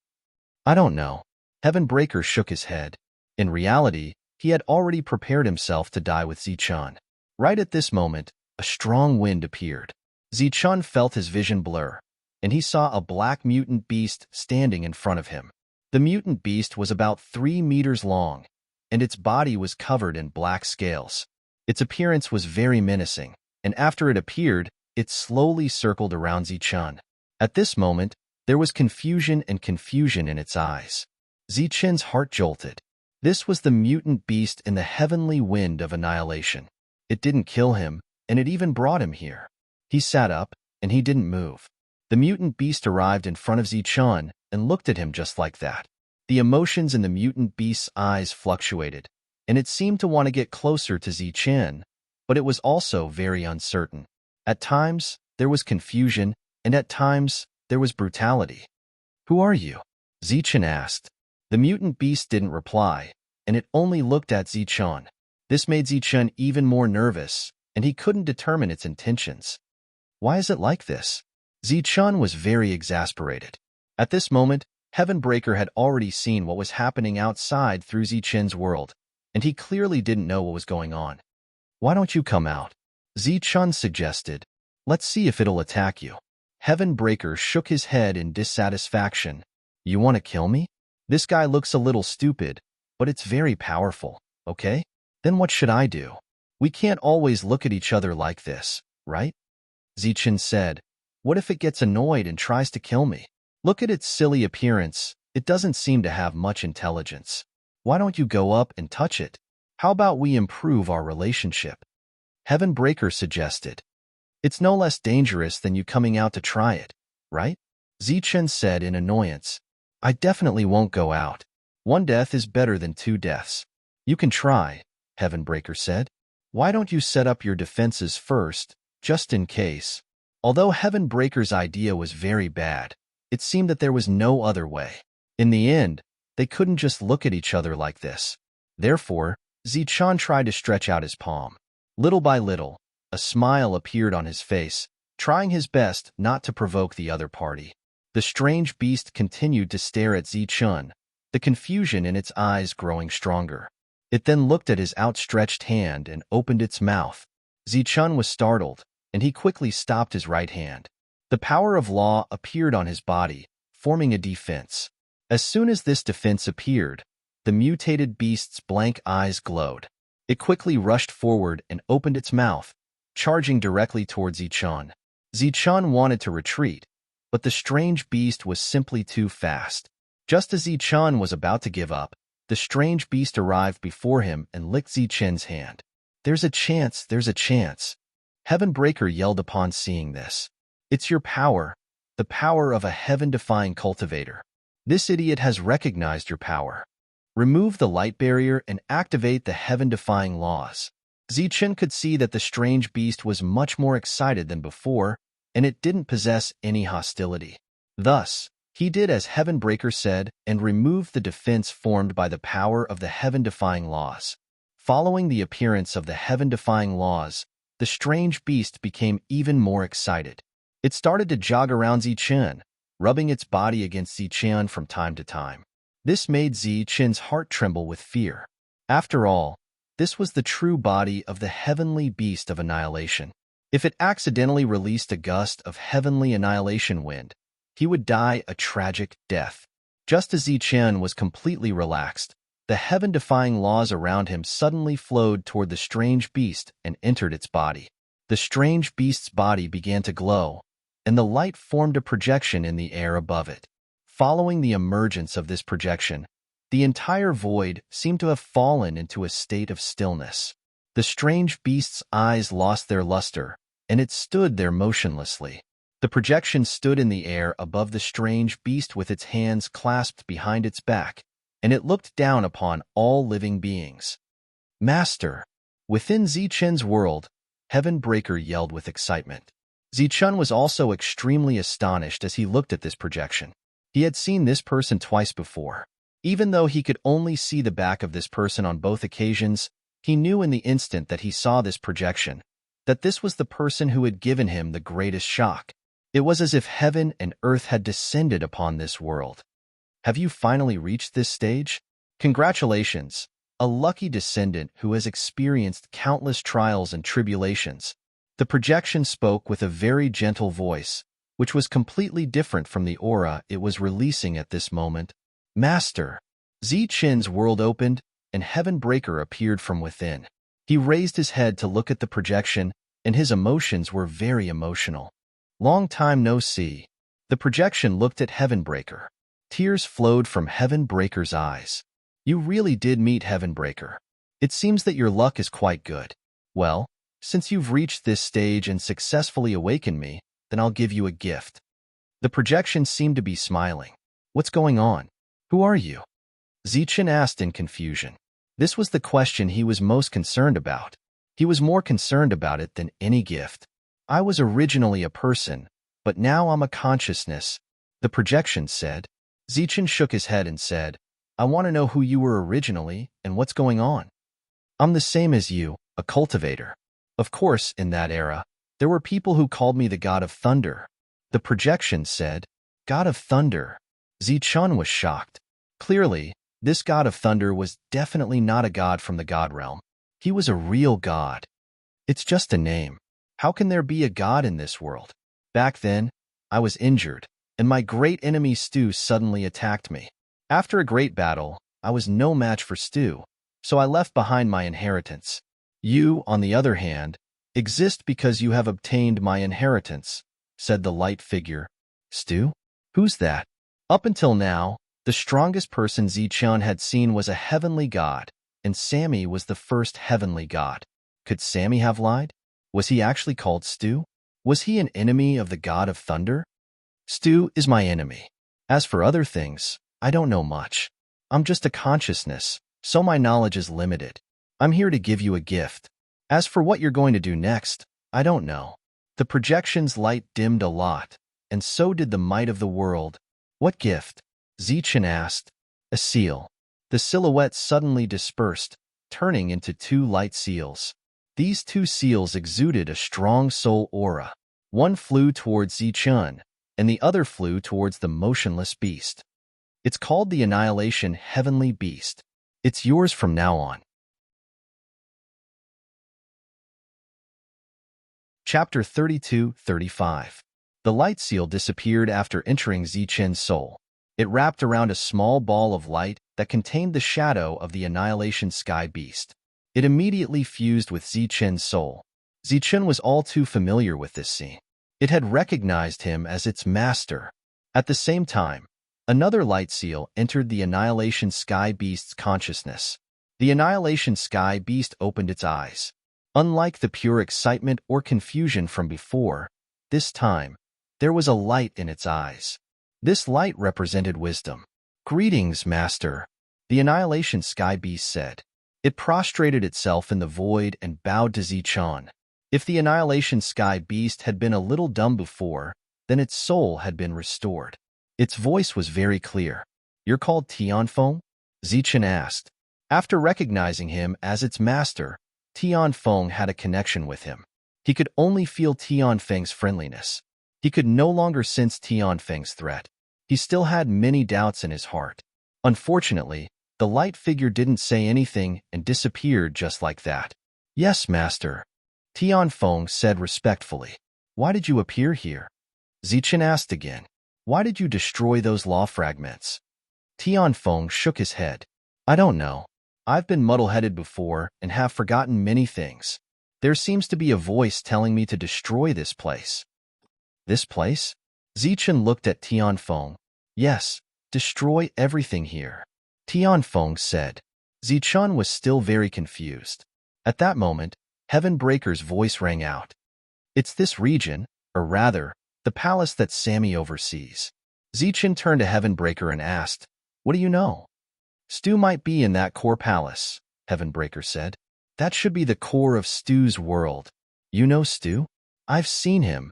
"I don't know." Heaven Breaker shook his head. In reality, he had already prepared himself to die with Zichun. Right at this moment, a strong wind appeared. Zichun felt his vision blur, and he saw a black mutant beast standing in front of him. The mutant beast was about 3 meters long, and its body was covered in black scales. Its appearance was very menacing, and after it appeared, it slowly circled around Zichun. At this moment, there was confusion in its eyes. Zichun's heart jolted. This was the mutant beast in the heavenly wind of annihilation. It didn't kill him, and it even brought him here. He sat up, and he didn't move. The mutant beast arrived in front of Zichun and looked at him just like that. The emotions in the mutant beast's eyes fluctuated, and it seemed to want to get closer to Zichun, but it was also very uncertain. At times, there was confusion, and at times, there was brutality. "Who are you?" Zichun asked. The mutant beast didn't reply, and it only looked at Zichun. This made Zichun even more nervous, and he couldn't determine its intentions. Why is it like this? Zichun was very exasperated. At this moment, Heaven Breaker had already seen what was happening outside through Zichun's world, and he clearly didn't know what was going on. "Why don't you come out?" Zichun suggested. "Let's see if it'll attack you." Heaven Breaker shook his head in dissatisfaction. "You want to kill me? This guy looks a little stupid, but it's very powerful, okay? Then what should I do? We can't always look at each other like this, right?" Zichun said. "What if it gets annoyed and tries to kill me? Look at its silly appearance. It doesn't seem to have much intelligence. Why don't you go up and touch it? How about we improve our relationship?" Heaven Breaker suggested. "It's no less dangerous than you coming out to try it, right?" Zichun said in annoyance. "I definitely won't go out. 1 death is better than 2 deaths. You can try," Heaven Breaker said. "Why don't you set up your defenses first, just in case?" Although Heaven Breaker's idea was very bad, it seemed that there was no other way. In the end, they couldn't just look at each other like this. Therefore, Zichun tried to stretch out his palm. Little by little, a smile appeared on his face, trying his best not to provoke the other party. The strange beast continued to stare at Zichun, the confusion in its eyes growing stronger. It then looked at his outstretched hand and opened its mouth. Zichun was startled, and he quickly stopped his right hand. The power of law appeared on his body, forming a defense. As soon as this defense appeared, the mutated beast's blank eyes glowed. It quickly rushed forward and opened its mouth, charging directly towards Zichun. Zichun wanted to retreat, but the strange beast was simply too fast. Just as Zichun was about to give up, the strange beast arrived before him and licked Zichun's hand. There's a chance. Heaven Breaker yelled upon seeing this. "It's your power, the power of a heaven-defying cultivator. This idiot has recognized your power. Remove the light barrier and activate the heaven-defying laws." Zichun could see that the strange beast was much more excited than before, and it didn't possess any hostility. Thus, he did as Heaven Breaker said and removed the defense formed by the power of the heaven-defying laws. Following the appearance of the heaven-defying laws, the strange beast became even more excited. It started to jog around Zichun, rubbing its body against Zichun from time to time. This made Zichun's heart tremble with fear. After all, this was the true body of the heavenly beast of annihilation. If it accidentally released a gust of heavenly annihilation wind, he would die a tragic death. Just as Zichun was completely relaxed, the heaven-defying laws around him suddenly flowed toward the strange beast and entered its body. The strange beast's body began to glow, and the light formed a projection in the air above it. Following the emergence of this projection, The entire void seemed to have fallen into a state of stillness. The strange beast's eyes lost their luster, and it stood there motionlessly. The projection stood in the air above the strange beast with its hands clasped behind its back, and it looked down upon all living beings. Master! Within Zichen's world, Heavenbreaker yelled with excitement. Zichen was also extremely astonished as he looked at this projection. He had seen this person twice before. Even though he could only see the back of this person on both occasions, he knew in the instant that he saw this projection that this was the person who had given him the greatest shock. It was as if heaven and earth had descended upon this world. Have you finally reached this stage? Congratulations, a lucky descendant who has experienced countless trials and tribulations. The projection spoke with a very gentle voice, which was completely different from the aura it was releasing at this moment. Master! Zichen's world opened, and Heavenbreaker appeared from within. He raised his head to look at the projection, and his emotions were very emotional. Long time no see. The projection looked at Heavenbreaker. Tears flowed from Heavenbreaker's eyes. You really did meet Heavenbreaker. It seems that your luck is quite good. Well, since you've reached this stage and successfully awakened me, then I'll give you a gift. The projection seemed to be smiling. What's going on? Who are you? Zichen asked in confusion. This was the question he was most concerned about. He was more concerned about it than any gift. I was originally a person, but now I'm a consciousness, the projection said. Zichen shook his head and said, I want to know who you were originally and what's going on. I'm the same as you, a cultivator. Of course, in that era, there were people who called me the god of thunder. The projection said, God of thunder. Zichen was shocked. Clearly, this god of thunder was definitely not a god from the god realm. He was a real god. It's just a name. How can there be a god in this world? Back then, I was injured, and my great enemy Stu suddenly attacked me. After a great battle, I was no match for Stu, so I left behind my inheritance. You, on the other hand, exist because you have obtained my inheritance, said the light figure. Stu? Who's that? Up until now, the strongest person Zichen had seen was a heavenly god, and Sammy was the first heavenly god. Could Sammy have lied? Was he actually called Stu? Was he an enemy of the god of thunder? Stu is my enemy. As for other things, I don't know much. I'm just a consciousness, so my knowledge is limited. I'm here to give you a gift. As for what you're going to do next, I don't know. The projection's light dimmed a lot, and so did the might of the world. What gift? Zichen asked. A seal. The silhouette suddenly dispersed, turning into two light seals. These two seals exuded a strong soul aura. One flew towards Zichen, and the other flew towards the motionless beast. It's called the Annihilation Heavenly Beast. It's yours from now on. Chapter 32-35. The light seal disappeared after entering Zichen's soul. It wrapped around a small ball of light that contained the shadow of the Annihilation Sky Beast. It immediately fused with Zichen's soul. Zichen was all too familiar with this scene. It had recognized him as its master. At the same time, another light seal entered the Annihilation Sky Beast's consciousness. The Annihilation Sky Beast opened its eyes. Unlike the pure excitement or confusion from before, this time, there was a light in its eyes. This light represented wisdom. Greetings, Master, the Annihilation Sky Beast said. It prostrated itself in the void and bowed to Zichen. If the Annihilation Sky Beast had been a little dumb before, then its soul had been restored. Its voice was very clear. You're called Tianfeng? Zichen asked. After recognizing him as its master, Tianfeng had a connection with him. He could only feel Tianfeng's friendliness. He could no longer sense Tianfeng's threat. He still had many doubts in his heart. Unfortunately, the light figure didn't say anything and disappeared just like that. Yes, Master, Tianfeng said respectfully. Why did you appear here? Zichen asked again. Why did you destroy those law fragments? Tianfeng shook his head. I don't know. I've been muddle-headed before and have forgotten many things. There seems to be a voice telling me to destroy this place. This place? Zichen looked at Tianfeng. Yes, destroy everything here. Tianfeng said. Zichun was still very confused. At that moment, Heaven Breaker's voice rang out. It's this region, or rather, the palace that Sammy oversees. Zichun turned to Heaven Breaker and asked, "What do you know?" "Stu might be in that core palace," Heaven Breaker said. "That should be the core of Stu's world." "You know Stu?" "I've seen him."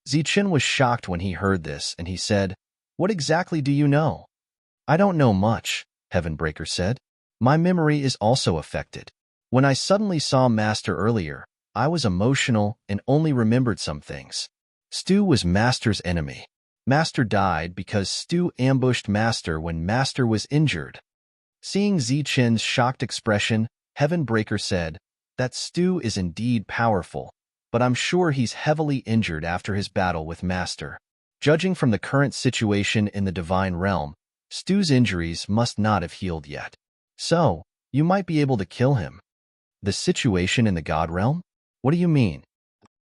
Zichun was shocked when he heard this, and he said, "What exactly do you know?" "I don't know much," Heaven Breaker said. "My memory is also affected. When I suddenly saw Master earlier, I was emotional and only remembered some things. Stu was Master's enemy. Master died because Stu ambushed Master when Master was injured." Seeing Zichun's shocked expression, Heaven Breaker said, "That Stu is indeed powerful, but I'm sure he's heavily injured after his battle with Master. Judging from the current situation in the Divine Realm, Stu's injuries must not have healed yet. So, you might be able to kill him." "The situation in the God Realm? What do you mean?"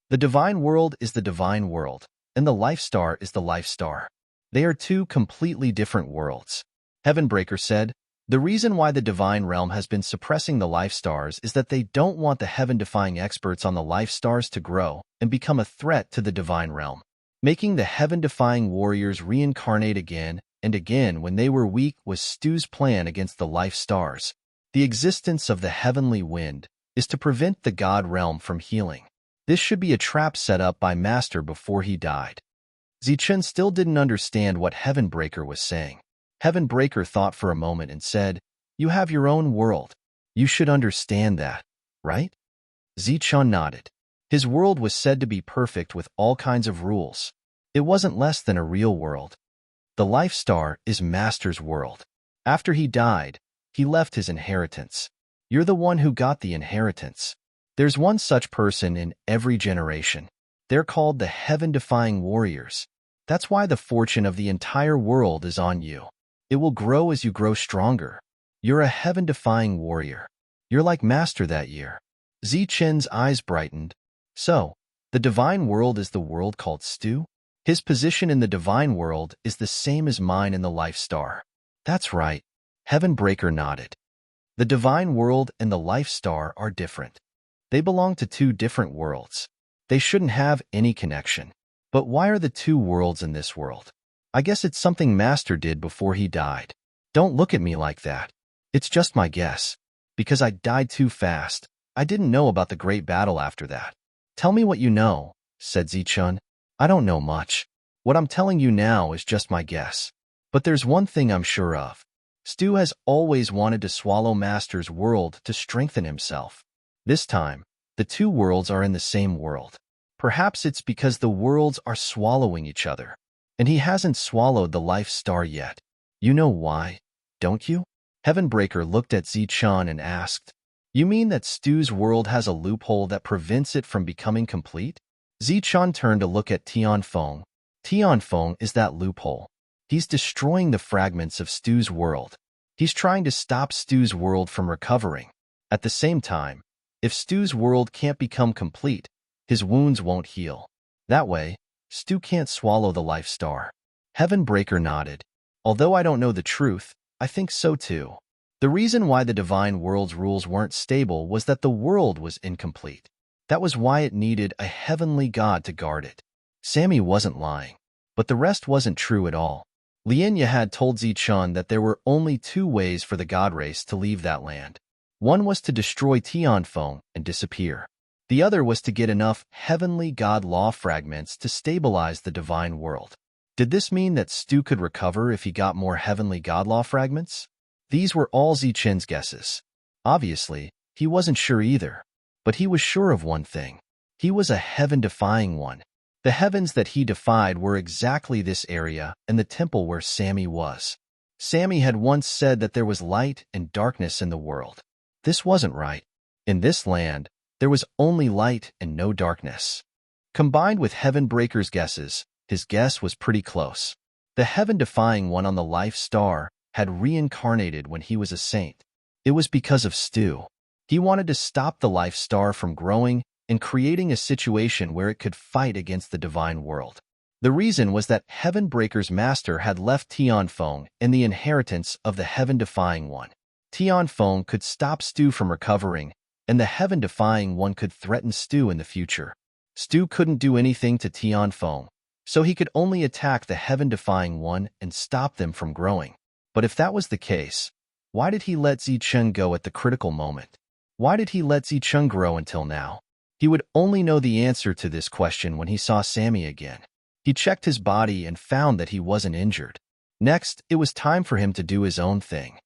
"The Divine World is the Divine World, and the Life Star is the Life Star. They are two completely different worlds." Heaven Breaker said, "The reason why the Divine Realm has been suppressing the Life Stars is that they don't want the heaven-defying experts on the Life Stars to grow and become a threat to the Divine Realm. Making the heaven-defying warriors reincarnate again and again when they were weak was Stu's plan against the Life Stars. The existence of the heavenly wind is to prevent the God Realm from healing. This should be a trap set up by Master before he died." Zichun still didn't understand what Heaven Breaker was saying. Heaven Breaker thought for a moment and said, "You have your own world. You should understand that, right?" Zichun nodded. His world was said to be perfect with all kinds of rules. It wasn't less than a real world. The Life Star is Master's world. After he died, he left his inheritance. You're the one who got the inheritance. There's one such person in every generation. They're called the heaven-defying warriors. That's why the fortune of the entire world is on you. It will grow as you grow stronger. You're a heaven-defying warrior. You're like Master that year." Zichun's eyes brightened. "So, the Divine World is the world called Stu? His position in the Divine World is the same as mine in the Life Star." "That's right." Heaven Breaker nodded. "The Divine World and the Life Star are different. They belong to two different worlds. They shouldn't have any connection. But why are the two worlds in this world? I guess it's something Master did before he died. Don't look at me like that. It's just my guess. Because I died too fast. I didn't know about the great battle after that." "Tell me what you know," said Zichun. "I don't know much. What I'm telling you now is just my guess. But there's one thing I'm sure of. Stu has always wanted to swallow Master's world to strengthen himself. This time, the two worlds are in the same world. Perhaps it's because the worlds are swallowing each other. And he hasn't swallowed the Life Star yet. You know why, don't you?" Heaven Breaker looked at Zichun and asked, "You mean that Stu's world has a loophole that prevents it from becoming complete?" Zichun turned to look at Tianfeng. "Tianfeng is that loophole. He's destroying the fragments of Stu's world. He's trying to stop Stu's world from recovering. At the same time, if Stu's world can't become complete, his wounds won't heal. That way, Stu can't swallow the Life Star." Heaven Breaker nodded. "Although I don't know the truth, I think so too. The reason why the Divine World's rules weren't stable was that the world was incomplete. That was why it needed a heavenly god to guard it." Sammy wasn't lying. But the rest wasn't true at all. Lianya had told Zichun that there were only two ways for the god race to leave that land. One was to destroy Tianfeng and disappear. The other was to get enough heavenly god law fragments to stabilize the Divine World. Did this mean that Stu could recover if he got more heavenly god law fragments? These were all Zichun's guesses. Obviously, he wasn't sure either. But he was sure of one thing. He was a heaven-defying one. The heavens that he defied were exactly this area and the temple where Sammy was. Sammy had once said that there was light and darkness in the world. This wasn't right. In this land, there was only light and no darkness. Combined with Heaven Breaker's guesses, his guess was pretty close. The heaven-defying one on the Life Star had reincarnated when he was a saint. It was because of Stu. He wanted to stop the Life Star from growing and creating a situation where it could fight against the Divine World. The reason was that Heavenbreaker's master had left Tianfeng in the inheritance of the Heaven-Defying One. Tianfeng could stop Stu from recovering, and the Heaven-Defying One could threaten Stu in the future. Stu couldn't do anything to Tianfeng, so he could only attack the Heaven-Defying One and stop them from growing. But if that was the case, why did he let Zicheng go at the critical moment? Why did he let Zicheng grow until now? He would only know the answer to this question when he saw Sammy again. He checked his body and found that he wasn't injured. Next, it was time for him to do his own thing.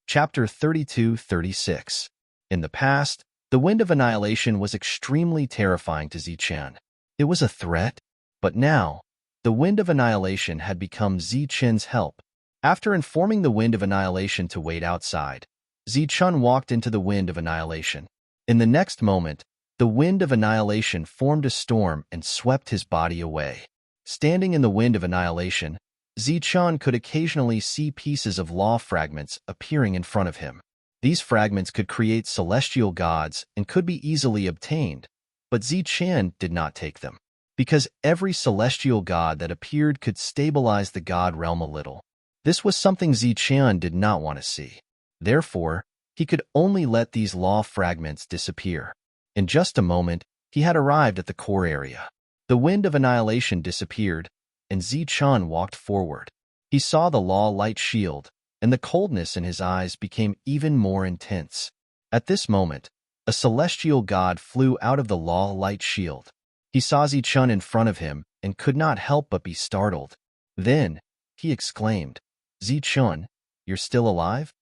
Chapter 32-36. In the past, the Wind of Annihilation was extremely terrifying to Zicheng. It was a threat, but now, the Wind of Annihilation had become Zichen's help. After informing the Wind of Annihilation to wait outside, Zicheng walked into the Wind of Annihilation. In the next moment, the Wind of Annihilation formed a storm and swept his body away. Standing in the Wind of Annihilation, Zicheng could occasionally see pieces of law fragments appearing in front of him. These fragments could create celestial gods and could be easily obtained, but Zicheng did not take them, because every celestial god that appeared could stabilize the god realm a little. This was something Zicheng did not want to see. Therefore, he could only let these law fragments disappear. In just a moment, he had arrived at the core area. The Wind of Annihilation disappeared, and Zicheng walked forward. He saw the law light shield, and the coldness in his eyes became even more intense. At this moment, a celestial god flew out of the law light shield. He saw Zicheng in front of him and could not help but be startled. Then, he exclaimed, "Zicheng, you're still alive?"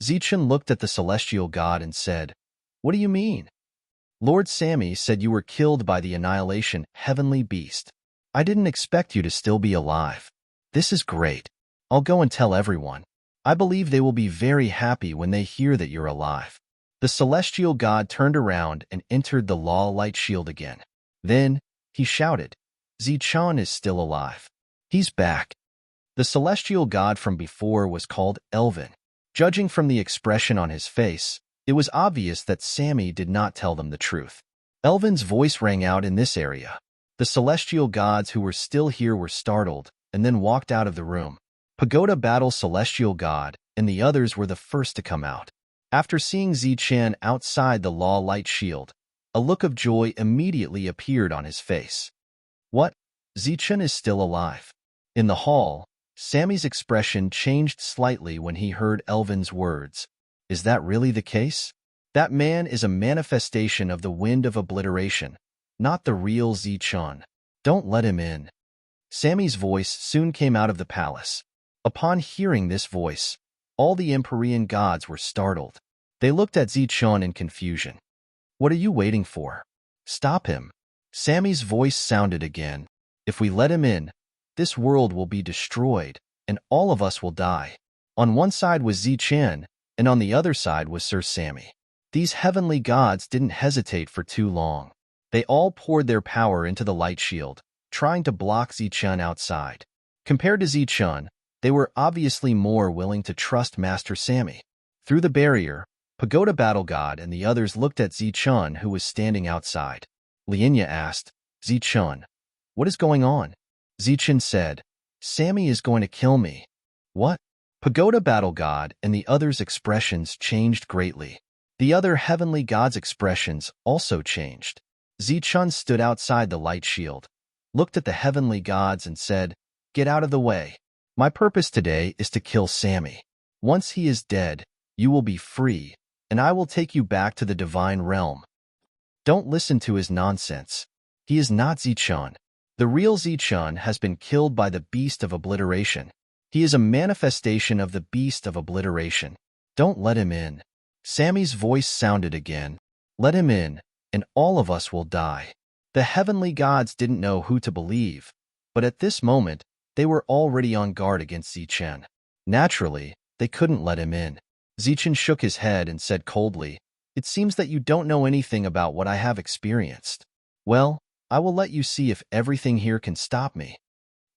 Zicheng looked at the celestial god and said, "What do you mean?" "Lord Sammy said you were killed by the Annihilation Heavenly Beast. I didn't expect you to still be alive. This is great. I'll go and tell everyone. I believe they will be very happy when they hear that you're alive." The celestial god turned around and entered the law light shield again. Then, he shouted, "Zicheng is still alive. He's back." The celestial god from before was called Elvin. Judging from the expression on his face, it was obvious that Sammy did not tell them the truth. Elvin's voice rang out in this area. The celestial gods who were still here were startled and then walked out of the room. Pagoda Battle's celestial god and the others were the first to come out. After seeing Zicheng outside the law light shield, a look of joy immediately appeared on his face. "What? Zicheng is still alive." In the hall, Sammy's expression changed slightly when he heard Elvin's words. Is that really the case? That man is a manifestation of the Wind of Obliteration, not the real Zicheng. Don't let him in. Sammy's voice soon came out of the palace. Upon hearing this voice, all the Empyrean gods were startled. They looked at Zicheng in confusion. "What are you waiting for? Stop him." Sammy's voice sounded again. "If we let him in, this world will be destroyed, and all of us will die." On one side was Zicheng, and on the other side was Sir Sammy. These heavenly gods didn't hesitate for too long. They all poured their power into the light shield, trying to block Zicheng outside. Compared to Zicheng, they were obviously more willing to trust Master Sammy. Through the barrier, Pagoda Battle God and the others looked at Zicheng, who was standing outside. Lianya asked, "Zicheng, what is going on?" Zicheng said, "Sammy is going to kill me." "What?" Pagoda Battle God and the others' expressions changed greatly. The other heavenly gods' expressions also changed. Zicheng stood outside the light shield, looked at the heavenly gods and said, "Get out of the way. My purpose today is to kill Sammy. Once he is dead, you will be free, and I will take you back to the divine realm." Don't listen to his nonsense. He is not Zicheng. The real Zicheng has been killed by the Beast of Obliteration. He is a manifestation of the Beast of Obliteration. Don't let him in. Sammy's voice sounded again. "Let him in, and all of us will die." The heavenly gods didn't know who to believe, but at this moment, they were already on guard against Zicheng. Naturally, they couldn't let him in. Zicheng shook his head and said coldly, "It seems that you don't know anything about what I have experienced. Well, I will let you see if everything here can stop me."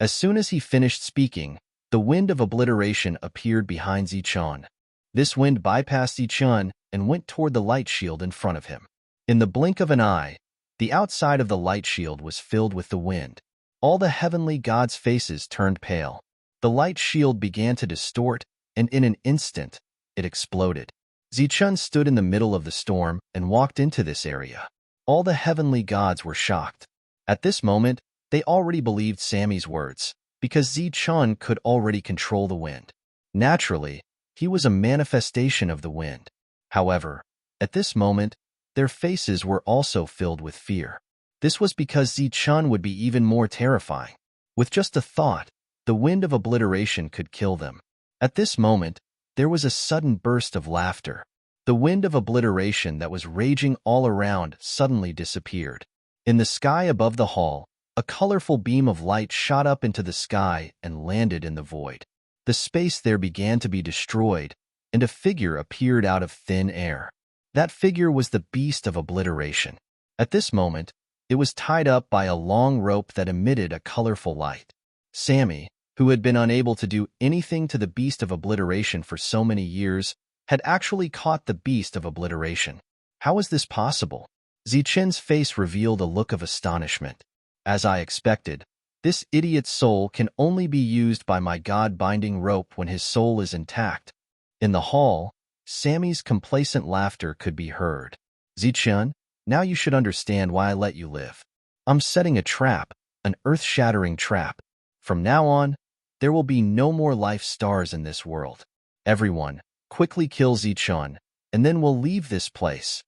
As soon as he finished speaking, the Wind of Obliteration appeared behind Zicheng. This wind bypassed Zicheng and went toward the light shield in front of him. In the blink of an eye, The outside of the light shield was filled with the wind. All the heavenly gods' faces turned pale. The light shield began to distort, and in an instant, it exploded. Zichun stood in the middle of the storm and walked into this area. All the heavenly gods were shocked. At this moment, they already believed Sammy's words, because Zichun could already control the wind. Naturally, he was a manifestation of the wind. However, at this moment, their faces were also filled with fear. This was because Zichun would be even more terrifying. With just a thought, the wind of obliteration could kill them. At this moment, there was a sudden burst of laughter. The wind of obliteration that was raging all around suddenly disappeared. In the sky above the hall, a colorful beam of light shot up into the sky and landed in the void. The space there began to be destroyed, and a figure appeared out of thin air. That figure was the beast of obliteration. At this moment, it was tied up by a long rope that emitted a colorful light. Sammy, who had been unable to do anything to the beast of obliteration for so many years, had actually caught the beast of obliteration. How was this possible? Zichun's face revealed a look of astonishment. As I expected, this idiot's soul can only be used by my god-binding rope when his soul is intact. In the hall, Sammy's complacent laughter could be heard. Zichun, now you should understand why I let you live. I'm setting a trap, an earth-shattering trap. From now on, there will be no more life stars in this world. Everyone, quickly kill Zichun, and then we'll leave this place.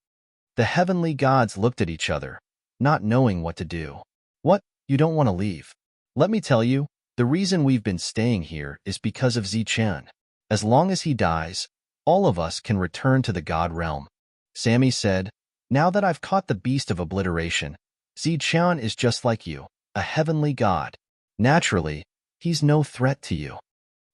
The heavenly gods looked at each other, not knowing what to do. What? You don't want to leave? Let me tell you, the reason we've been staying here is because of Zichun. As long as he dies, all of us can return to the god realm. Sammy said, now that I've caught the beast of obliteration, Zichun is just like you, a heavenly god. Naturally, he's no threat to you.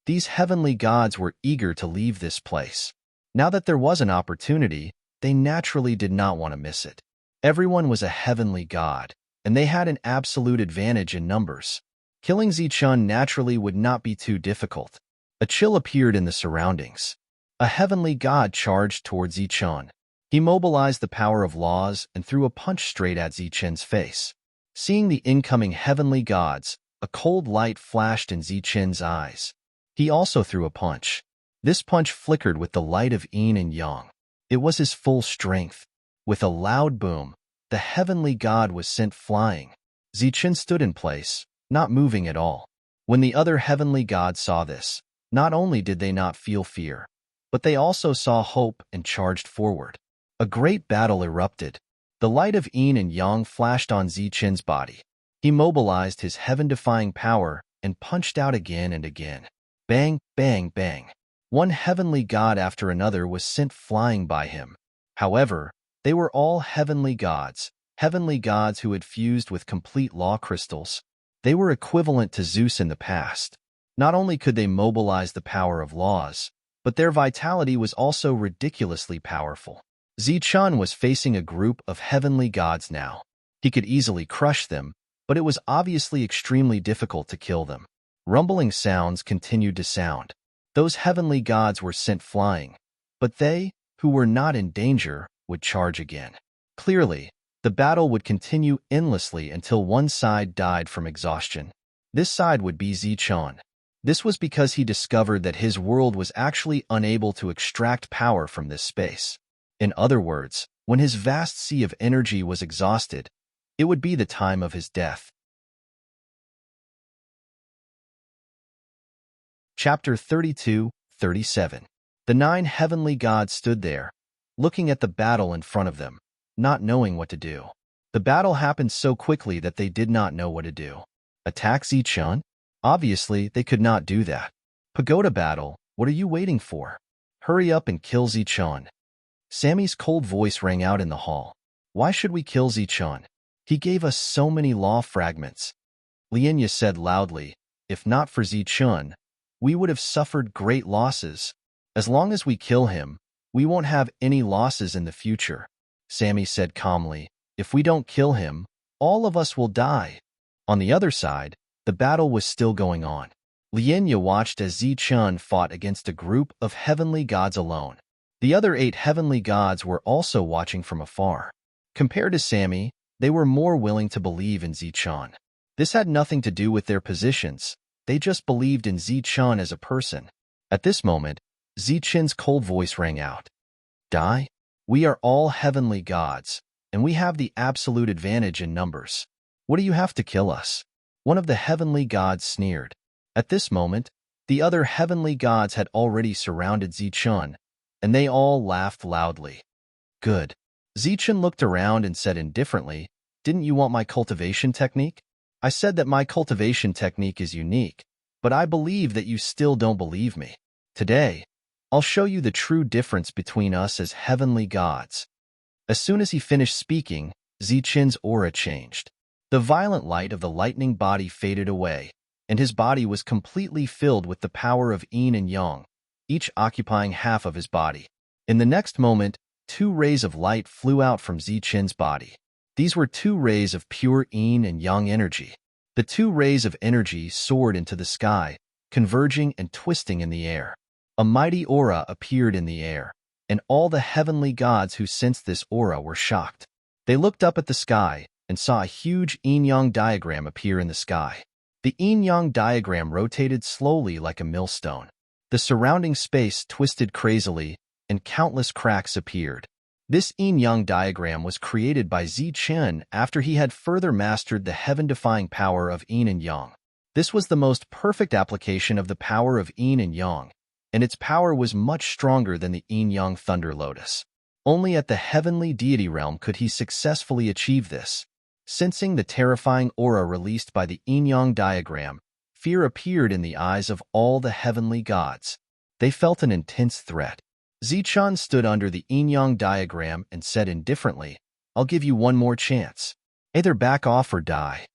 These heavenly gods were eager to leave this place. Now that there was an opportunity, they naturally did not want to miss it. Everyone was a heavenly god, and they had an absolute advantage in numbers. Killing Zichun naturally would not be too difficult. A chill appeared in the surroundings. A heavenly god charged towards Zichun. He mobilized the power of laws and threw a punch straight at Zichun's face. Seeing the incoming heavenly gods, a cold light flashed in Zichun's eyes. He also threw a punch. This punch flickered with the light of yin and yang. It was his full strength. With a loud boom, the heavenly god was sent flying. Zichun stood in place, not moving at all. When the other heavenly gods saw this, not only did they not feel fear, but they also saw hope and charged forward. A great battle erupted. The light of yin and yang flashed on Zichun's body. He mobilized his heaven-defying power and punched out again and again. Bang, bang, bang. One heavenly god after another was sent flying by him. However, they were all heavenly gods who had fused with complete law crystals. They were equivalent to Zeus in the past. Not only could they mobilize the power of laws, but their vitality was also ridiculously powerful. Zichun was facing a group of heavenly gods now. He could easily crush them, but it was obviously extremely difficult to kill them. Rumbling sounds continued to sound. Those heavenly gods were sent flying, but they, who were not in danger, would charge again. Clearly, the battle would continue endlessly until one side died from exhaustion. This side would be Zichun. This was because he discovered that his world was actually unable to extract power from this space. In other words, when his vast sea of energy was exhausted, it would be the time of his death. Chapter 32-37. The 9 heavenly gods stood there, looking at the battle in front of them, not knowing what to do. The battle happened so quickly that they did not know what to do. Attack Zichun? Obviously, they could not do that. Pagoda battle, what are you waiting for? Hurry up and kill Zichun. Sammy's cold voice rang out in the hall. Why should we kill Zichun? He gave us so many law fragments. Lienya said loudly, if not for Zichun, we would have suffered great losses. As long as we kill him, we won't have any losses in the future. Sammy said calmly, if we don't kill him, all of us will die. On the other side, the battle was still going on. Lienya watched as Zichun fought against a group of heavenly gods alone. The other 8 heavenly gods were also watching from afar. Compared to Sammy, They were more willing to believe in Zichun. This had nothing to do with their positions. They just believed in Zichun as a person. At this moment, Zichun's cold voice rang out. Die? We are all heavenly gods, and we have the absolute advantage in numbers. What do you have to kill us? One of the heavenly gods sneered. At this moment, the other heavenly gods had already surrounded Zichun, and they all laughed loudly. Good. Zichun looked around and said indifferently, Didn't you want my cultivation technique? I said that my cultivation technique is unique, but I believe that you still don't believe me. Today, I'll show you the true difference between us as heavenly gods. As soon as he finished speaking, Zichun's aura changed. The violent light of the lightning body faded away, and his body was completely filled with the power of yin and yang, each occupying half of his body. In the next moment, 2 rays of light flew out from Zichun's body. These were 2 rays of pure yin and yang energy. The 2 rays of energy soared into the sky, converging and twisting in the air. A mighty aura appeared in the air, and all the heavenly gods who sensed this aura were shocked. They looked up at the sky and saw a huge yin-yang diagram appear in the sky. The yin-yang diagram rotated slowly like a millstone. The surrounding space twisted crazily, and countless cracks appeared. This yin-yang diagram was created by Zichun after he had further mastered the heaven-defying power of yin and yang. This was the most perfect application of the power of yin and yang, and its power was much stronger than the yin-yang thunder lotus. Only at the heavenly deity realm could he successfully achieve this. Sensing the terrifying aura released by the yin-yang diagram, fear appeared in the eyes of all the heavenly gods. They felt an intense threat. Zichun stood under the yin-yang diagram and said indifferently, I'll give you one more chance. Either back off or die.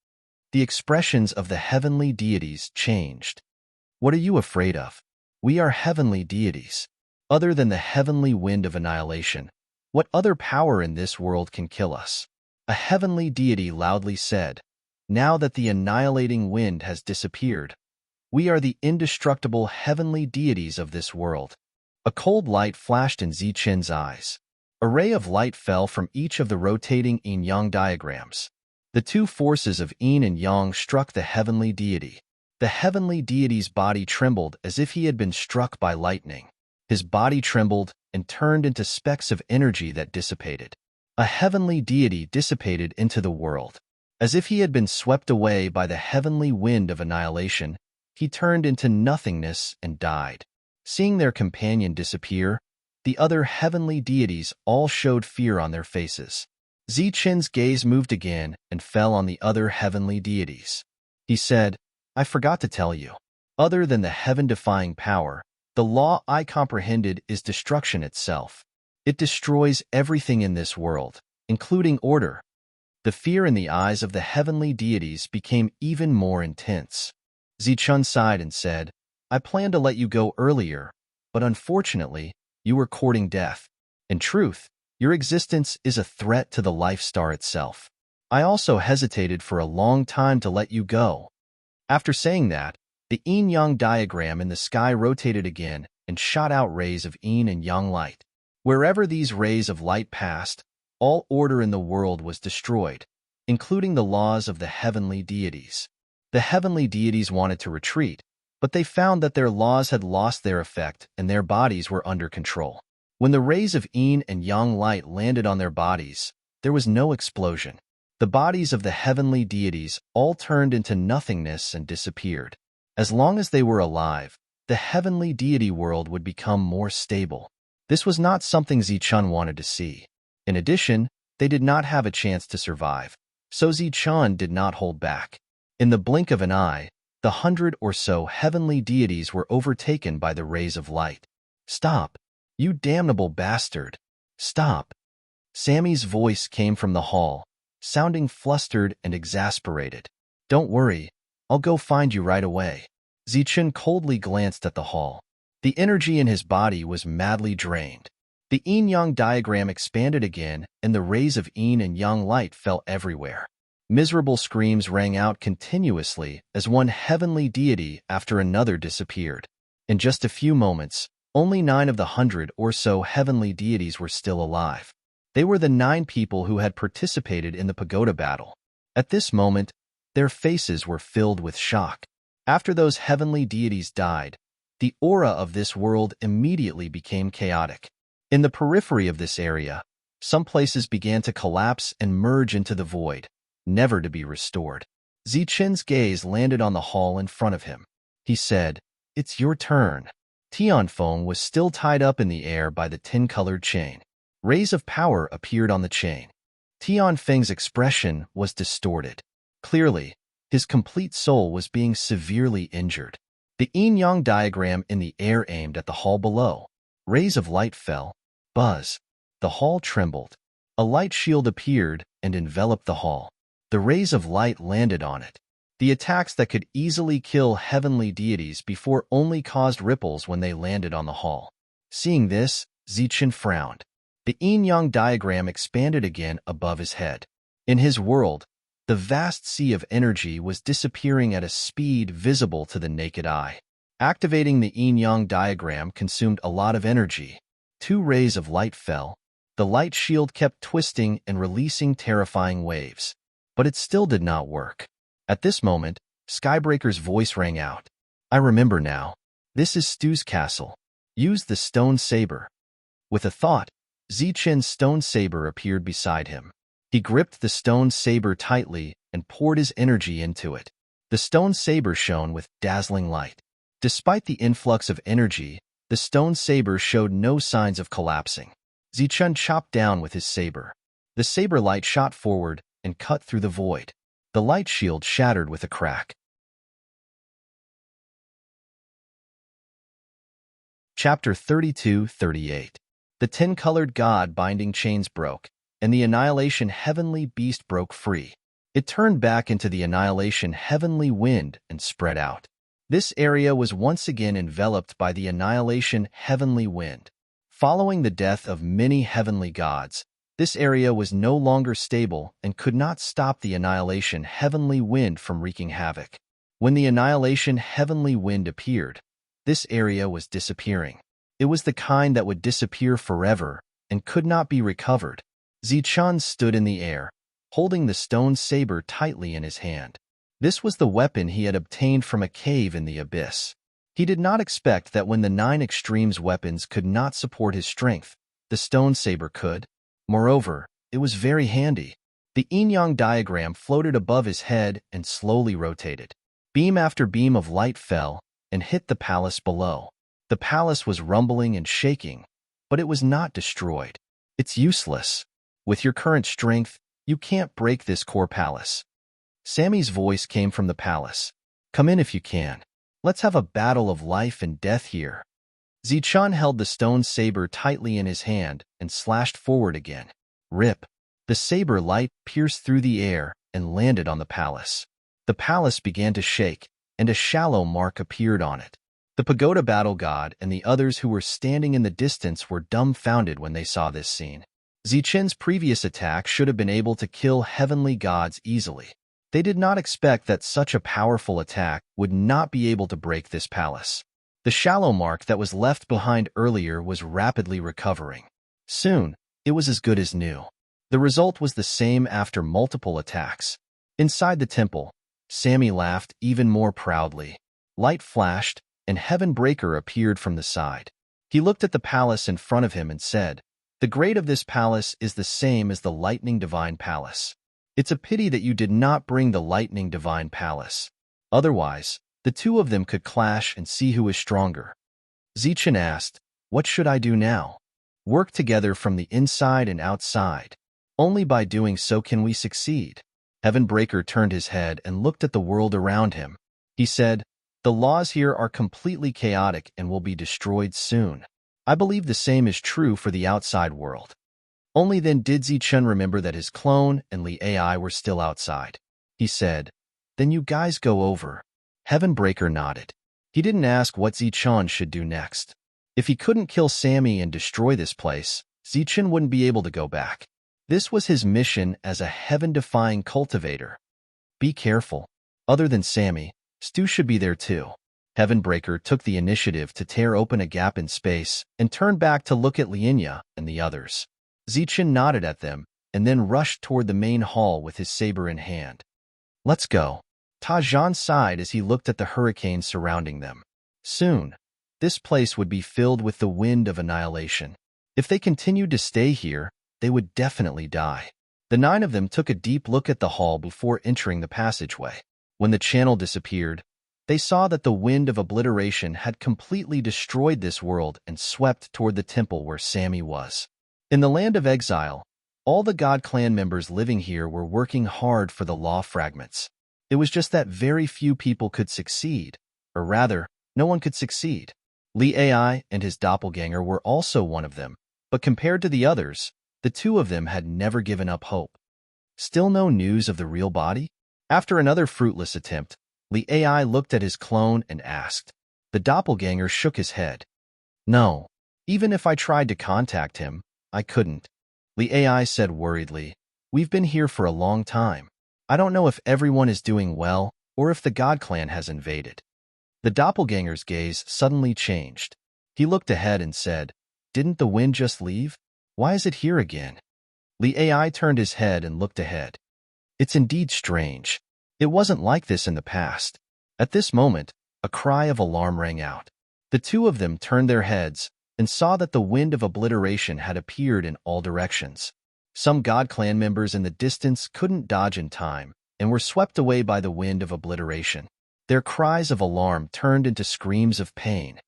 The expressions of the heavenly deities changed. What are you afraid of? We are heavenly deities. Other than the heavenly wind of annihilation, what other power in this world can kill us? A heavenly deity loudly said, Now that the annihilating wind has disappeared, we are the indestructible heavenly deities of this world. A cold light flashed in Zichun's eyes. A ray of light fell from each of the rotating yin-yang diagrams. The 2 forces of yin and yang struck the heavenly deity. The heavenly deity's body trembled as if he had been struck by lightning. His body trembled and turned into specks of energy that dissipated. A heavenly deity dissipated into the world. As if he had been swept away by the heavenly wind of annihilation, he turned into nothingness and died. Seeing their companion disappear, the other heavenly deities all showed fear on their faces. Zichun's gaze moved again and fell on the other heavenly deities. He said, I forgot to tell you. Other than the heaven-defying power, the law I comprehended is destruction itself. It destroys everything in this world, including order. The fear in the eyes of the heavenly deities became even more intense. Zichun sighed and said, I planned to let you go earlier, but unfortunately, you were courting death. In truth, your existence is a threat to the life star itself. I also hesitated for a long time to let you go. After saying that, the yin-yang diagram in the sky rotated again and shot out rays of yin and yang light. Wherever these rays of light passed, all order in the world was destroyed, including the laws of the heavenly deities. The heavenly deities wanted to retreat, but they found that their laws had lost their effect and their bodies were under control. When the rays of yin and yang light landed on their bodies, there was no explosion. The bodies of the heavenly deities all turned into nothingness and disappeared. As long as they were alive, the heavenly deity world would become more stable. This was not something Zichun wanted to see. In addition, they did not have a chance to survive, so Zichun did not hold back. In the blink of an eye, the 100 or so heavenly deities were overtaken by the rays of light. Stop! You damnable bastard! Stop! Sammy's voice came from the hall, sounding flustered and exasperated. Don't worry, I'll go find you right away. Zichun coldly glanced at the hall. The energy in his body was madly drained. The yin-yang diagram expanded again, and the rays of yin and yang light fell everywhere. Miserable screams rang out continuously as one heavenly deity after another disappeared. In just a few moments, only 9 of the 100 or so heavenly deities were still alive. They were the 9 people who had participated in the pagoda battle. At this moment, their faces were filled with shock. After those heavenly deities died, the aura of this world immediately became chaotic. In the periphery of this area, some places began to collapse and merge into the void, never to be restored. Zichen's gaze landed on the hall in front of him. He said, "It's your turn." Tianfeng was still tied up in the air by the tin-colored chain. Rays of power appeared on the chain. Tianfeng's expression was distorted. Clearly, his complete soul was being severely injured. The yin-yang diagram in the air aimed at the hall below. Rays of light fell. Buzz. The hall trembled. A light shield appeared and enveloped the hall. The rays of light landed on it. The attacks that could easily kill heavenly deities before only caused ripples when they landed on the hall. Seeing this, Zichen frowned. The yin-yang diagram expanded again above his head. In his world, the vast sea of energy was disappearing at a speed visible to the naked eye. Activating the yin-yang diagram consumed a lot of energy. 2 rays of light fell. The light shield kept twisting and releasing terrifying waves. But it still did not work. At this moment, Skybreaker's voice rang out. "I remember now. This is Stu's castle. Use the stone saber." With a thought, Zichen's stone saber appeared beside him. He gripped the stone saber tightly and poured his energy into it. The stone saber shone with dazzling light. Despite the influx of energy, the stone saber showed no signs of collapsing. Zichen chopped down with his saber. The saber light shot forward and cut through the void. The light shield shattered with a crack. Chapter 32-38. The 10-colored god binding chains broke, and the annihilation heavenly beast broke free. It turned back into the annihilation heavenly wind and spread out. This area was once again enveloped by the annihilation heavenly wind. Following the death of many heavenly gods, this area was no longer stable and could not stop the annihilation heavenly wind from wreaking havoc. When the annihilation heavenly wind appeared, this area was disappearing. It was the kind that would disappear forever and could not be recovered. Zichen stood in the air, holding the stone saber tightly in his hand. This was the weapon he had obtained from a cave in the abyss. He did not expect that when the 9 extremes weapons could not support his strength, the stone saber could. Moreover, it was very handy. The yin-yang diagram floated above his head and slowly rotated. Beam after beam of light fell and hit the palace below. The palace was rumbling and shaking, but it was not destroyed. "It's useless. With your current strength, you can't break this core palace." Sammy's voice came from the palace. "Come in if you can. Let's have a battle of life and death here." Zichen held the stone saber tightly in his hand and slashed forward again. Rip! The saber light pierced through the air and landed on the palace. The palace began to shake, and a shallow mark appeared on it. The pagoda battle god and the others who were standing in the distance were dumbfounded when they saw this scene. Zichen's previous attack should have been able to kill heavenly gods easily. They did not expect that such a powerful attack would not be able to break this palace. The shallow mark that was left behind earlier was rapidly recovering. Soon, it was as good as new. The result was the same after multiple attacks. Inside the temple, Sammy laughed even more proudly. Light flashed, and Heaven Breaker appeared from the side. He looked at the palace in front of him and said, "The grade of this palace is the same as the Lightning Divine Palace. It's a pity that you did not bring the Lightning Divine Palace. Otherwise, the 2 of them could clash and see who is stronger." Zichen asked, "What should I do now?" "Work together from the inside and outside. Only by doing so can we succeed." Heaven Breaker turned his head and looked at the world around him. He said, "The laws here are completely chaotic and will be destroyed soon. I believe the same is true for the outside world." Only then did Zichen remember that his clone and Li AI were still outside. He said, "Then you guys go over." Heaven Breaker nodded. He didn't ask what Zichen should do next. If he couldn't kill Sammy and destroy this place, Zichen wouldn't be able to go back. This was his mission as a heaven-defying cultivator. Be careful. Other than Sammy, Stu should be there too. Heaven Breaker took the initiative to tear open a gap in space and turned back to look at Lienya and the others. Zichen nodded at them and then rushed toward the main hall with his saber in hand. Let's go. Tajan sighed as he looked at the hurricane surrounding them. Soon, this place would be filled with the wind of annihilation. If they continued to stay here, they would definitely die. The 9 of them took a deep look at the hall before entering the passageway. When the channel disappeared, they saw that the wind of obliteration had completely destroyed this world and swept toward the temple where Sammy was. In the land of exile, all the God Clan members living here were working hard for the law fragments. It was just that very few people could succeed, or rather, no one could succeed. Li Ai and his doppelganger were also one of them, but compared to the others, the 2 of them had never given up hope. Still no news of the real body? After another fruitless attempt, Li Ai looked at his clone and asked. The doppelganger shook his head. No, even if I tried to contact him, I couldn't. Li Ai said worriedly, we've been here for a long time. I don't know if everyone is doing well or if the God Clan has invaded. The doppelganger's gaze suddenly changed. He looked ahead and said, didn't the wind just leave? Why is it here again? Li Ai turned his head and looked ahead. It's indeed strange. It wasn't like this in the past. At this moment, a cry of alarm rang out. The 2 of them turned their heads and saw that the wind of obliteration had appeared in all directions. Some God Clan members in the distance couldn't dodge in time and were swept away by the wind of obliteration. Their cries of alarm turned into screams of pain.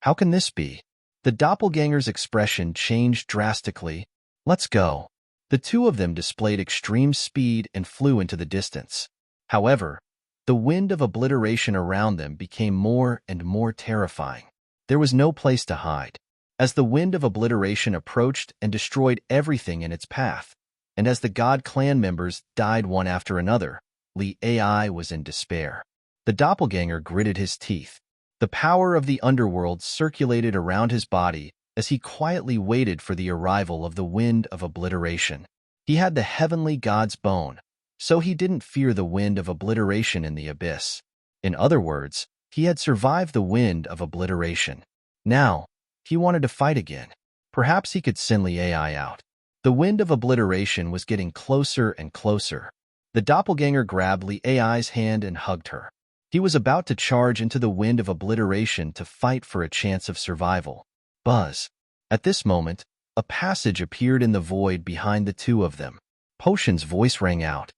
How can this be? The doppelganger's expression changed drastically. Let's go. The 2 of them displayed extreme speed and flew into the distance. However, the wind of obliteration around them became more and more terrifying. There was no place to hide. As the wind of obliteration approached and destroyed everything in its path, and as the God Clan members died one after another, Li Ai was in despair. The doppelganger gritted his teeth. The power of the underworld circulated around his body as he quietly waited for the arrival of the wind of obliteration. He had the heavenly god's bone, so he didn't fear the wind of obliteration in the abyss. In other words, he had survived the wind of obliteration. Now, he wanted to fight again. Perhaps he could send Li Ai out. The wind of obliteration was getting closer and closer. The doppelganger grabbed Li Ai's hand and hugged her. He was about to charge into the wind of obliteration to fight for a chance of survival. Buzz. At this moment, a passage appeared in the void behind the 2 of them. Potion's voice rang out.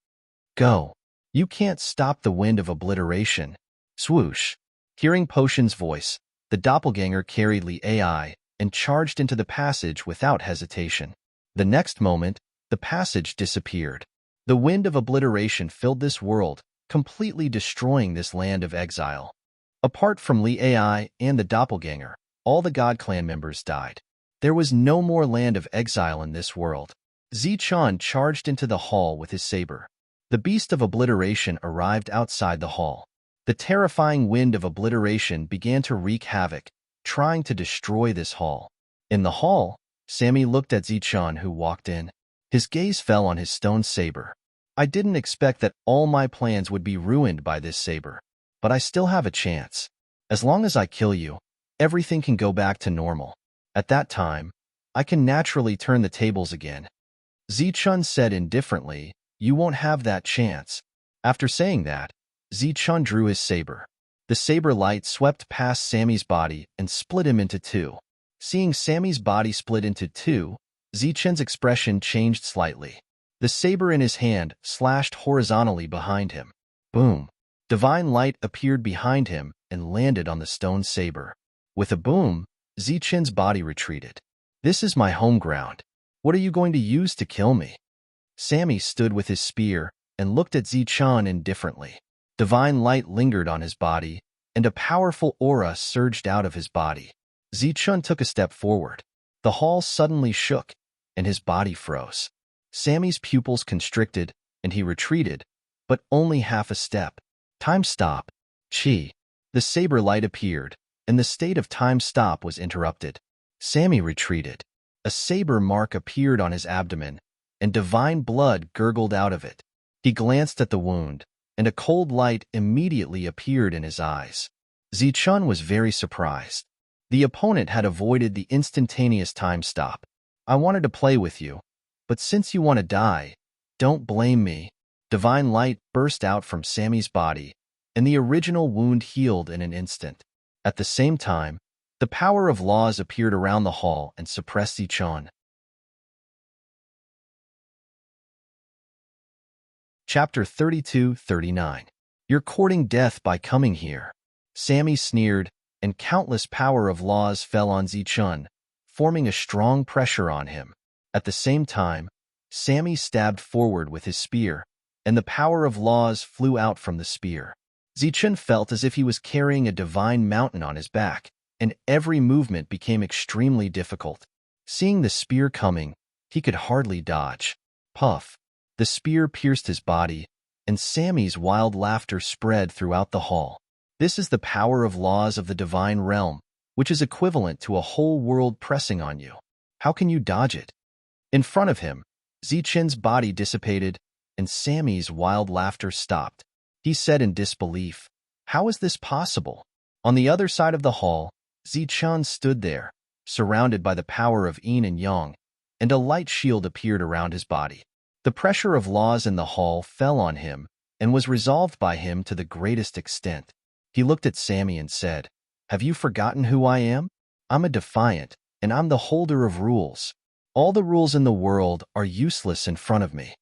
Go. You can't stop the wind of obliteration. Swoosh. Hearing Potion's voice, the doppelganger carried Li Ai and charged into the passage without hesitation. The next moment, the passage disappeared. The wind of obliteration filled this world, completely destroying this land of exile. Apart from Li Ai and the doppelganger, all the God Clan members died. There was no more land of exile in this world. Zichen charged into the hall with his saber. The beast of obliteration arrived outside the hall. The terrifying wind of obliteration began to wreak havoc, trying to destroy this hall. In the hall, Sammy looked at Zichen, who walked in. His gaze fell on his stone saber. I didn't expect that all my plans would be ruined by this saber, but I still have a chance. As long as I kill you, everything can go back to normal. At that time, I can naturally turn the tables again. Zichen said indifferently, you won't have that chance. After saying that, Zichen drew his saber. The saber light swept past Sammy's body and split him into 2. Seeing Sammy's body split into 2, Zichen's expression changed slightly. The saber in his hand slashed horizontally behind him. Boom! Divine light appeared behind him and landed on the stone saber. With a boom, Zichen's body retreated. This is my home ground. What are you going to use to kill me? Sammy stood with his spear and looked at Zichen indifferently. Divine light lingered on his body, and a powerful aura surged out of his body. Zichen took a step forward. The hall suddenly shook, and his body froze. Sammy's pupils constricted, and he retreated, but only half a step. Time stop. Chi. The saber light appeared, and the state of time stop was interrupted. Sammy retreated. A saber mark appeared on his abdomen, and divine blood gurgled out of it. He glanced at the wound, and a cold light immediately appeared in his eyes. Zichen was very surprised. The opponent had avoided the instantaneous time stop. I wanted to play with you, but since you want to die, don't blame me. Divine light burst out from Sammy's body, and the original wound healed in an instant. At the same time, the power of laws appeared around the hall and suppressed Zichun. Chapter 32-39. You're courting death by coming here. Sammy sneered, and countless power of laws fell on Zichun, forming a strong pressure on him. At the same time, Sammy stabbed forward with his spear, and the power of laws flew out from the spear. Zichun felt as if he was carrying a divine mountain on his back, and every movement became extremely difficult. Seeing the spear coming, he could hardly dodge. Puff! The spear pierced his body, and Sammy's wild laughter spread throughout the hall. This is the power of laws of the divine realm, which is equivalent to a whole world pressing on you. How can you dodge it? In front of him, Zichun's body dissipated, and Sammy's wild laughter stopped. He said in disbelief, "How is this possible?" On the other side of the hall, Zichun stood there, surrounded by the power of yin and yang, and a light shield appeared around his body. The pressure of laws in the hall fell on him and was resolved by him to the greatest extent. He looked at Sammy and said, "Have you forgotten who I am? I'm a defiant, and I'm the holder of rules. All the rules in the world are useless in front of me."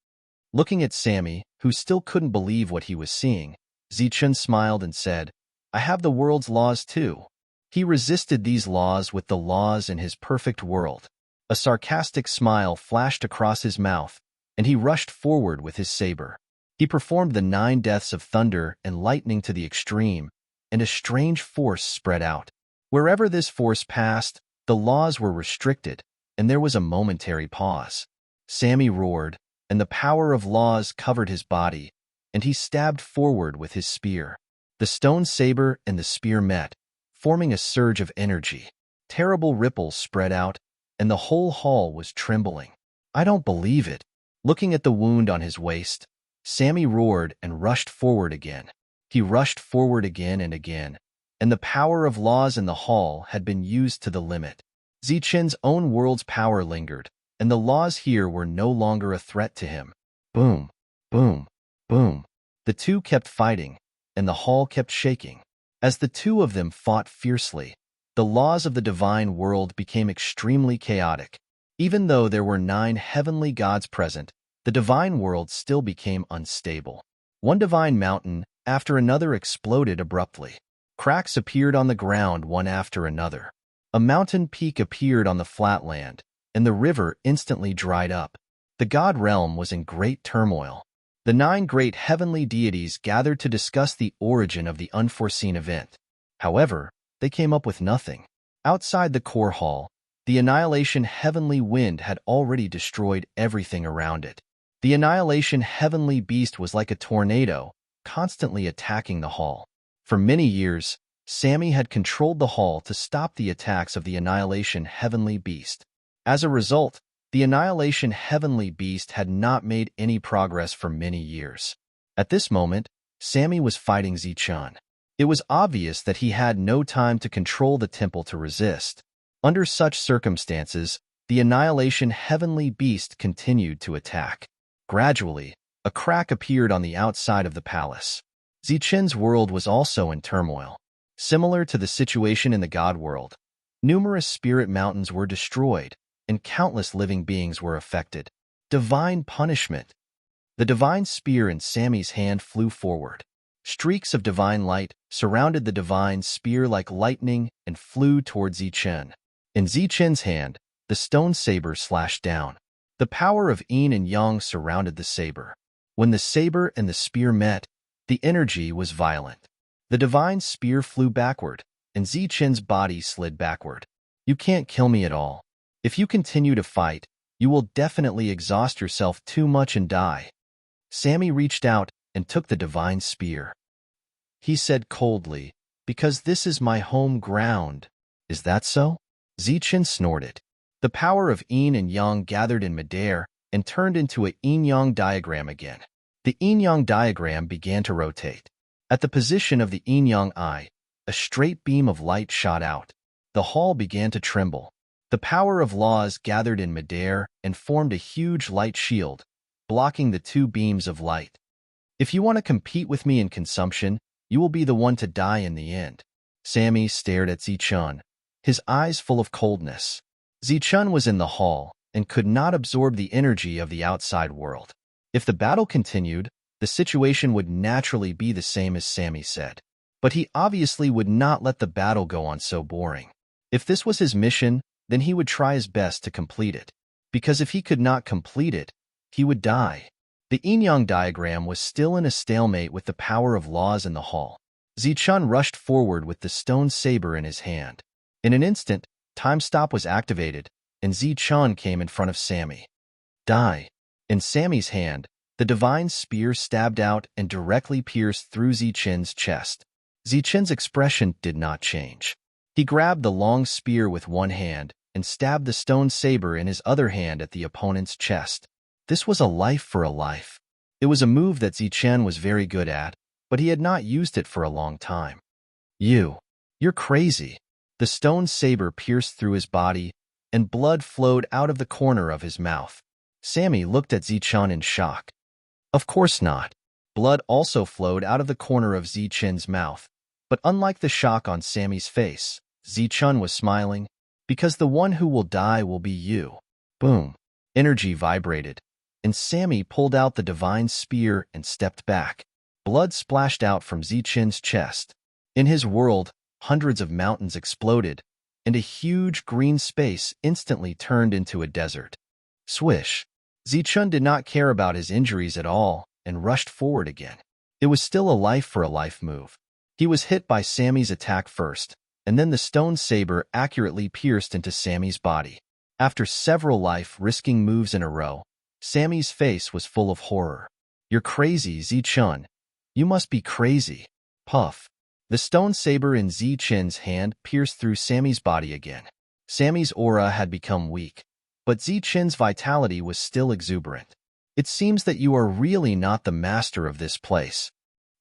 Looking at Sammy, who still couldn't believe what he was seeing, Zichun smiled and said, "I have the world's laws too." He resisted these laws with the laws in his perfect world. A sarcastic smile flashed across his mouth, and he rushed forward with his saber. He performed the 9 deaths of thunder and lightning to the extreme, and a strange force spread out. Wherever this force passed, the laws were restricted, and there was a momentary pause. Sammy roared, and the power of laws covered his body, and he stabbed forward with his spear. The stone saber and the spear met, forming a surge of energy. Terrible ripples spread out, and the whole hall was trembling. "I don't believe it." Looking at the wound on his waist, Sammy roared and rushed forward again. He rushed forward again and again, and the power of laws in the hall had been used to the limit. Zichun's own world's power lingered, and the laws here were no longer a threat to him. Boom, boom, boom. The two kept fighting, and the hall kept shaking. As the two of them fought fiercely, the laws of the divine world became extremely chaotic. Even though there were 9 heavenly gods present, the divine world still became unstable. One divine mountain after another exploded abruptly. Cracks appeared on the ground one after another. A mountain peak appeared on the flatland, and the river instantly dried up. The god realm was in great turmoil. The 9 great heavenly deities gathered to discuss the origin of the unforeseen event. However, they came up with nothing. Outside the core hall, the Annihilation Heavenly Wind had already destroyed everything around it. The Annihilation Heavenly Beast was like a tornado, constantly attacking the hall. For many years, Sammy had controlled the hall to stop the attacks of the Annihilation Heavenly Beast. As a result, the Annihilation Heavenly Beast had not made any progress for many years. At this moment, Sammy was fighting Zichun. It was obvious that he had no time to control the temple to resist. Under such circumstances, the Annihilation Heavenly Beast continued to attack. Gradually, a crack appeared on the outside of the palace. Zichun's world was also in turmoil. Similar to the situation in the God world, numerous spirit mountains were destroyed, and countless living beings were affected. Divine punishment. The divine spear in Sammy's hand flew forward. Streaks of divine light surrounded the divine spear like lightning and flew towards Zichun. In Zichun's hand, the stone saber slashed down. The power of yin and yang surrounded the saber. When the saber and the spear met, the energy was violent. The divine spear flew backward, and Zichun's body slid backward. "You can't kill me at all. If you continue to fight, you will definitely exhaust yourself too much and die." Sammy reached out and took the divine spear. He said coldly, "Because this is my home ground." "Is that so?" Zichun snorted. The power of yin and yang gathered in midair and turned into a yin-yang diagram again. The yin-yang diagram began to rotate. At the position of the yin-yang eye, a straight beam of light shot out. The hall began to tremble. The power of laws gathered in midair and formed a huge light shield, blocking the two beams of light. If you want to compete with me in consumption, you will be the one to die in the end. Sammy stared at Zichun, his eyes full of coldness. Zichun was in the hall and could not absorb the energy of the outside world. If the battle continued, the situation would naturally be the same as Sammy said. But he obviously would not let the battle go on so boring. If this was his mission, then he would try his best to complete it. Because if he could not complete it, he would die. The yin-yang diagram was still in a stalemate with the power of laws in the hall. Zichun rushed forward with the stone saber in his hand. In an instant, time stop was activated, and Zichun came in front of Sammy. Die. In Sammy's hand, the divine spear stabbed out and directly pierced through Zichun's chest. Zichun's expression did not change. He grabbed the long spear with one hand and stabbed the stone saber in his other hand at the opponent's chest. This was a life for a life. It was a move that Zichun was very good at, but he had not used it for a long time. You're crazy. The stone saber pierced through his body, and blood flowed out of the corner of his mouth. Sammy looked at Zichun in shock. Of course not. Blood also flowed out of the corner of Zichun's mouth, but unlike the shock on Sammy's face, Zichun was smiling, because the one who will die will be you. Boom. Energy vibrated, and Sammy pulled out the divine spear and stepped back. Blood splashed out from Zichun's chest. In his world, hundreds of mountains exploded, and a huge green space instantly turned into a desert. Swish. Zichun did not care about his injuries at all and rushed forward again. It was still a life-for-a-life move. He was hit by Sammy's attack first, and then the stone saber accurately pierced into Sammy's body. After several life-risking moves in a row, Sammy's face was full of horror. You're crazy, Zichun. You must be crazy. Puff. The stone saber in Zichun's hand pierced through Sammy's body again. Sammy's aura had become weak, but Zichun's vitality was still exuberant. It seems that you are really not the master of this place.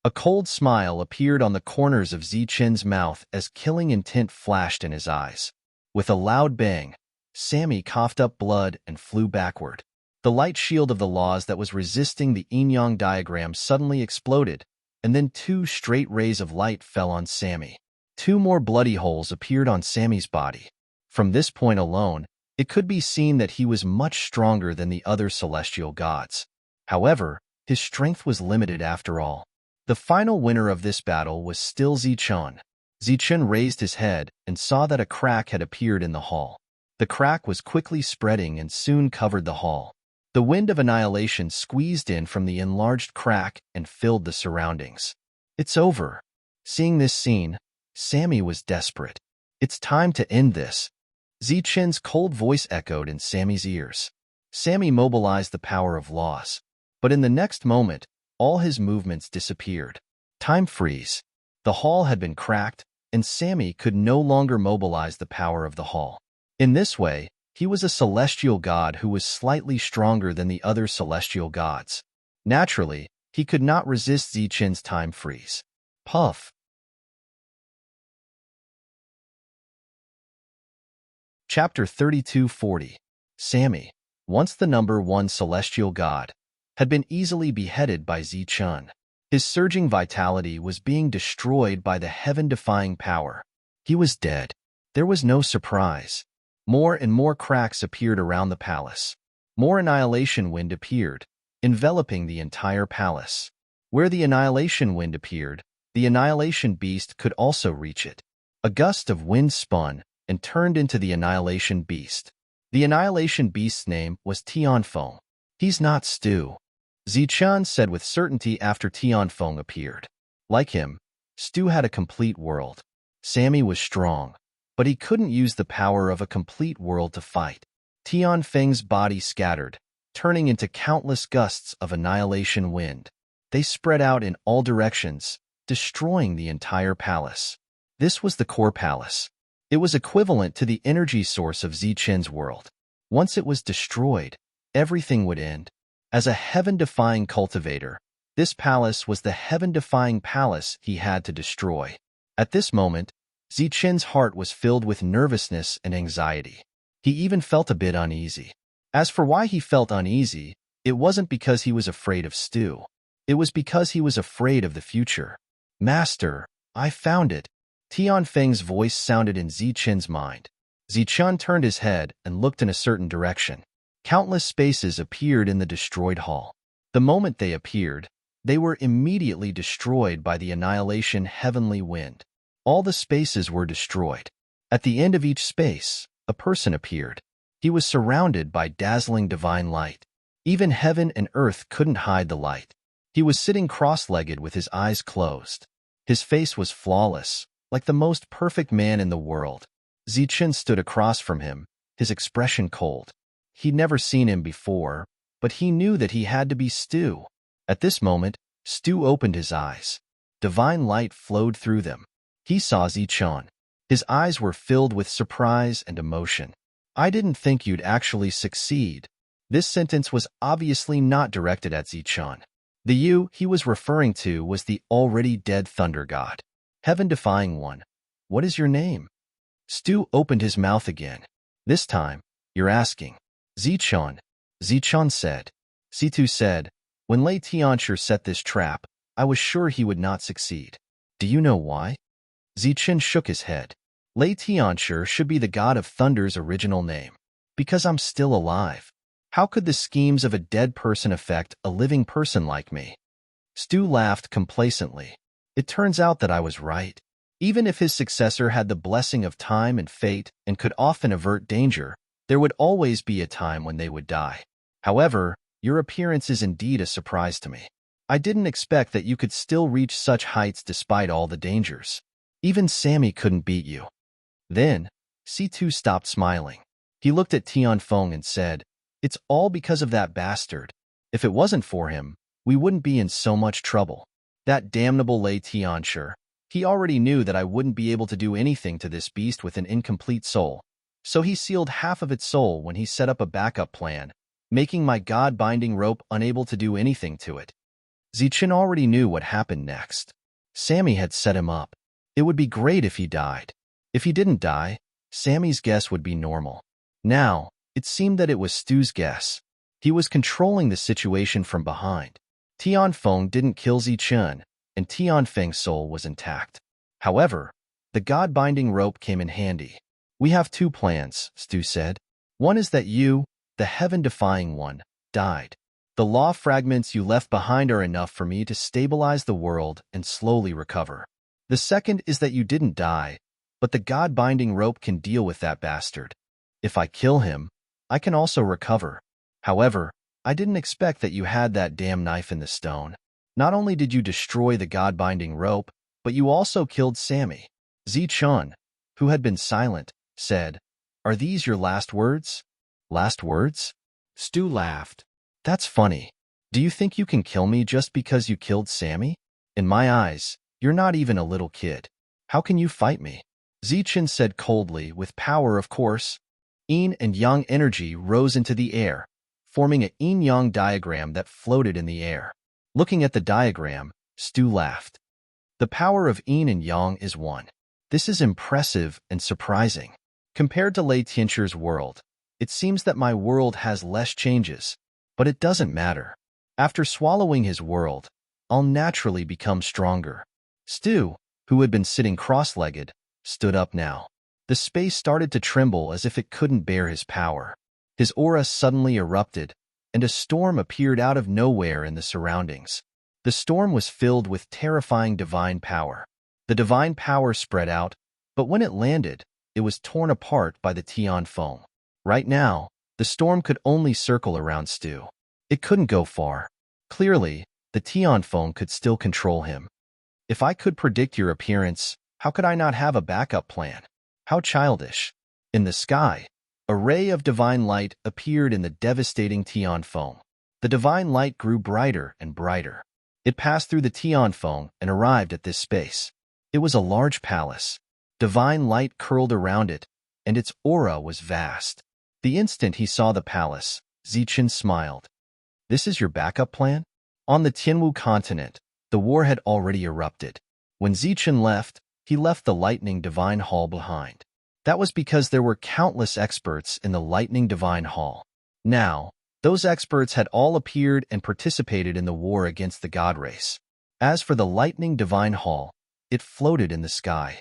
A cold smile appeared on the corners of Zichun's mouth as killing intent flashed in his eyes. With a loud bang, Sammy coughed up blood and flew backward. The light shield of the laws that was resisting the yin-yang diagram suddenly exploded, and then two straight rays of light fell on Sammy. Two more bloody holes appeared on Sammy's body. From this point alone, it could be seen that he was much stronger than the other celestial gods. However, his strength was limited after all. The final winner of this battle was still Zichun. Zichun raised his head and saw that a crack had appeared in the hall. The crack was quickly spreading and soon covered the hall. The wind of annihilation squeezed in from the enlarged crack and filled the surroundings. It's over. Seeing this scene, Sammy was desperate. It's time to end this. Zichun's cold voice echoed in Sammy's ears. Sammy mobilized the power of laws. But in the next moment, all his movements disappeared. Time freeze. The hall had been cracked, and Sammy could no longer mobilize the power of the hall. In this way, he was a celestial god who was slightly stronger than the other celestial gods. Naturally, he could not resist Zichun's time freeze. Puff. Chapter 3240. Sammy, once the number one celestial god, had been easily beheaded by Zichun. His surging vitality was being destroyed by the heaven-defying power. He was dead. There was no surprise. More and more cracks appeared around the palace. More annihilation wind appeared, enveloping the entire palace. Where the annihilation wind appeared, the annihilation beast could also reach it. A gust of wind spun and turned into the annihilation beast. The annihilation beast's name was Tianfeng. He's not Stu, Zichun said with certainty after Tianfeng appeared. Like him, Stu had a complete world. Sammy was strong, but he couldn't use the power of a complete world to fight. Tianfeng's body scattered, turning into countless gusts of annihilation wind. They spread out in all directions, destroying the entire palace. This was the core palace. It was equivalent to the energy source of Zichun's world. Once it was destroyed, everything would end. As a heaven-defying cultivator, this palace was the heaven-defying palace he had to destroy. At this moment, Zichun's heart was filled with nervousness and anxiety. He even felt a bit uneasy. As for why he felt uneasy, it wasn't because he was afraid of Stu. It was because he was afraid of the future. Master, I found it. Tianfeng's voice sounded in Zichen's mind. Zichen turned his head and looked in a certain direction. Countless spaces appeared in the destroyed hall. The moment they appeared, they were immediately destroyed by the annihilation heavenly wind. All the spaces were destroyed. At the end of each space, a person appeared. He was surrounded by dazzling divine light. Even heaven and earth couldn't hide the light. He was sitting cross-legged with his eyes closed. His face was flawless, like the most perfect man in the world. Zichen stood across from him, his expression cold. He'd never seen him before, but he knew that he had to be Stu. At this moment, Stu opened his eyes. Divine light flowed through them. He saw Zichen. His eyes were filled with surprise and emotion. I didn't think you'd actually succeed. This sentence was obviously not directed at Zichen. The you he was referring to was the already dead thunder god. Heaven-defying one. What is your name? Stu opened his mouth again. This time, you're asking. Zichen. Zichen said. Situ said, when Lei Tianchi set this trap, I was sure he would not succeed. Do you know why? Zichen shook his head. Lei Tianchi should be the god of thunder's original name. Because I'm still alive. How could the schemes of a dead person affect a living person like me? Stu laughed complacently. It turns out that I was right. Even if his successor had the blessing of time and fate and could often avert danger, there would always be a time when they would die. However, your appearance is indeed a surprise to me. I didn't expect that you could still reach such heights despite all the dangers. Even Sammy couldn't beat you. Then, C2 stopped smiling. He looked at Tianfeng and said, it's all because of that bastard. If it wasn't for him, we wouldn't be in so much trouble. That damnable Lei Tianchi. He already knew that I wouldn't be able to do anything to this beast with an incomplete soul. So he sealed half of its soul when he set up a backup plan, making my god-binding rope unable to do anything to it. Zichen already knew what happened next. Sammy had set him up. It would be great if he died. If he didn't die, Sammy's guess would be normal. Now, it seemed that it was Stu's guess. He was controlling the situation from behind. Tianfeng didn't kill Zichen, and Tianfeng's soul was intact. However, the god-binding rope came in handy. We have two plans, Stu said. One is that you, the heaven-defying one, died. The law fragments you left behind are enough for me to stabilize the world and slowly recover. The second is that you didn't die, but the god-binding rope can deal with that bastard. If I kill him, I can also recover. However, I didn't expect that you had that damn knife in the stone. Not only did you destroy the god-binding rope, but you also killed Sammy. Zichen, who had been silent, said, are these your last words? Last words? Stu laughed. That's funny. Do you think you can kill me just because you killed Sammy? In my eyes, you're not even a little kid. How can you fight me? Zichen said coldly, with power of course. Yin and yang energy rose into the air, forming a yin-yang diagram that floated in the air. Looking at the diagram, Stu laughed. The power of yin and yang is one. This is impressive and surprising. Compared to Lei Tianchi's world, it seems that my world has less changes, but it doesn't matter. After swallowing his world, I'll naturally become stronger. Stu, who had been sitting cross-legged, stood up now. The space started to tremble as if it couldn't bear his power. His aura suddenly erupted, and a storm appeared out of nowhere in the surroundings. The storm was filled with terrifying divine power. The divine power spread out, but when it landed, it was torn apart by the Tianfeng. Right now, the storm could only circle around Stu. It couldn't go far. Clearly, the Tianfeng could still control him. If I could predict your appearance, how could I not have a backup plan? How childish. In the sky, a ray of divine light appeared in the devastating Tianfeng. The divine light grew brighter and brighter. It passed through the Tianfeng and arrived at this space. It was a large palace. Divine light curled around it, and its aura was vast. The instant he saw the palace, Zichen smiled. This is your backup plan? On the Tianwu continent, the war had already erupted. When Zichen left, he left the lightning divine hall behind. That was because there were countless experts in the Lightning Divine Hall. Now, those experts had all appeared and participated in the war against the god race. As for the Lightning Divine Hall, it floated in the sky.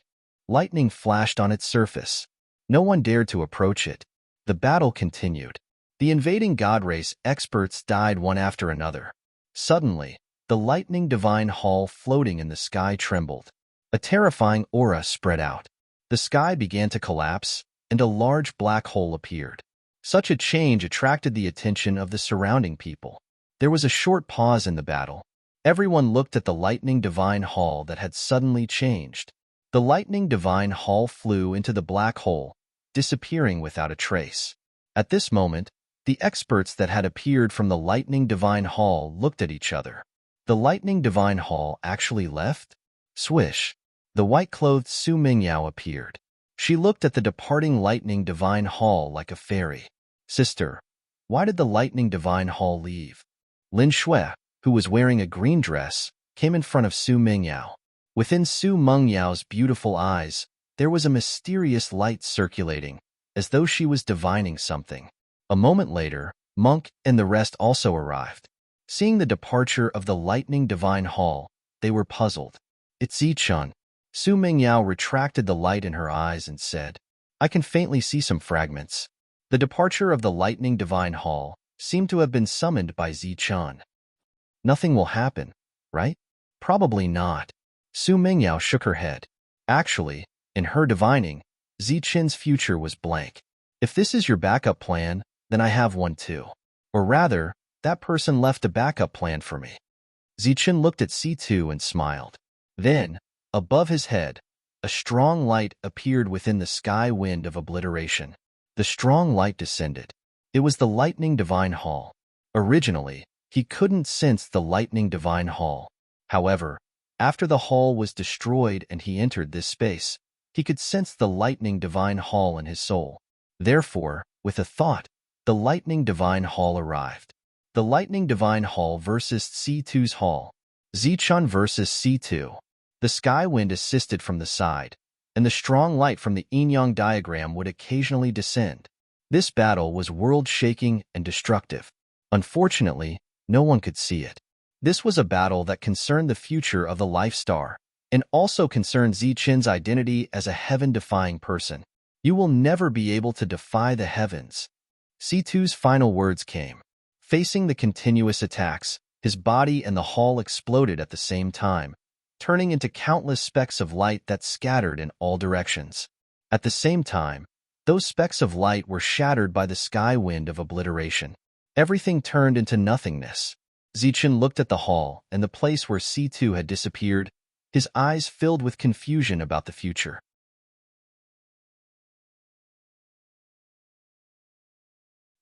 Lightning flashed on its surface. No one dared to approach it. The battle continued. The invading god race experts died one after another. Suddenly, the Lightning Divine Hall floating in the sky trembled. A terrifying aura spread out. The sky began to collapse, and a large black hole appeared. Such a change attracted the attention of the surrounding people. There was a short pause in the battle. Everyone looked at the Lightning Divine Hall that had suddenly changed. The Lightning Divine Hall flew into the black hole, disappearing without a trace. At this moment, the experts that had appeared from the Lightning Divine Hall looked at each other. The Lightning Divine Hall actually left? Swish! The white-clothed Su Mingyao appeared. She looked at the departing Lightning Divine Hall like a fairy. Sister, why did the Lightning Divine Hall leave? Lin Shui, who was wearing a green dress, came in front of Su Mingyao. Within Su Mengyao's beautiful eyes, there was a mysterious light circulating, as though she was divining something. A moment later, Monk and the rest also arrived. Seeing the departure of the Lightning Divine Hall, they were puzzled. It's Zichun. Su Mingyao retracted the light in her eyes and said, I can faintly see some fragments. The departure of the Lightning Divine Hall seemed to have been summoned by Zichun. Nothing will happen, right? Probably not. Su Mingyao shook her head. Actually, in her divining, Zichun's future was blank. If this is your backup plan, then I have one too. Or rather, that person left a backup plan for me. Zichun looked at C2 and smiled. Then, above his head, a strong light appeared within the sky wind of obliteration. The strong light descended. It was the Lightning Divine Hall. Originally, he couldn't sense the Lightning Divine Hall. However, after the hall was destroyed and he entered this space, he could sense the Lightning Divine Hall in his soul. Therefore, with a thought, the Lightning Divine Hall arrived. The Lightning Divine Hall versus C2's Hall. Zichun versus C2. The sky wind assisted from the side, and the strong light from the yin-yang diagram would occasionally descend. This battle was world-shaking and destructive. Unfortunately, no one could see it. This was a battle that concerned the future of the Life Star, and also concerned Zichun's identity as a heaven-defying person. You will never be able to defy the heavens. C2's final words came. Facing the continuous attacks, his body and the hall exploded at the same time, turning into countless specks of light that scattered in all directions. At the same time, those specks of light were shattered by the sky wind of obliteration. Everything turned into nothingness. Zichun looked at the hall and the place where C2 had disappeared, his eyes filled with confusion about the future.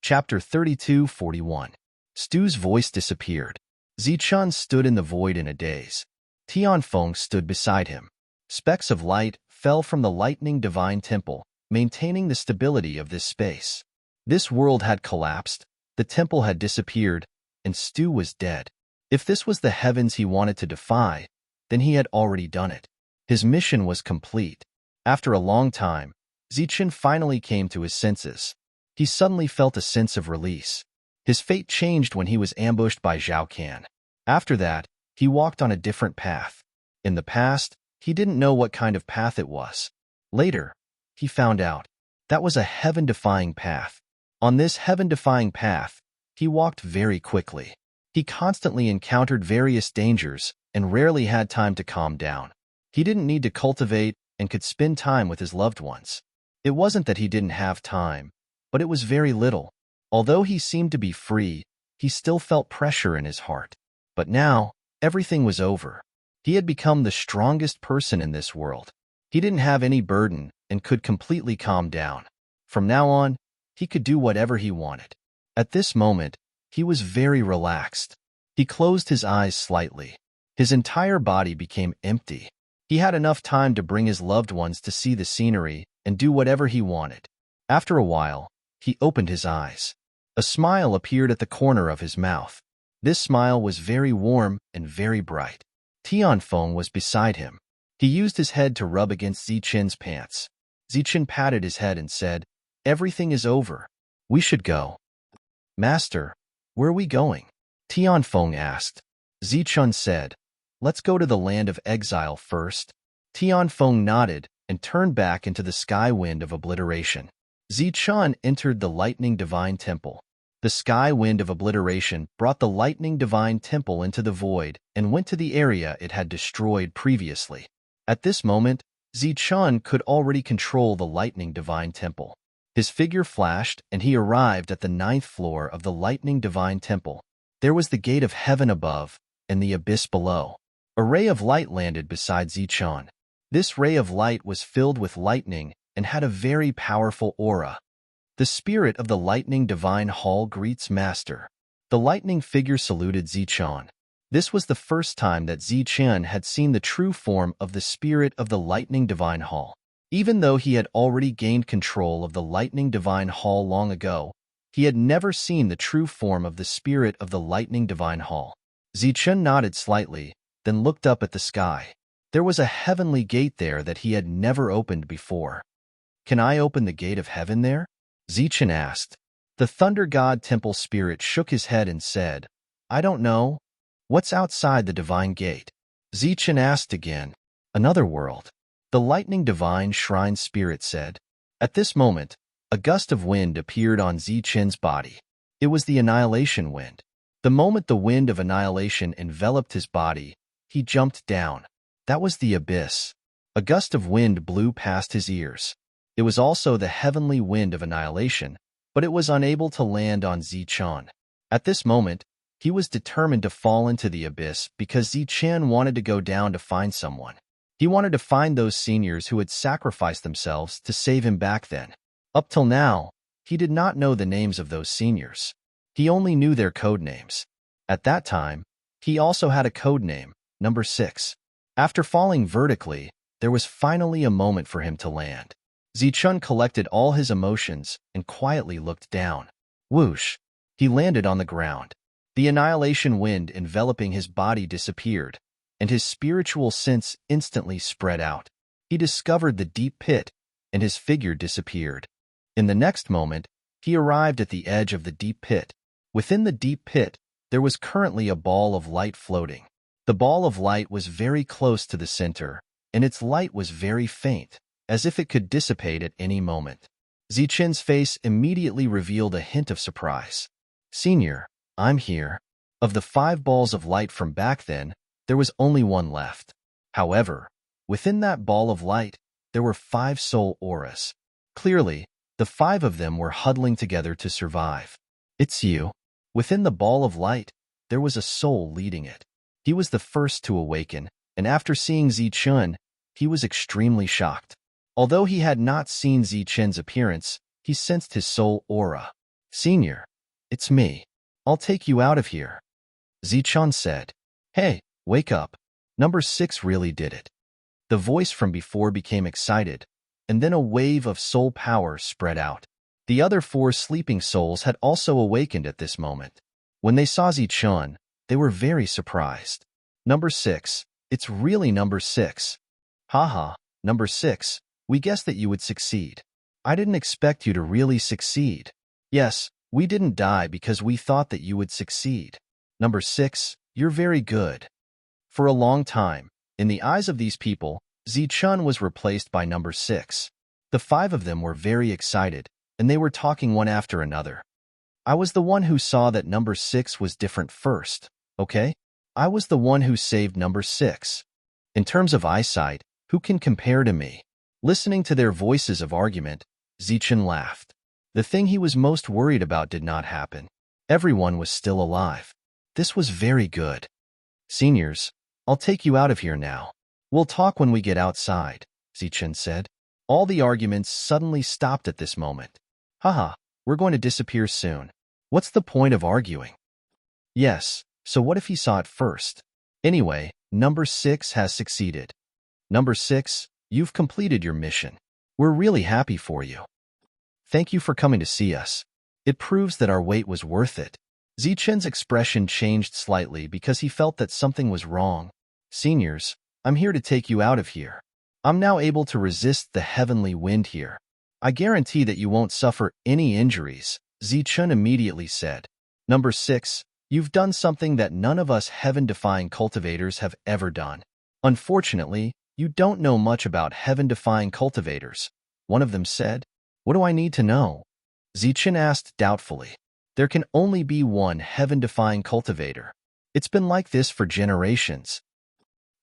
Chapter 32:41. Stu's voice disappeared. Zichun stood in the void in a daze. Tianfeng stood beside him. Specks of light fell from the Lightning Divine Temple, maintaining the stability of this space. This world had collapsed, the temple had disappeared, and Stu was dead. If this was the heavens he wanted to defy, then he had already done it. His mission was complete. After a long time, Zichun finally came to his senses. He suddenly felt a sense of release. His fate changed when he was ambushed by Zhao Can. After that, he walked on a different path. In the past, he didn't know what kind of path it was. Later, he found out. That was a heaven-defying path. On this heaven-defying path, he walked very quickly. He constantly encountered various dangers and rarely had time to calm down. He didn't need to cultivate and could spend time with his loved ones. It wasn't that he didn't have time, but it was very little. Although he seemed to be free, he still felt pressure in his heart. But now, everything was over. He had become the strongest person in this world. He didn't have any burden and could completely calm down. From now on, he could do whatever he wanted. At this moment, he was very relaxed. He closed his eyes slightly. His entire body became empty. He had enough time to bring his loved ones to see the scenery and do whatever he wanted. After a while, he opened his eyes. A smile appeared at the corner of his mouth. This smile was very warm and very bright. Tianfeng was beside him. He used his head to rub against Zichun's pants. Zichen patted his head and said, "Everything is over. We should go." "Master, where are we going?" Tianfeng asked. Zichun said, "Let's go to the land of exile first." Tianfeng nodded and turned back into the sky wind of obliteration. Zichun entered the lightning divine temple. The sky wind of obliteration brought the lightning divine temple into the void and went to the area it had destroyed previously. At this moment, Zichun could already control the lightning divine temple. His figure flashed and he arrived at the 9th floor of the lightning divine temple. There was the gate of heaven above and the abyss below. A ray of light landed beside Zichun. This ray of light was filled with lightning and had a very powerful aura. The spirit of the lightning divine hall greets master. The lightning figure saluted Zichun. This was the first time that Zichun had seen the true form of the spirit of the lightning divine hall. Even though he had already gained control of the lightning divine hall long ago, he had never seen the true form of the spirit of the lightning divine hall. Zichun nodded slightly, then looked up at the sky. There was a heavenly gate there that he had never opened before. "Can I open the gate of heaven there?" Zichun asked. The Thunder God Temple Spirit shook his head and said, "I don't know. What's outside the divine gate?" Zichun asked again. "Another world." The Lightning Divine Shrine Spirit said. At this moment, a gust of wind appeared on Zichun's body. It was the Annihilation Wind. The moment the wind of annihilation enveloped his body, he jumped down. That was the abyss. A gust of wind blew past his ears. It was also the heavenly wind of annihilation, but it was unable to land on Zichun. At this moment, he was determined to fall into the abyss because Zichun wanted to go down to find someone. He wanted to find those seniors who had sacrificed themselves to save him back then. Up till now, he did not know the names of those seniors. He only knew their code names. At that time, he also had a code name, number 6. After falling vertically, there was finally a moment for him to land. Zichun collected all his emotions and quietly looked down. Whoosh! He landed on the ground. The annihilation wind enveloping his body disappeared, and his spiritual sense instantly spread out. He discovered the deep pit, and his figure disappeared. In the next moment, he arrived at the edge of the deep pit. Within the deep pit, there was currently a ball of light floating. The ball of light was very close to the center, and its light was very faint, as if it could dissipate at any moment. Zichun's face immediately revealed a hint of surprise. "Senior, I'm here." Of the 5 balls of light from back then, there was only one left. However, within that ball of light, there were 5 soul auras. Clearly, the 5 of them were huddling together to survive. "It's you." Within the ball of light, there was a soul leading it. He was the first to awaken, and after seeing Zichun, he was extremely shocked. Although he had not seen Zichun's appearance, he sensed his soul aura. "Senior, it's me. I'll take you out of here." Zichun said. "Hey, wake up. Number 6 really did it." The voice from before became excited, and then a wave of soul power spread out. The other 4 sleeping souls had also awakened at this moment. When they saw Zichun, they were very surprised. "Number 6, it's really number 6. Haha, number 6, we guessed that you would succeed. I didn't expect you to really succeed. Yes, we didn't die because we thought that you would succeed. Number 6, you're very good." For a long time, in the eyes of these people, Zichun was replaced by number 6. The 5 of them were very excited, and they were talking one after another. "I was the one who saw that number 6 was different first, okay? I was the one who saved number 6. In terms of eyesight, who can compare to me?" Listening to their voices of argument, Zichun laughed. The thing he was most worried about did not happen. Everyone was still alive. This was very good. "Seniors, I'll take you out of here now. We'll talk when we get outside," Zichun said. All the arguments suddenly stopped at this moment. "Haha, we're going to disappear soon. What's the point of arguing?" "Yes, so what if he saw it first? Anyway, number 6 has succeeded. Number 6, you've completed your mission. We're really happy for you. Thank you for coming to see us. It proves that our wait was worth it." Zichun's expression changed slightly because he felt that something was wrong. "Seniors, I'm here to take you out of here." I'm now able to resist the heavenly wind here. I guarantee that you won't suffer any injuries, Zichun immediately said. Number 6. You've done something that none of us heaven-defying cultivators have ever done. Unfortunately, you don't know much about heaven-defying cultivators, one of them said. What do I need to know? Zichun asked doubtfully. There can only be one heaven-defying cultivator. It's been like this for generations.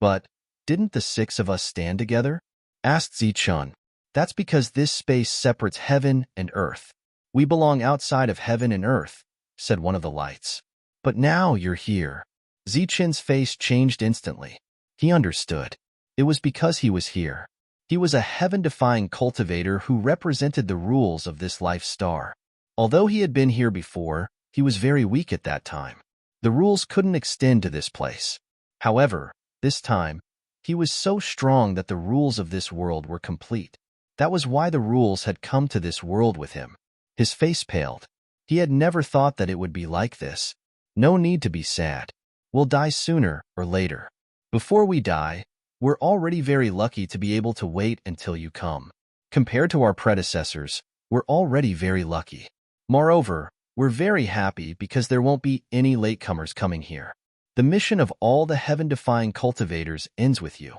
But didn't the 6 of us stand together? Asked Zichun. That's because this space separates heaven and earth. We belong outside of heaven and earth, said one of the lights. But now you're here. Zichun's face changed instantly. He understood. It was because he was here. He was a heaven-defying cultivator who represented the rules of this life star. Although he had been here before, he was very weak at that time. The rules couldn't extend to this place. However, this time, he was so strong that the rules of this world were complete. That was why the rules had come to this world with him. His face paled. He had never thought that it would be like this. No need to be sad. We'll die sooner or later. Before we die, we're already very lucky to be able to wait until you come. Compared to our predecessors, we're already very lucky. Moreover, we're very happy because there won't be any latecomers coming here. The mission of all the heaven-defying cultivators ends with you.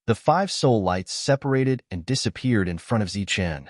The 5 soul lights separated and disappeared in front of Zichun.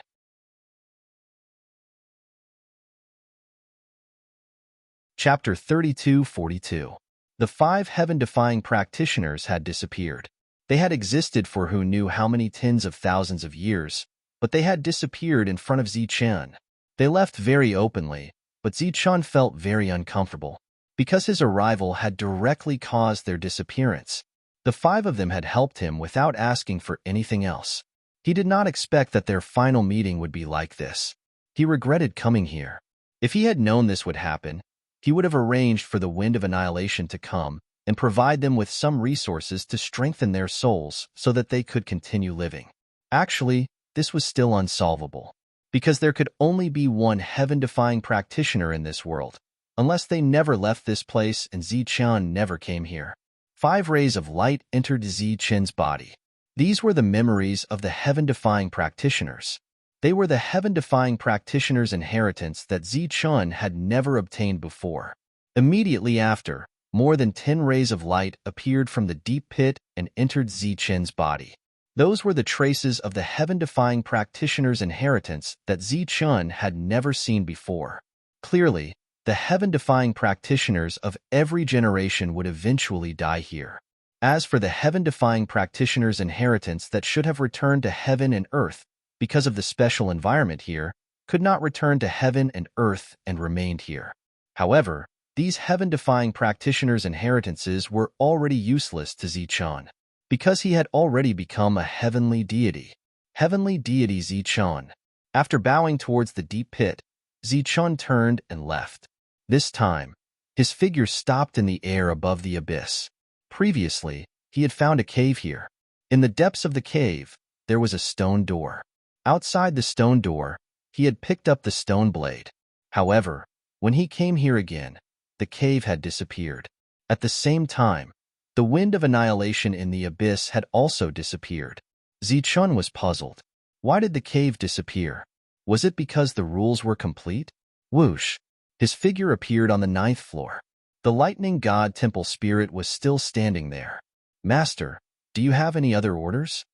Chapter 32-42. The 5 heaven-defying practitioners had disappeared. They had existed for who knew how many tens of thousands of years, but they had disappeared in front of Zichun. They left very openly, but Zichun felt very uncomfortable. Because his arrival had directly caused their disappearance, the 5 of them had helped him without asking for anything else. He did not expect that their final meeting would be like this. He regretted coming here. If he had known this would happen, he would have arranged for the Wind of Annihilation to come and provide them with some resources to strengthen their souls so that they could continue living. Actually, this was still unsolvable, because there could only be one heaven-defying practitioner in this world, unless they never left this place and Zichun never came here. 5 rays of light entered Zichun's body. These were the memories of the heaven-defying practitioners. They were the heaven-defying practitioners' inheritance that Zichun had never obtained before. Immediately after, more than 10 rays of light appeared from the deep pit and entered Zichun's body. Those were the traces of the heaven-defying practitioners' inheritance that Zichun had never seen before. Clearly, the heaven-defying practitioners of every generation would eventually die here. As for the heaven-defying practitioners' inheritance that should have returned to heaven and earth because of the special environment here, could not return to heaven and earth and remained here. However, these heaven-defying practitioners' inheritances were already useless to Zichun, because he had already become a heavenly deity. Heavenly deity Zichun. After bowing towards the deep pit, Zichun turned and left. This time, his figure stopped in the air above the abyss. Previously, he had found a cave here. In the depths of the cave, there was a stone door. Outside the stone door, he had picked up the stone blade. However, when he came here again, the cave had disappeared. At the same time, the Wind of Annihilation in the abyss had also disappeared. Zichun was puzzled. Why did the cave disappear? Was it because the rules were complete? Whoosh! His figure appeared on the 9th floor. The lightning god temple spirit was still standing there. Master, do you have any other orders?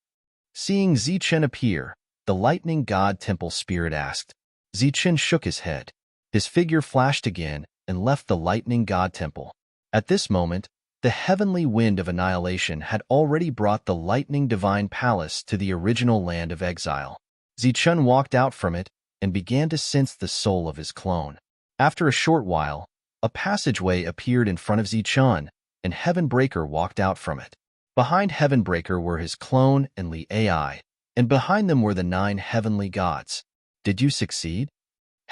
Seeing Zichun appear, the lightning god temple spirit asked. Zichun shook his head. His figure flashed again and left the lightning god temple. At this moment, the heavenly Wind of Annihilation had already brought the lightning divine palace to the original land of exile. Zichun walked out from it and began to sense the soul of his clone. After a short while, a passageway appeared in front of Zichun, and Heavenbreaker walked out from it. Behind Heavenbreaker were his clone and Li Ai, and behind them were the 9 heavenly gods. Did you succeed?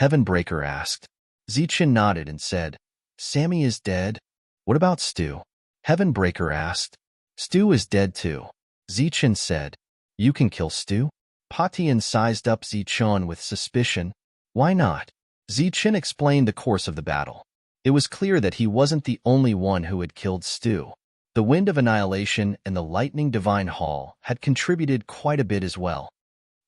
Heavenbreaker asked. Zichun nodded and said, Sammy is dead. What about Stu? Heavenbreaker asked. Stu is dead too. Zichun said, You can kill Stu? Patian sized up Zichun with suspicion. Why not? Zichun explained the course of the battle. It was clear that he wasn't the only one who had killed Stu. The The wind of annihilation and the lightning divine hall had contributed quite a bit as well.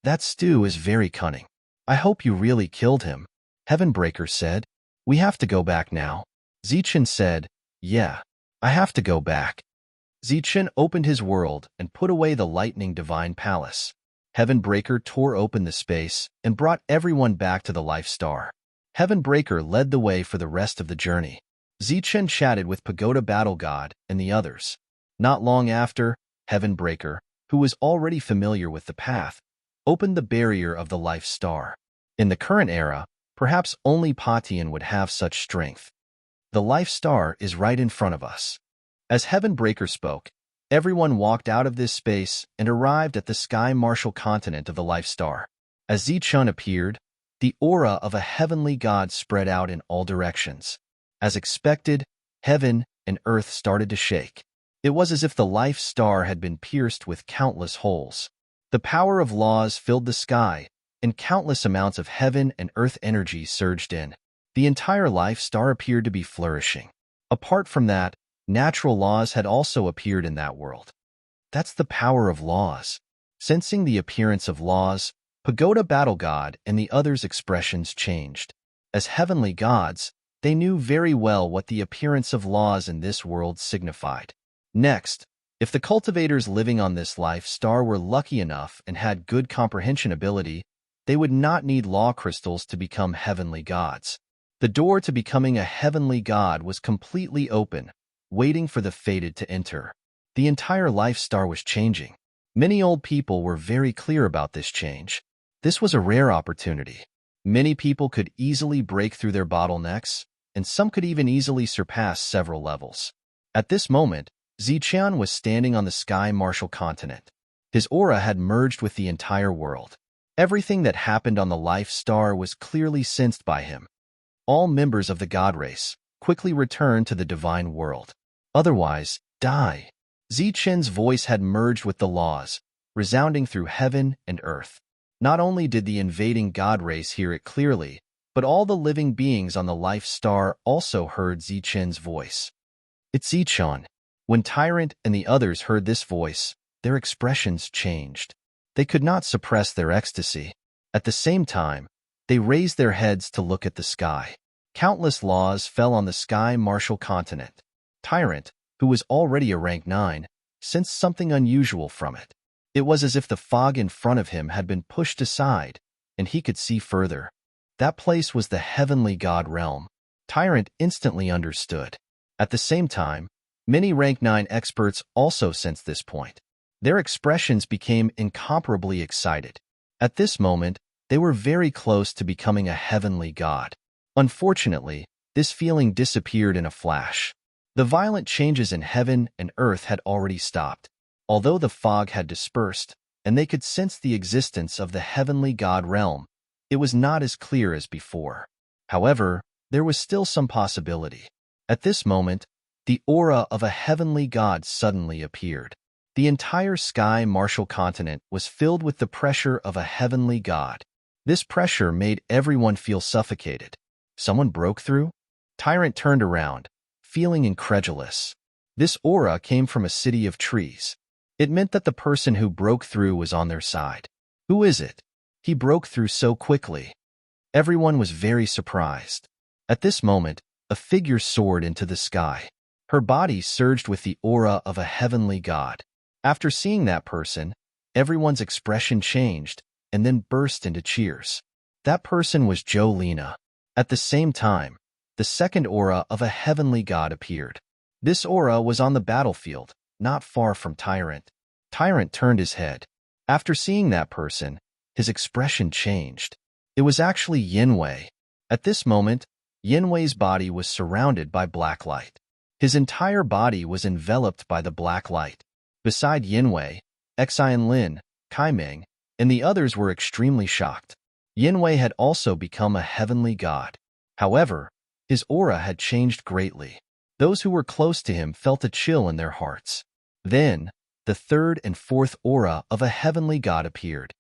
That stew is very cunning. I hope you really killed him, Heavenbreaker said. We have to go back now. Zichen said, yeah, I have to go back. Zichen opened his world and put away the lightning divine palace. Heavenbreaker tore open the space and brought everyone back to the Life Star. Heavenbreaker led the way for the rest of the journey. Zichen chatted with Pagoda Battle God and the others. Not long after, Heavenbreaker, who was already familiar with the path, opened the barrier of the Life Star. In the current era, perhaps only Patian would have such strength. The Life Star is right in front of us. As Heavenbreaker spoke, everyone walked out of this space and arrived at the sky martial continent of the Life Star. As Zichun appeared, the aura of a heavenly god spread out in all directions. As expected, heaven and earth started to shake. It was as if the Life Star had been pierced with countless holes. The power of laws filled the sky, and countless amounts of heaven and earth energy surged in. The entire Life Star appeared to be flourishing. Apart from that, natural laws had also appeared in that world. That's the power of laws. Sensing the appearance of laws, Pagoda Battle God and the others' expressions changed. As heavenly gods, they knew very well what the appearance of laws in this world signified. Next, if the cultivators living on this Life Star were lucky enough and had good comprehension ability, they would not need law crystals to become heavenly gods. The door to becoming a heavenly god was completely open, waiting for the fated to enter. The entire Life Star was changing. Many old people were very clear about this change. This was a rare opportunity. Many people could easily break through their bottlenecks, and some could even easily surpass several levels. At this moment, Ziqian was standing on the sky martial continent. His aura had merged with the entire world. Everything that happened on the Life Star was clearly sensed by him. All members of the god race quickly returned to the divine world. Otherwise, die. Zichen's voice had merged with the laws, resounding through heaven and earth. Not only did the invading god race hear it clearly, but all the living beings on the Life Star also heard Zichen's voice. It's Zichen. When Tyrant and the others heard this voice, their expressions changed. They could not suppress their ecstasy. At the same time, they raised their heads to look at the sky. Countless laws fell on the sky martial continent. Tyrant, who was already a rank 9, sensed something unusual from it. It was as if the fog in front of him had been pushed aside, and he could see further. That place was the heavenly god realm. Tyrant instantly understood. At the same time, many rank 9 experts also sensed this point. Their expressions became incomparably excited. At this moment, they were very close to becoming a heavenly god. Unfortunately, this feeling disappeared in a flash. The violent changes in heaven and earth had already stopped. Although the fog had dispersed, and they could sense the existence of the heavenly god realm, it was not as clear as before. However, there was still some possibility. At this moment, the aura of a heavenly god suddenly appeared. The entire sky martial continent was filled with the pressure of a heavenly god. This pressure made everyone feel suffocated. Someone broke through? Tyrant turned around, feeling incredulous. This aura came from a city of trees. It meant that the person who broke through was on their side. Who is it? He broke through so quickly. Everyone was very surprised. At this moment, a figure soared into the sky. Her body surged with the aura of a heavenly god. After seeing that person, everyone's expression changed and then burst into cheers. That person was Jolena. At the same time, the second aura of a heavenly god appeared. This aura was on the battlefield, not far from Tyrant. Tyrant turned his head. After seeing that person, his expression changed. It was actually Yinwei. At this moment, Yinwei's body was surrounded by black light. His entire body was enveloped by the black light. Beside Yinwei, Xian Lin, Kaimeng, and the others were extremely shocked. Yinwei had also become a heavenly god. However, his aura had changed greatly. Those who were close to him felt a chill in their hearts. Then, the third and fourth aura of a heavenly god appeared.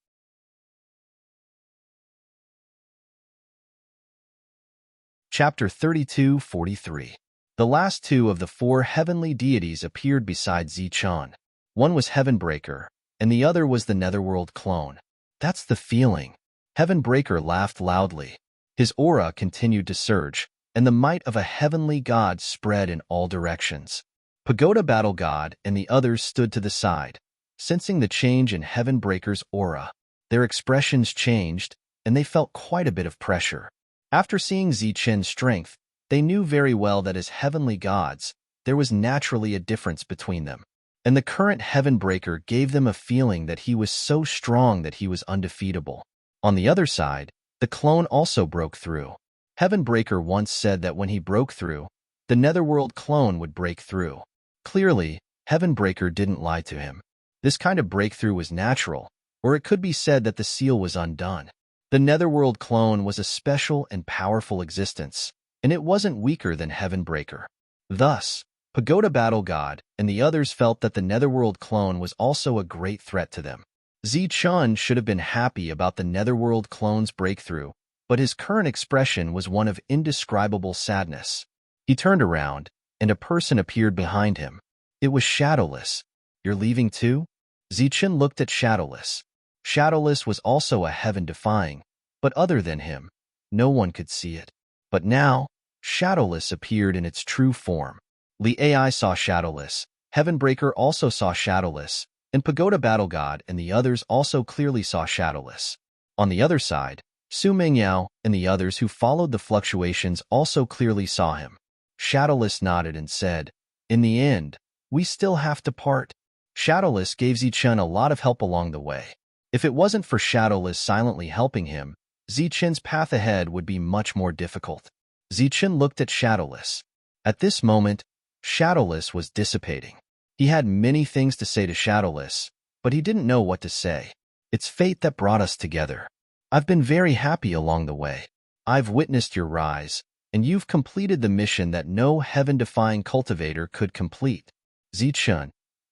Chapter 32:43. The last two of the four heavenly deities appeared beside Zichun. One was Heavenbreaker, and the other was the Netherworld clone. That's the feeling. Heavenbreaker laughed loudly. His aura continued to surge, and the might of a heavenly god spread in all directions. Pagoda Battle God and the others stood to the side, sensing the change in Heavenbreaker's aura. Their expressions changed, and they felt quite a bit of pressure. After seeing Zichun's strength, they knew very well that as heavenly gods, there was naturally a difference between them. And the current Heavenbreaker gave them a feeling that he was so strong that he was undefeatable. On the other side, the clone also broke through. Heavenbreaker once said that when he broke through, the Netherworld clone would break through. Clearly, Heavenbreaker didn't lie to him. This kind of breakthrough was natural, or it could be said that the seal was undone. The Netherworld clone was a special and powerful existence, and it wasn't weaker than Heavenbreaker. Thus, Pagoda Battle God and the others felt that the Netherworld clone was also a great threat to them. Zichun should have been happy about the Netherworld clone's breakthrough, but his current expression was one of indescribable sadness. He turned around, and a person appeared behind him. It was Shadowless. You're leaving too? Zichun looked at Shadowless. Shadowless was also a heaven-defying, but other than him, no one could see it. But now, Shadowless appeared in its true form. Li Ai saw Shadowless, Heavenbreaker also saw Shadowless, and Pagoda Battle God and the others also clearly saw Shadowless. On the other side, Su Mingyao and the others who followed the fluctuations also clearly saw him. Shadowless nodded and said, "In the end, we still have to part." Shadowless gave Zichun a lot of help along the way. If it wasn't for Shadowless silently helping him, Zichun's path ahead would be much more difficult. Zichun looked at Shadowless. At this moment, Shadowless was dissipating. He had many things to say to Shadowless, but he didn't know what to say. It's fate that brought us together. I've been very happy along the way. I've witnessed your rise, and you've completed the mission that no heaven-defying cultivator could complete. Zichun,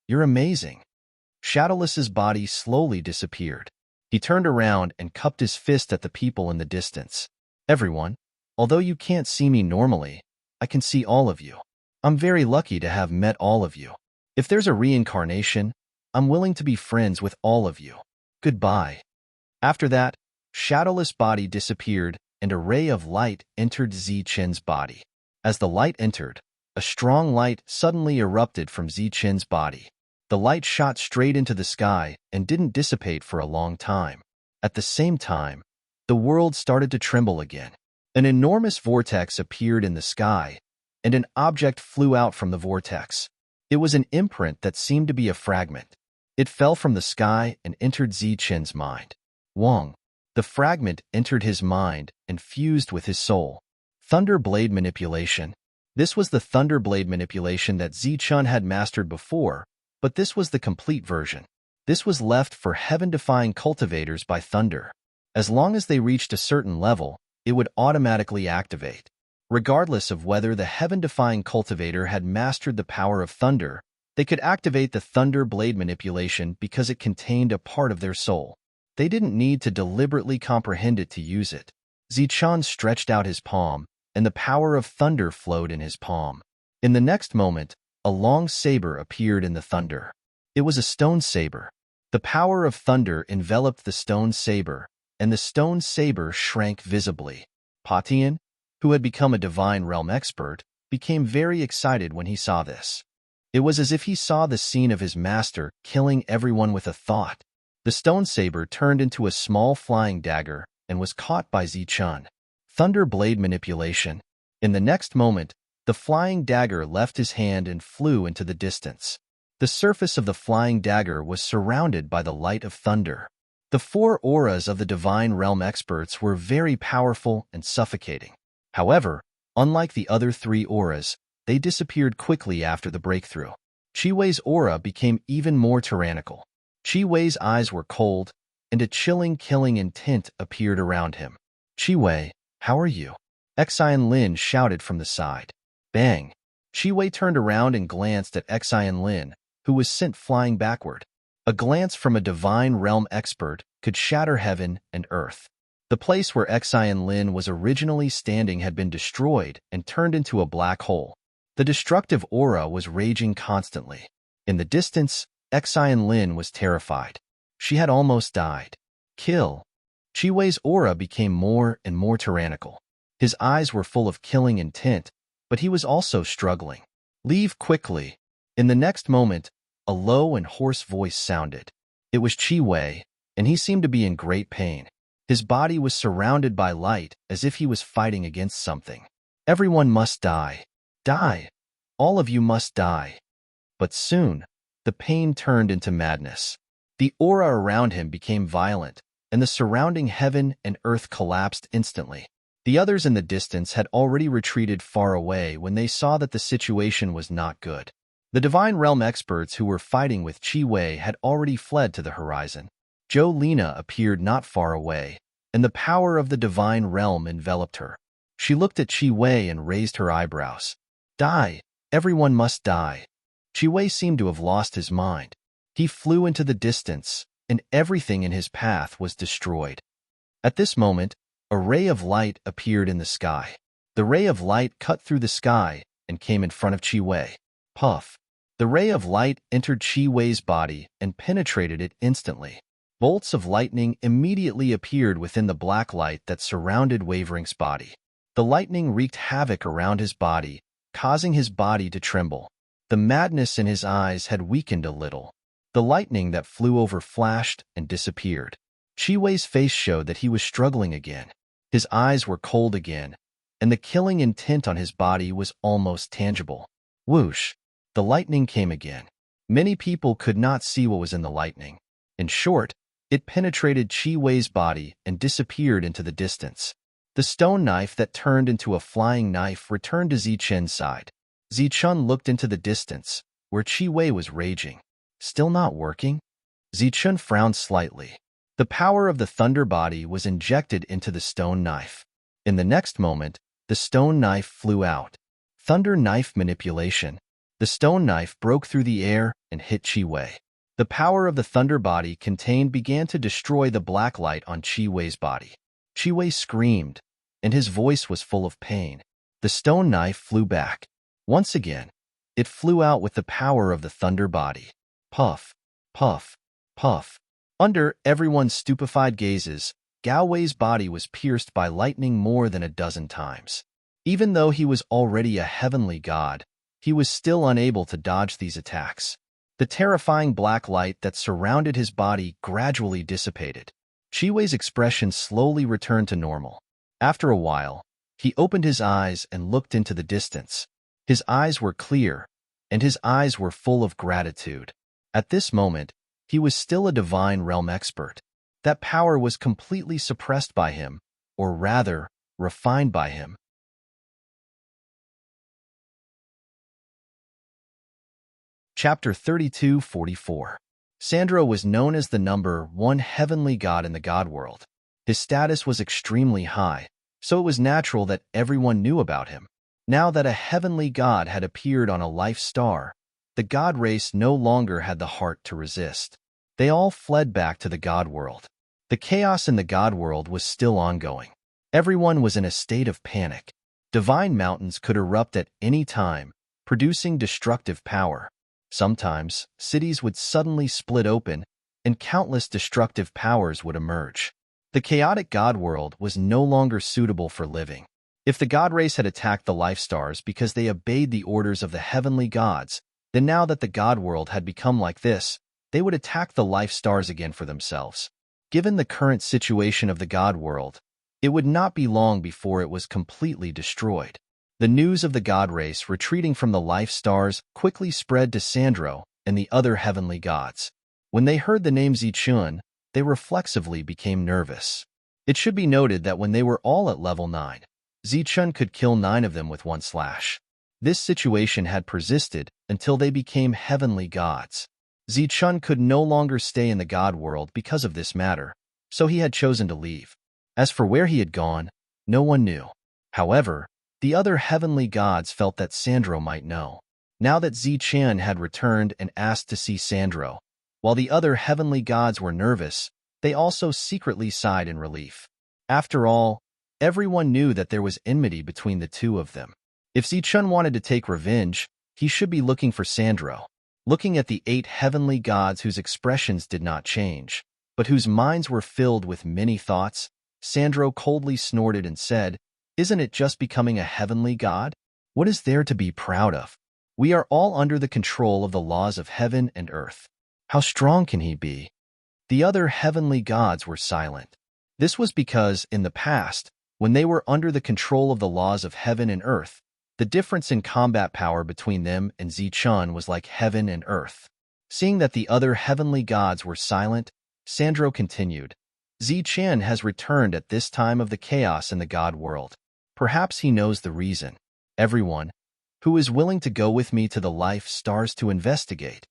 you're amazing. Shadowless's body slowly disappeared. He turned around and cupped his fist at the people in the distance. Everyone, although you can't see me normally, I can see all of you. I'm very lucky to have met all of you. If there's a reincarnation, I'm willing to be friends with all of you. Goodbye. After that, Shadowless' body disappeared and a ray of light entered Zichun's body. As the light entered, a strong light suddenly erupted from Zichun's body. The light shot straight into the sky and didn't dissipate for a long time. At the same time, the world started to tremble again. An enormous vortex appeared in the sky, and an object flew out from the vortex. It was an imprint that seemed to be a fragment. It fell from the sky and entered Zichun's mind. Wong. The fragment entered his mind and fused with his soul. Thunder Blade Manipulation. This was the Thunder Blade manipulation that Zichun had mastered before, but this was the complete version. This was left for heaven-defying cultivators by Thunder. As long as they reached a certain level, it would automatically activate. Regardless of whether the heaven-defying cultivator had mastered the power of Thunder, they could activate the Thunder Blade manipulation because it contained a part of their soul. They didn't need to deliberately comprehend it to use it. Zichun stretched out his palm, and the power of thunder flowed in his palm. In the next moment, a long saber appeared in the thunder. It was a stone saber. The power of thunder enveloped the stone saber, and the stone saber shrank visibly. Patian, who had become a divine realm expert, became very excited when he saw this. It was as if he saw the scene of his master killing everyone with a thought. The stone saber turned into a small flying dagger and was caught by Zichun. Thunder Blade Manipulation. In the next moment, the flying dagger left his hand and flew into the distance. The surface of the flying dagger was surrounded by the light of thunder. The four auras of the divine realm experts were very powerful and suffocating. However, unlike the other three auras, they disappeared quickly after the breakthrough. Chi-Wei's aura became even more tyrannical. Chi-Wei's eyes were cold, and a chilling killing intent appeared around him. Chi-Wei, how are you? Xian Lin shouted from the side. Bang! Chi-Wei turned around and glanced at Xian Lin, who was sent flying backward. A glance from a divine realm expert could shatter heaven and earth. The place where Xian Lin was originally standing had been destroyed and turned into a black hole. The destructive aura was raging constantly. In the distance, Xian Lin was terrified. She had almost died. Kill. Qi Wei's aura became more and more tyrannical. His eyes were full of killing intent, but he was also struggling. Leave quickly. In the next moment, a low and hoarse voice sounded. It was Qi Wei, and he seemed to be in great pain. His body was surrounded by light as if he was fighting against something. Everyone must die. Die. All of you must die. But soon, the pain turned into madness. The aura around him became violent, and the surrounding heaven and earth collapsed instantly. The others in the distance had already retreated far away when they saw that the situation was not good. The Divine Realm experts who were fighting with Qi Wei had already fled to the horizon. Lina appeared not far away, and the power of the Divine Realm enveloped her. She looked at Qi Wei and raised her eyebrows. Die. Everyone must die. Qi Wei seemed to have lost his mind. He flew into the distance, and everything in his path was destroyed. At this moment, a ray of light appeared in the sky. The ray of light cut through the sky and came in front of Qi Wei. Puff. The ray of light entered Qi Wei's body and penetrated it instantly. Bolts of lightning immediately appeared within the black light that surrounded Wavering's body. The lightning wreaked havoc around his body, causing his body to tremble. The madness in his eyes had weakened a little. The lightning that flew over flashed and disappeared. Qi Wei's face showed that he was struggling again. His eyes were cold again, and the killing intent on his body was almost tangible. Whoosh! The lightning came again. Many people could not see what was in the lightning. In short, it penetrated Qi Wei's body and disappeared into the distance. The stone knife that turned into a flying knife returned to Zichen's side. Zichen looked into the distance, where Qi Wei was raging. Still not working? Zichen frowned slightly. The power of the thunder body was injected into the stone knife. In the next moment, the stone knife flew out. Thunder knife manipulation. The stone knife broke through the air and hit Qi Wei. The power of the thunder body contained began to destroy the black light on Qi Wei's body. Qi Wei screamed, and his voice was full of pain. The stone knife flew back. Once again, it flew out with the power of the thunder body. Puff, puff, puff. Under everyone's stupefied gazes, Gao Wei's body was pierced by lightning more than a dozen times. Even though he was already a heavenly god, he was still unable to dodge these attacks. The terrifying black light that surrounded his body gradually dissipated. Qi Wei's expression slowly returned to normal. After a while, he opened his eyes and looked into the distance. His eyes were clear, and his eyes were full of gratitude. At this moment, he was still a Divine Realm expert. That power was completely suppressed by him, or rather, refined by him. Chapter 32:44. Sandro was known as the #1 heavenly god in the god world. His status was extremely high, so it was natural that everyone knew about him. Now that a heavenly god had appeared on a life star, the god race no longer had the heart to resist. They all fled back to the god world. The chaos in the god world was still ongoing. Everyone was in a state of panic. Divine mountains could erupt at any time, producing destructive power. Sometimes, cities would suddenly split open, and countless destructive powers would emerge. The chaotic god world was no longer suitable for living. If the god race had attacked the life stars because they obeyed the orders of the heavenly gods, then now that the god world had become like this, they would attack the life stars again for themselves. Given the current situation of the god world, it would not be long before it was completely destroyed. The news of the god race retreating from the life stars quickly spread to Sandro and the other heavenly gods. When they heard the name Zichun, they reflexively became nervous. It should be noted that when they were all at level 9, Zichun could kill 9 of them with one slash. This situation had persisted until they became heavenly gods. Zichun could no longer stay in the god world because of this matter, so he had chosen to leave. As for where he had gone, no one knew. However, the other heavenly gods felt that Sandro might know. Now that Zichen had returned and asked to see Sandro, while the other heavenly gods were nervous, they also secretly sighed in relief. After all, everyone knew that there was enmity between the two of them. If Zichun wanted to take revenge, he should be looking for Sandro, looking at the 8 heavenly gods whose expressions did not change, but whose minds were filled with many thoughts. Sandro coldly snorted and said, "Isn't it just becoming a heavenly god? What is there to be proud of? We are all under the control of the laws of heaven and earth. How strong can he be?" The other heavenly gods were silent. This was because, in the past, when they were under the control of the laws of heaven and earth, the difference in combat power between them and Zichun was like heaven and earth. Seeing that the other heavenly gods were silent, Sandro continued, "Zichun has returned at this time of the chaos in the god world. Perhaps he knows the reason. Everyone who is willing to go with me to the life stars to investigate."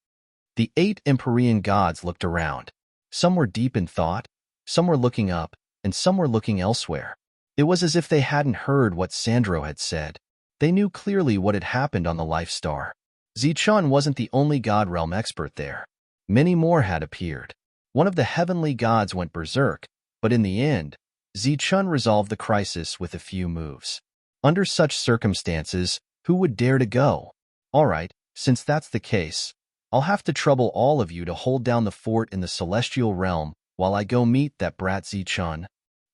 The 8 Empyrean gods looked around. Some were deep in thought, some were looking up, and some were looking elsewhere. It was as if they hadn't heard what Sandro had said. They knew clearly what had happened on the Life Star. Zichun wasn't the only God Realm expert there. Many more had appeared. One of the heavenly gods went berserk, but in the end, Zichun resolved the crisis with a few moves. Under such circumstances, who would dare to go? All right, since that's the case, I'll have to trouble all of you to hold down the fort in the celestial realm while I go meet that brat Zichun,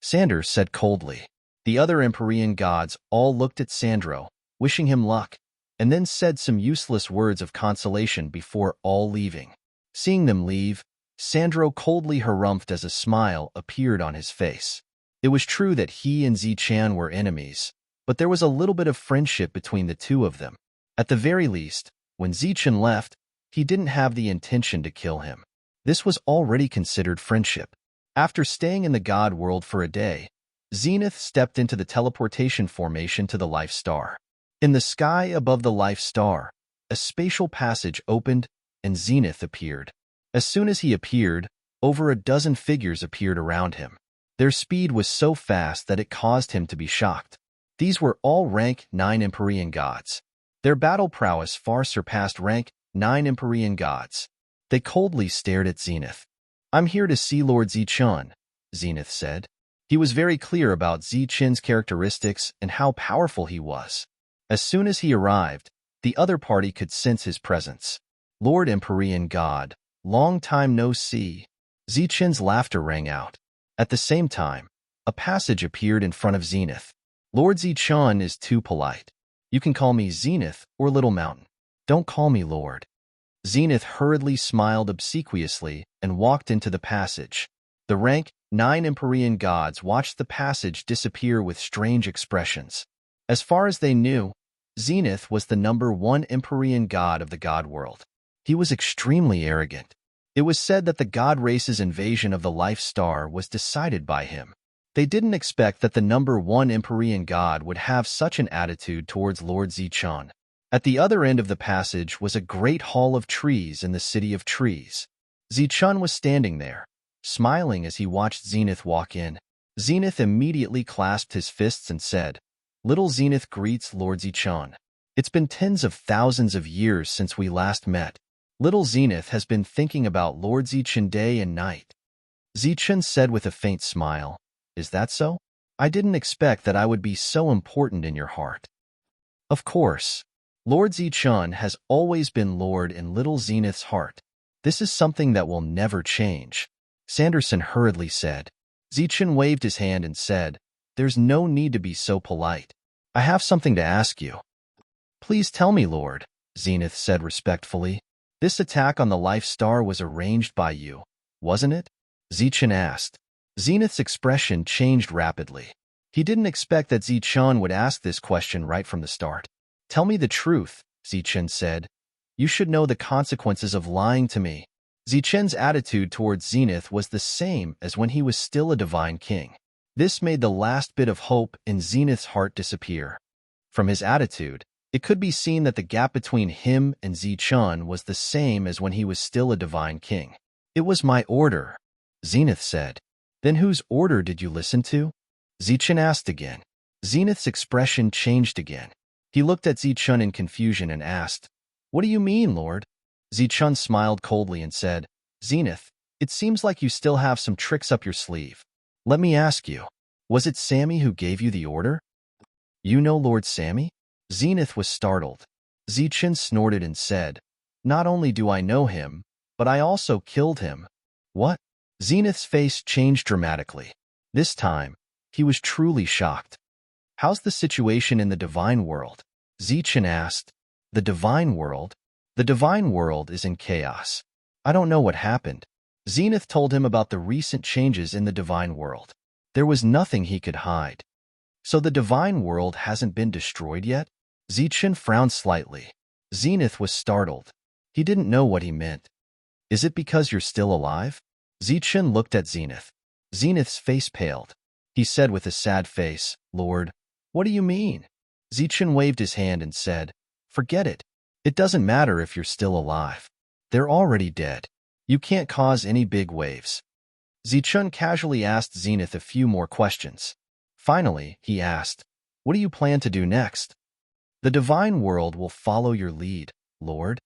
Sanders said coldly. The other Empyrean gods all looked at Sandro, wishing him luck, and then said some useless words of consolation before all leaving. Seeing them leave, Sandro coldly harumphed as a smile appeared on his face. It was true that he and Zichun were enemies, but there was a little bit of friendship between the two of them. At the very least, when Zichun left, he didn't have the intention to kill him. This was already considered friendship. After staying in the god world for a day, Zenith stepped into the teleportation formation to the Life Star. In the sky above the Life Star, a spatial passage opened and Zenith appeared. As soon as he appeared, over a dozen figures appeared around him. Their speed was so fast that it caused him to be shocked. These were all rank 9 Empyrean gods. Their battle prowess far surpassed rank 9 Empyrean gods. They coldly stared at Zenith. "I'm here to see Lord Zichun," Zenith said. He was very clear about Zichun's characteristics and how powerful he was. As soon as he arrived, the other party could sense his presence. "Lord Empyrean God, long time no see." Zichun's laughter rang out. At the same time, a passage appeared in front of Zenith. "Lord Zichun is too polite. You can call me Zenith or Little Mountain. Don't call me Lord." Zenith hurriedly smiled obsequiously and walked into the passage. The rank 9 Empyrean gods watched the passage disappear with strange expressions. As far as they knew, Zenith was the number 1 Empyrean god of the god world. He was extremely arrogant. It was said that the god race's invasion of the Life Star was decided by him. They didn't expect that the number 1 Empyrean god would have such an attitude towards Lord Zichun. At the other end of the passage was a great hall of trees in the City of Trees. Zichun was standing there, smiling as he watched Zenith walk in. Zenith immediately clasped his fists and said, "Little Zenith greets Lord Zichun. It's been tens of thousands of years since we last met. Little Zenith has been thinking about Lord Zichun day and night." Zichun said with a faint smile, "Is that so? I didn't expect that I would be so important in your heart." Of course, Lord Zichun has always been Lord in little Zenith's heart. This is something that will never change, Sanderson hurriedly said. Zichun waved his hand and said, "There's no need to be so polite. I have something to ask you." "Please tell me, Lord," Zenith said respectfully. "This attack on the Life Star was arranged by you, wasn't it?" Zichun asked. Zenith's expression changed rapidly. He didn't expect that Zichun would ask this question right from the start. "Tell me the truth," Zichun said. "You should know the consequences of lying to me." Zichun's attitude towards Zenith was the same as when he was still a divine king. This made the last bit of hope in Zenith's heart disappear. From his attitude, it could be seen that the gap between him and Zichun was the same as when he was still a divine king. "It was my order," Zenith said. "Then whose order did you listen to?" Zichun asked again. Zenith's expression changed again. He looked at Zichun in confusion and asked, "What do you mean, Lord?" Zichun smiled coldly and said, "Zenith, it seems like you still have some tricks up your sleeve. Let me ask you, was it Sammy who gave you the order?" "You know Lord Sammy?" Zenith was startled. Zichen snorted and said, "Not only do I know him, but I also killed him." "What?" Zenith's face changed dramatically. This time, he was truly shocked. "How's the situation in the divine world?" Zichen asked. "The divine world?" "The divine world is in chaos. I don't know what happened." Zenith told him about the recent changes in the divine world. There was nothing he could hide. "So the divine world hasn't been destroyed yet?" Zichen frowned slightly. Zenith was startled. He didn't know what he meant. "Is it because you're still alive?" Zichen looked at Zenith. Zenith's face paled. He said with a sad face, "Lord, what do you mean?" Zichen waved his hand and said, "Forget it. It doesn't matter if you're still alive. They're already dead. You can't cause any big waves." Zichen casually asked Zenith a few more questions. Finally, he asked, "What do you plan to do next?" "The divine world will follow your lead, Lord."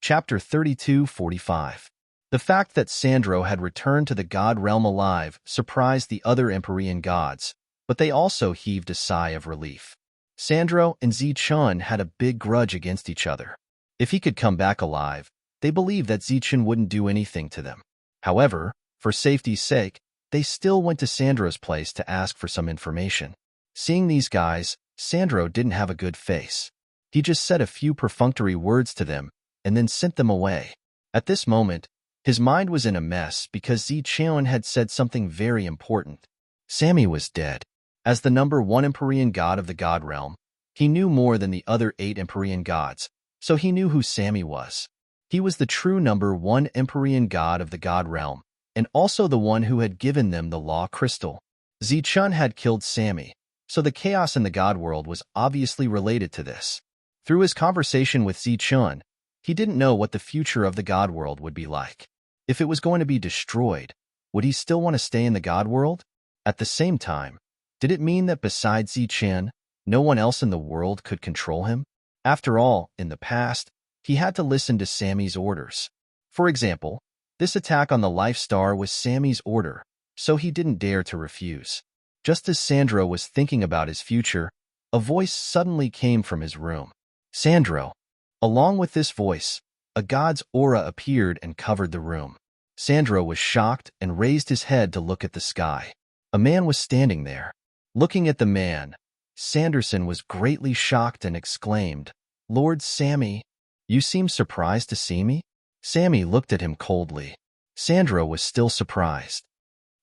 Chapter 32:45. The fact that Sandro had returned to the god realm alive surprised the other Empyrean gods, but they also heaved a sigh of relief. Sandro and Zichen had a big grudge against each other. If he could come back alive, they believed that Zichen wouldn't do anything to them. However, for safety's sake, they still went to Sandro's place to ask for some information. Seeing these guys, Sandro didn't have a good face. He just said a few perfunctory words to them and then sent them away. At this moment, his mind was in a mess because Zichen had said something very important. Sammy was dead. As the number one Empyrean god of the god realm, he knew more than the other 8 Empyrean gods, so he knew who Sammy was. He was the true number one Empyrean god of the god realm, and also the one who had given them the law crystal. Zichen had killed Sammy, so the chaos in the god world was obviously related to this. Through his conversation with Zichen, he didn't know what the future of the god world would be like. If it was going to be destroyed, would he still want to stay in the god world? At the same time, did it mean that besides Zichen, no one else in the world could control him? After all, in the past, he had to listen to Sammy's orders. For example, this attack on the Life Star was Sammy's order, so he didn't dare to refuse. Just as Sandro was thinking about his future, a voice suddenly came from his room. "Sandro." Along with this voice, a god's aura appeared and covered the room. Sandro was shocked and raised his head to look at the sky. A man was standing there. Looking at the man, Sanderson was greatly shocked and exclaimed, "Lord Sammy, you seem surprised to see me?" Sammy looked at him coldly. Sandro was still surprised.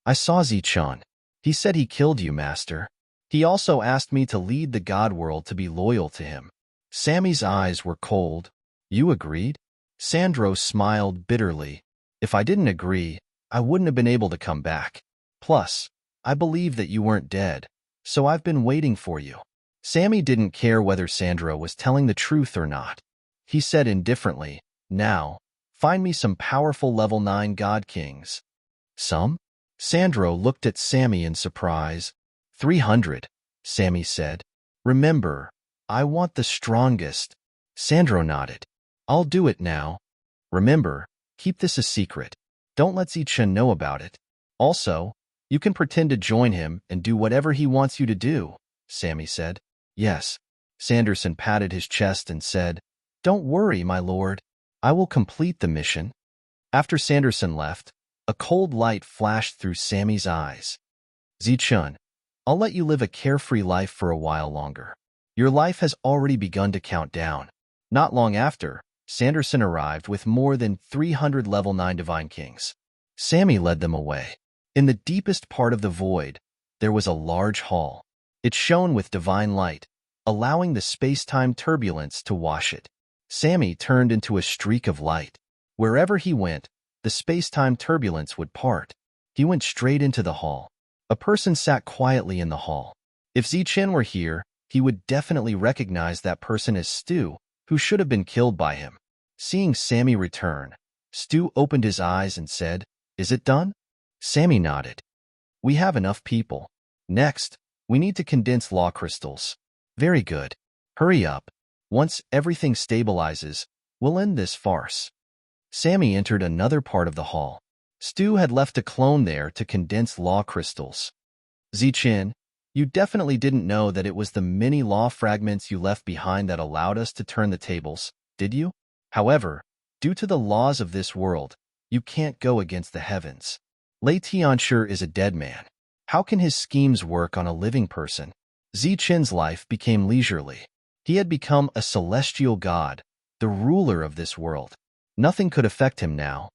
"I saw Zichen. He said he killed you, master. He also asked me to lead the god world to be loyal to him." Sammy's eyes were cold. "You agreed?" Sandro smiled bitterly. "If I didn't agree, I wouldn't have been able to come back. Plus, I believed that you weren't dead, so I've been waiting for you." Sammy didn't care whether Sandro was telling the truth or not. He said indifferently, "Now, find me some powerful level 9 god kings." "Some?" Sandro looked at Sammy in surprise. 300, Sammy said. "Remember, I want the strongest." Sandro nodded. "I'll do it now. Remember, keep this a secret. Don't let Zichen know about it. Also, you can pretend to join him and do whatever he wants you to do," Sammy said. "Yes." Sanderson patted his chest and said, "Don't worry, my lord. I will complete the mission." After Sanderson left, a cold light flashed through Sammy's eyes. "Zichen, I'll let you live a carefree life for a while longer. Your life has already begun to count down." Not long after, Sanderson arrived with more than 300 level 9 divine kings. Sammy led them away. In the deepest part of the void, there was a large hall. It shone with divine light, allowing the space-time turbulence to wash it. Sammy turned into a streak of light. Wherever he went, the space-time turbulence would part. He went straight into the hall. A person sat quietly in the hall. If Zichen were here, he would definitely recognize that person as Stu, who should have been killed by him. Seeing Sammy return, Stu opened his eyes and said, "Is it done?" Sammy nodded. "We have enough people. Next, we need to condense law crystals." "Very good. Hurry up. Once everything stabilizes, we'll end this farce." Sammy entered another part of the hall. Stu had left a clone there to condense law crystals. Zichen, you definitely didn't know that it was the many law fragments you left behind that allowed us to turn the tables, did you? However, due to the laws of this world, you can't go against the heavens. Lei Tianshi is a dead man. How can his schemes work on a living person? Zichen's life became leisurely. He had become a celestial god, the ruler of this world. Nothing could affect him now.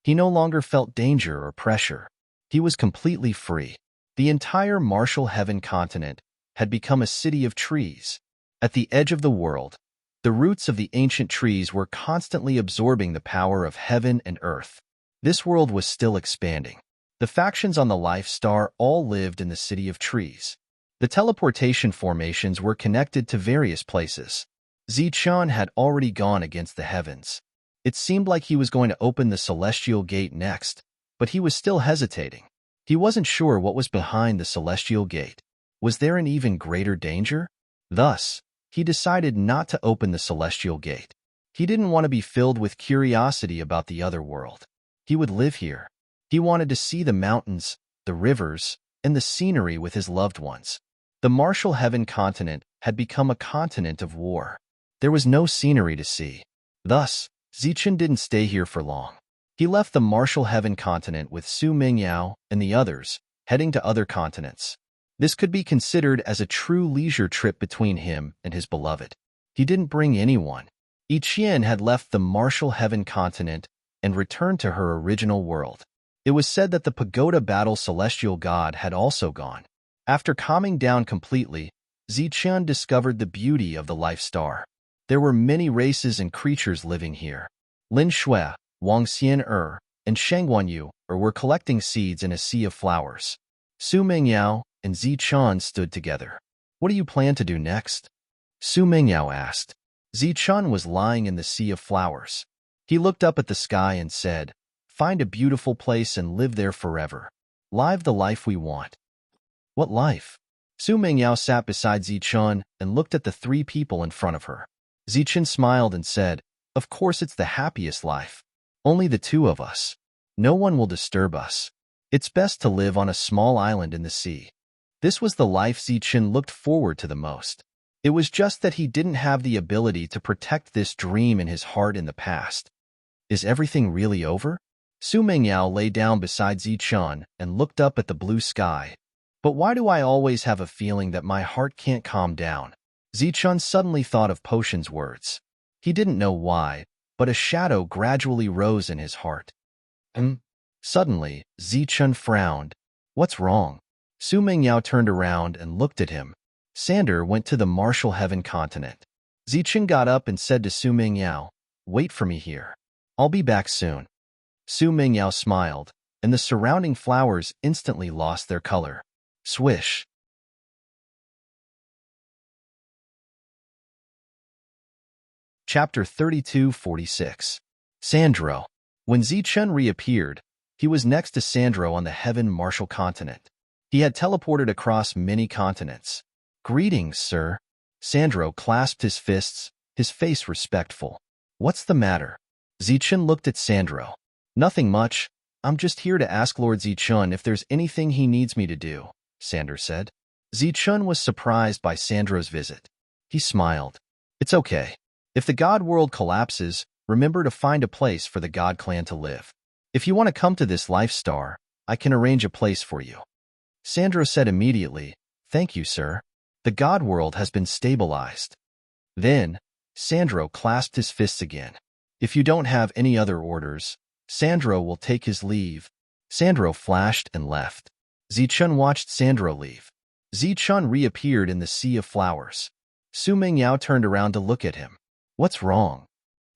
He no longer felt danger or pressure. He was completely free. The entire martial heaven continent had become a city of trees. At the edge of the world, the roots of the ancient trees were constantly absorbing the power of heaven and earth. This world was still expanding. The factions on the Life Star all lived in the city of trees. The teleportation formations were connected to various places. Zichen had already gone against the heavens. It seemed like he was going to open the celestial gate next, but he was still hesitating. He wasn't sure what was behind the celestial gate. Was there an even greater danger? Thus, he decided not to open the celestial gate. He didn't want to be filled with curiosity about the other world. He would live here. He wanted to see the mountains, the rivers, and the scenery with his loved ones. The martial heaven continent had become a continent of war. There was no scenery to see. Thus, Zichen didn't stay here for long. He left the martial heaven continent with Su Mingyao and the others, heading to other continents. This could be considered as a true leisure trip between him and his beloved. He didn't bring anyone. Yiqian had left the martial heaven continent and returned to her original world. It was said that the pagoda battle celestial god had also gone. After calming down completely, Zichen discovered the beauty of the Life Star. There were many races and creatures living here. Lin Shui, Wang Xian and Sheng Guanyu were collecting seeds in a sea of flowers. Su Mingyao and Zichen stood together. What do you plan to do next? Su Mingyao asked. Zichen was lying in the sea of flowers. He looked up at the sky and said, "Find a beautiful place and live there forever. Live the life we want." What life? Su Mingyao sat beside Zichen and looked at the three people in front of her. Zichen smiled and said, "Of course it's the happiest life. Only the two of us. No one will disturb us. It's best to live on a small island in the sea." This was the life Zichen looked forward to the most. It was just that he didn't have the ability to protect this dream in his heart in the past. Is everything really over? Su Mingyao lay down beside Zichen and looked up at the blue sky. But why do I always have a feeling that my heart can't calm down? Zichen suddenly thought of Potion's words. He didn't know why, but a shadow gradually rose in his heart. Suddenly, Zichen frowned. What's wrong? Su Mingyao turned around and looked at him. Sander went to the martial heaven continent. Zichen got up and said to Su Mingyao, "Wait for me here. I'll be back soon." Su Mingyao smiled, and the surrounding flowers instantly lost their color. Swish. Chapter 3246. Sandro. When Zichen reappeared, he was next to Sandro on the heaven martial continent. He had teleported across many continents. "Greetings, sir." Sandro clasped his fists, his face respectful. "What's the matter?" Zichen looked at Sandro. "Nothing much. I'm just here to ask Lord Zichen if there's anything he needs me to do," Sandro said. Zichen was surprised by Sandro's visit. He smiled. "It's okay. If the God world collapses, remember to find a place for the God clan to live. If you want to come to this Life Star, I can arrange a place for you." Sandro said immediately, "Thank you, sir. The God world has been stabilized." Then, Sandro clasped his fists again. "If you don't have any other orders, Sandro will take his leave." Sandro flashed and left. Zichen watched Sandro leave. Zichen reappeared in the sea of flowers. Su Mingyao turned around to look at him. "What's wrong?"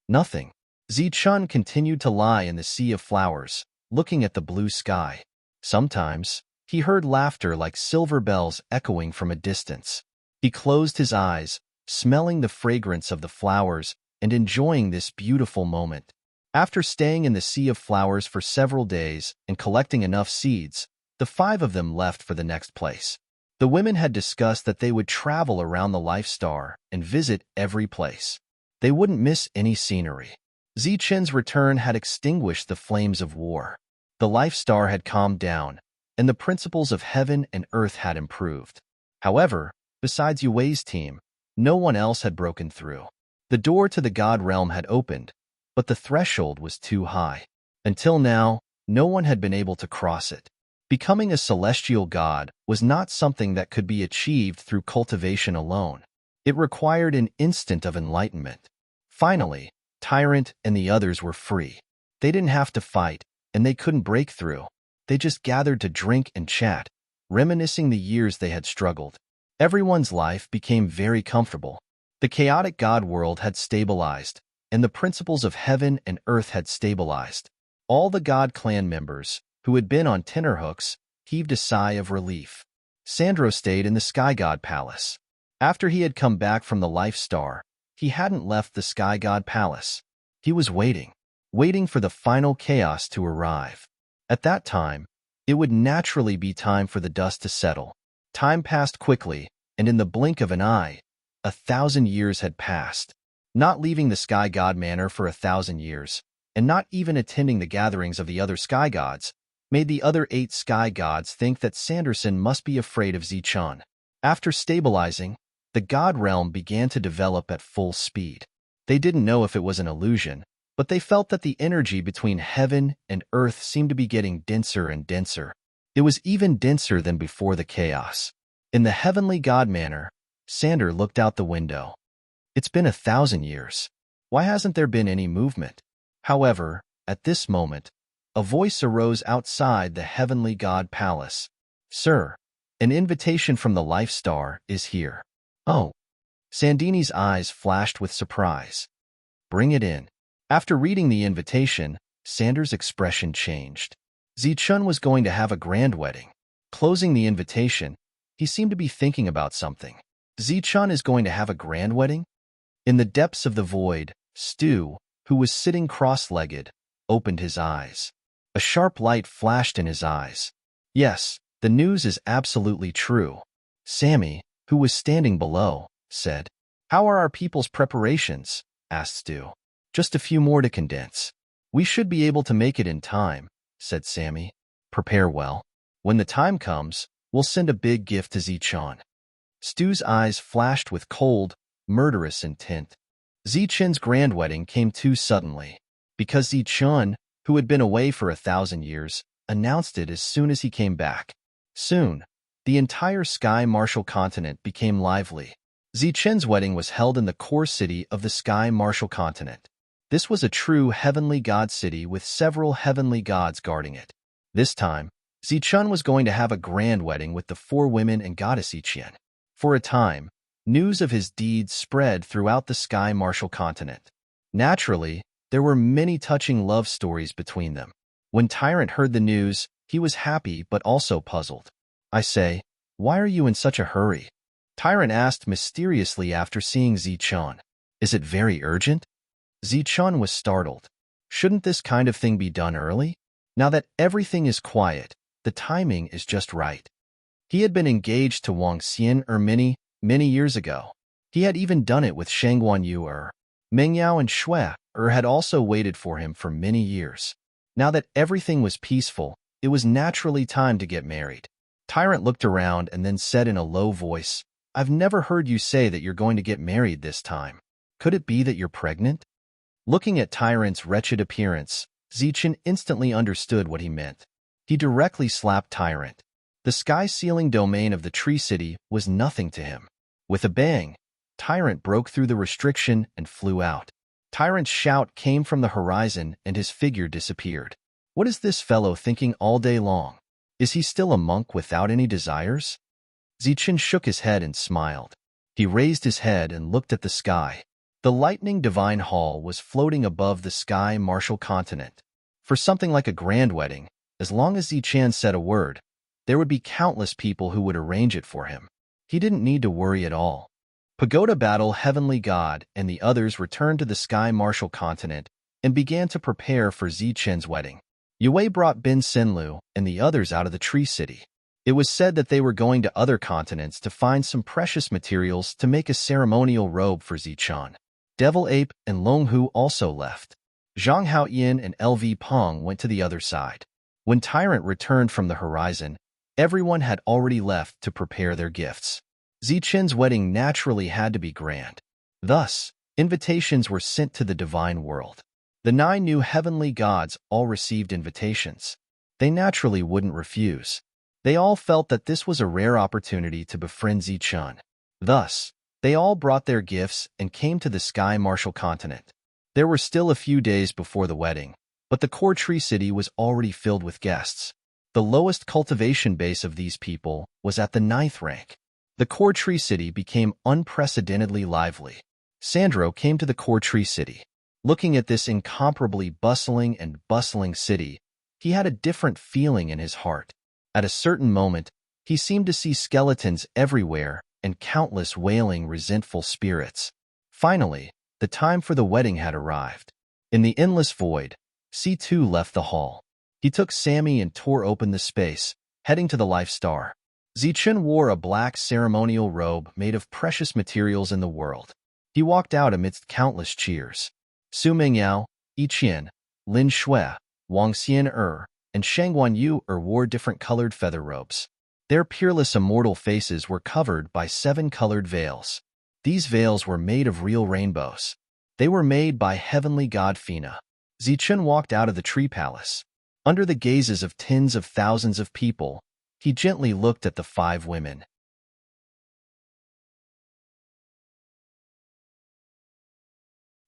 "Nothing." Zichen continued to lie in the sea of flowers, looking at the blue sky. Sometimes, he heard laughter like silver bells echoing from a distance. He closed his eyes, smelling the fragrance of the flowers and enjoying this beautiful moment. After staying in the sea of flowers for several days and collecting enough seeds, the five of them left for the next place. The women had discussed that they would travel around the Life Star and visit every place. They wouldn't miss any scenery. Zichen's return had extinguished the flames of war. The life star had calmed down, and the principles of heaven and earth had improved. However, besides Yue's team, no one else had broken through. The door to the god realm had opened, but the threshold was too high. Until now, no one had been able to cross it. Becoming a celestial god was not something that could be achieved through cultivation alone. It required an instant of enlightenment. Finally, Tyrant and the others were free. They didn't have to fight, and they couldn't break through. They just gathered to drink and chat, reminiscing the years they had struggled. Everyone's life became very comfortable. The chaotic god world had stabilized, and the principles of heaven and earth had stabilized. All the god clan members, who had been on tenterhooks, heaved a sigh of relief. Sandro stayed in the sky god palace. After he had come back from the life star, he hadn't left the sky god palace. He was waiting for the final chaos to arrive. At that time, it would naturally be time for the dust to settle. Time passed quickly, and in the blink of an eye, 1,000 years had passed. Not leaving the sky god manor for 1,000 years, and not even attending the gatherings of the other sky gods, made the other 8 sky gods think that Sanderson must be afraid of Zichun. After stabilizing, the god realm began to develop at full speed. They didn't know if it was an illusion, but they felt that the energy between heaven and earth seemed to be getting denser and denser. It was even denser than before the chaos. In the heavenly god manor, Sander looked out the window. It's been 1,000 years. Why hasn't there been any movement? However, at this moment, a voice arose outside the heavenly god palace. Sir, an invitation from the life star is here. Oh. Sandini's eyes flashed with surprise. Bring it in. After reading the invitation, Sander's expression changed. Zichun was going to have a grand wedding. Closing the invitation, he seemed to be thinking about something. Zichun is going to have a grand wedding? In the depths of the void, Stu, who was sitting cross-legged, opened his eyes. A sharp light flashed in his eyes. Yes, the news is absolutely true. Sammy, who was standing below, said. How are our people's preparations? Asked Stu. Just a few more to condense. We should be able to make it in time, said Sammy. Prepare well. When the time comes, we'll send a big gift to Zichun. Stu's eyes flashed with cold, murderous intent. Zichun's grand wedding came too suddenly, because Zichun, who had been away for 1,000 years, announced it as soon as he came back. Soon, the entire Sky Martial continent became lively. Zichun's wedding was held in the core city of the Sky Martial continent. This was a true heavenly god city with several heavenly gods guarding it. This time, Zichun was going to have a grand wedding with the 4 women and goddess Ichian. For a time, news of his deeds spread throughout the Sky Martial continent. Naturally, there were many touching love stories between them. When Tyrant heard the news, he was happy but also puzzled. I say, why are you in such a hurry? Tyrant asked mysteriously after seeing Zichun. Is it very urgent? Zichun was startled. Shouldn't this kind of thing be done early? Now that everything is quiet, the timing is just right. He had been engaged to Wang Xian many years ago. He had even done it with Shangguan Yu Mengyao and Shui had also waited for him for many years. Now that everything was peaceful, it was naturally time to get married. Tyrant looked around and then said in a low voice, I've never heard you say that you're going to get married this time. Could it be that you're pregnant? Looking at Tyrant's wretched appearance, Zichun instantly understood what he meant. He directly slapped Tyrant. The sky-ceiling domain of the Tree City was nothing to him. With a bang, Tyrant broke through the restriction and flew out. Tyrant's shout came from the horizon and his figure disappeared. What is this fellow thinking all day long? Is he still a monk without any desires? Zichun shook his head and smiled. He raised his head and looked at the sky. The lightning divine hall was floating above the Sky Martial continent. For something like a grand wedding, as long as Zichun said a word, there would be countless people who would arrange it for him. He didn't need to worry at all. Pagoda Battle, Heavenly God, and the others returned to the Sky Martial continent and began to prepare for Zichun's wedding. Yue brought Bin Senlu and the others out of the Tree City. It was said that they were going to other continents to find some precious materials to make a ceremonial robe for Zichun. Devil Ape and Long Hu also left. Zhang Haoyin and LV Peng went to the other side. When Tyrant returned from the horizon, everyone had already left to prepare their gifts. Zichen's wedding naturally had to be grand. Thus, invitations were sent to the divine world. The 9 new heavenly gods all received invitations. They naturally wouldn't refuse. They all felt that this was a rare opportunity to befriend Zichen. Thus, they all brought their gifts and came to the Sky Martial continent. There were still a few days before the wedding, but the core tree city was already filled with guests. The lowest cultivation base of these people was at the 9th rank. The core tree city became unprecedentedly lively. Sandro came to the core tree city. Looking at this incomparably bustling city, he had a different feeling in his heart. At a certain moment, he seemed to see skeletons everywhere and countless wailing, resentful spirits. Finally, the time for the wedding had arrived. In the endless void, C2 left the hall. He took Sammy and tore open the space, heading to the Life Star. Zichen wore a black ceremonial robe made of precious materials in the world. He walked out amidst countless cheers. Su Mingyao, Yi Qian, Lin Shui, Wang Xian and Shangguan Yu wore different colored feather robes. Their peerless immortal faces were covered by 7 colored veils. These veils were made of real rainbows. They were made by heavenly god Fina. Zichen walked out of the tree palace. Under the gazes of tens of thousands of people, he gently looked at the 5 women.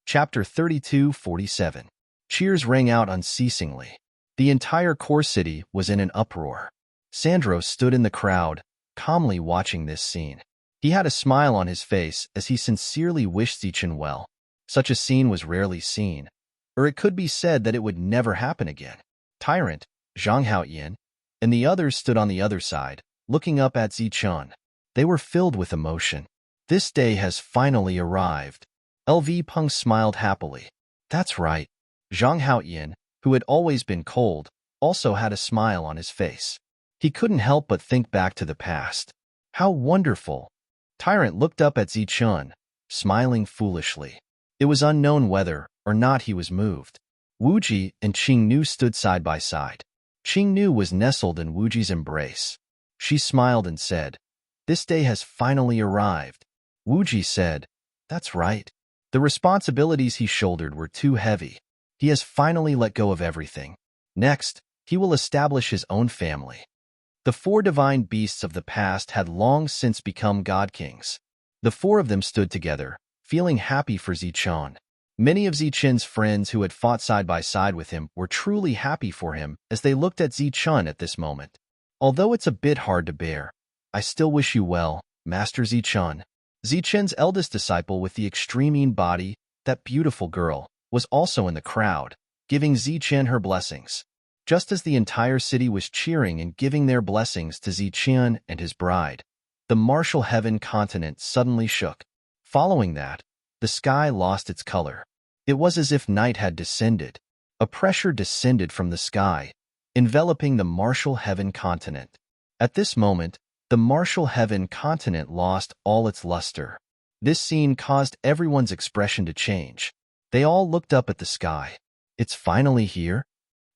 Chapter 32:47. Cheers rang out unceasingly. The entire core city was in an uproar. Sandro stood in the crowd, calmly watching this scene. He had a smile on his face as he sincerely wished Zichen well. Such a scene was rarely seen, or it could be said that it would never happen again. Tyrant, Zhang Haoyan, and the others stood on the other side, looking up at Zichen. They were filled with emotion. This day has finally arrived. LV Peng smiled happily. That's right. Zhang Haoyan, who had always been cold, also had a smile on his face. He couldn't help but think back to the past. How wonderful! Tyrant looked up at Zichen, smiling foolishly. It was unknown whether or not he was moved. Wuji and Qingnu stood side by side. Qingnu was nestled in Wuji's embrace. She smiled and said, "This day has finally arrived." Wuji said, "That's right." The responsibilities he shouldered were too heavy. He has finally let go of everything. Next, he will establish his own family. The 4 divine beasts of the past had long since become god kings. The 4 of them stood together, feeling happy for Zichen. Many of Zichen's friends who had fought side by side with him were truly happy for him as they looked at Zichen at this moment. Although it's a bit hard to bear, I still wish you well, Master Zichen. Zichen's eldest disciple with the extreme body, that beautiful girl, was also in the crowd, giving Zichen her blessings. Just as the entire city was cheering and giving their blessings to Zichen and his bride, the martial heaven continent suddenly shook. Following that, the sky lost its color. It was as if night had descended. A pressure descended from the sky, enveloping the martial heaven continent. At this moment, the martial heaven continent lost all its luster. This scene caused everyone's expression to change. They all looked up at the sky. It's finally here?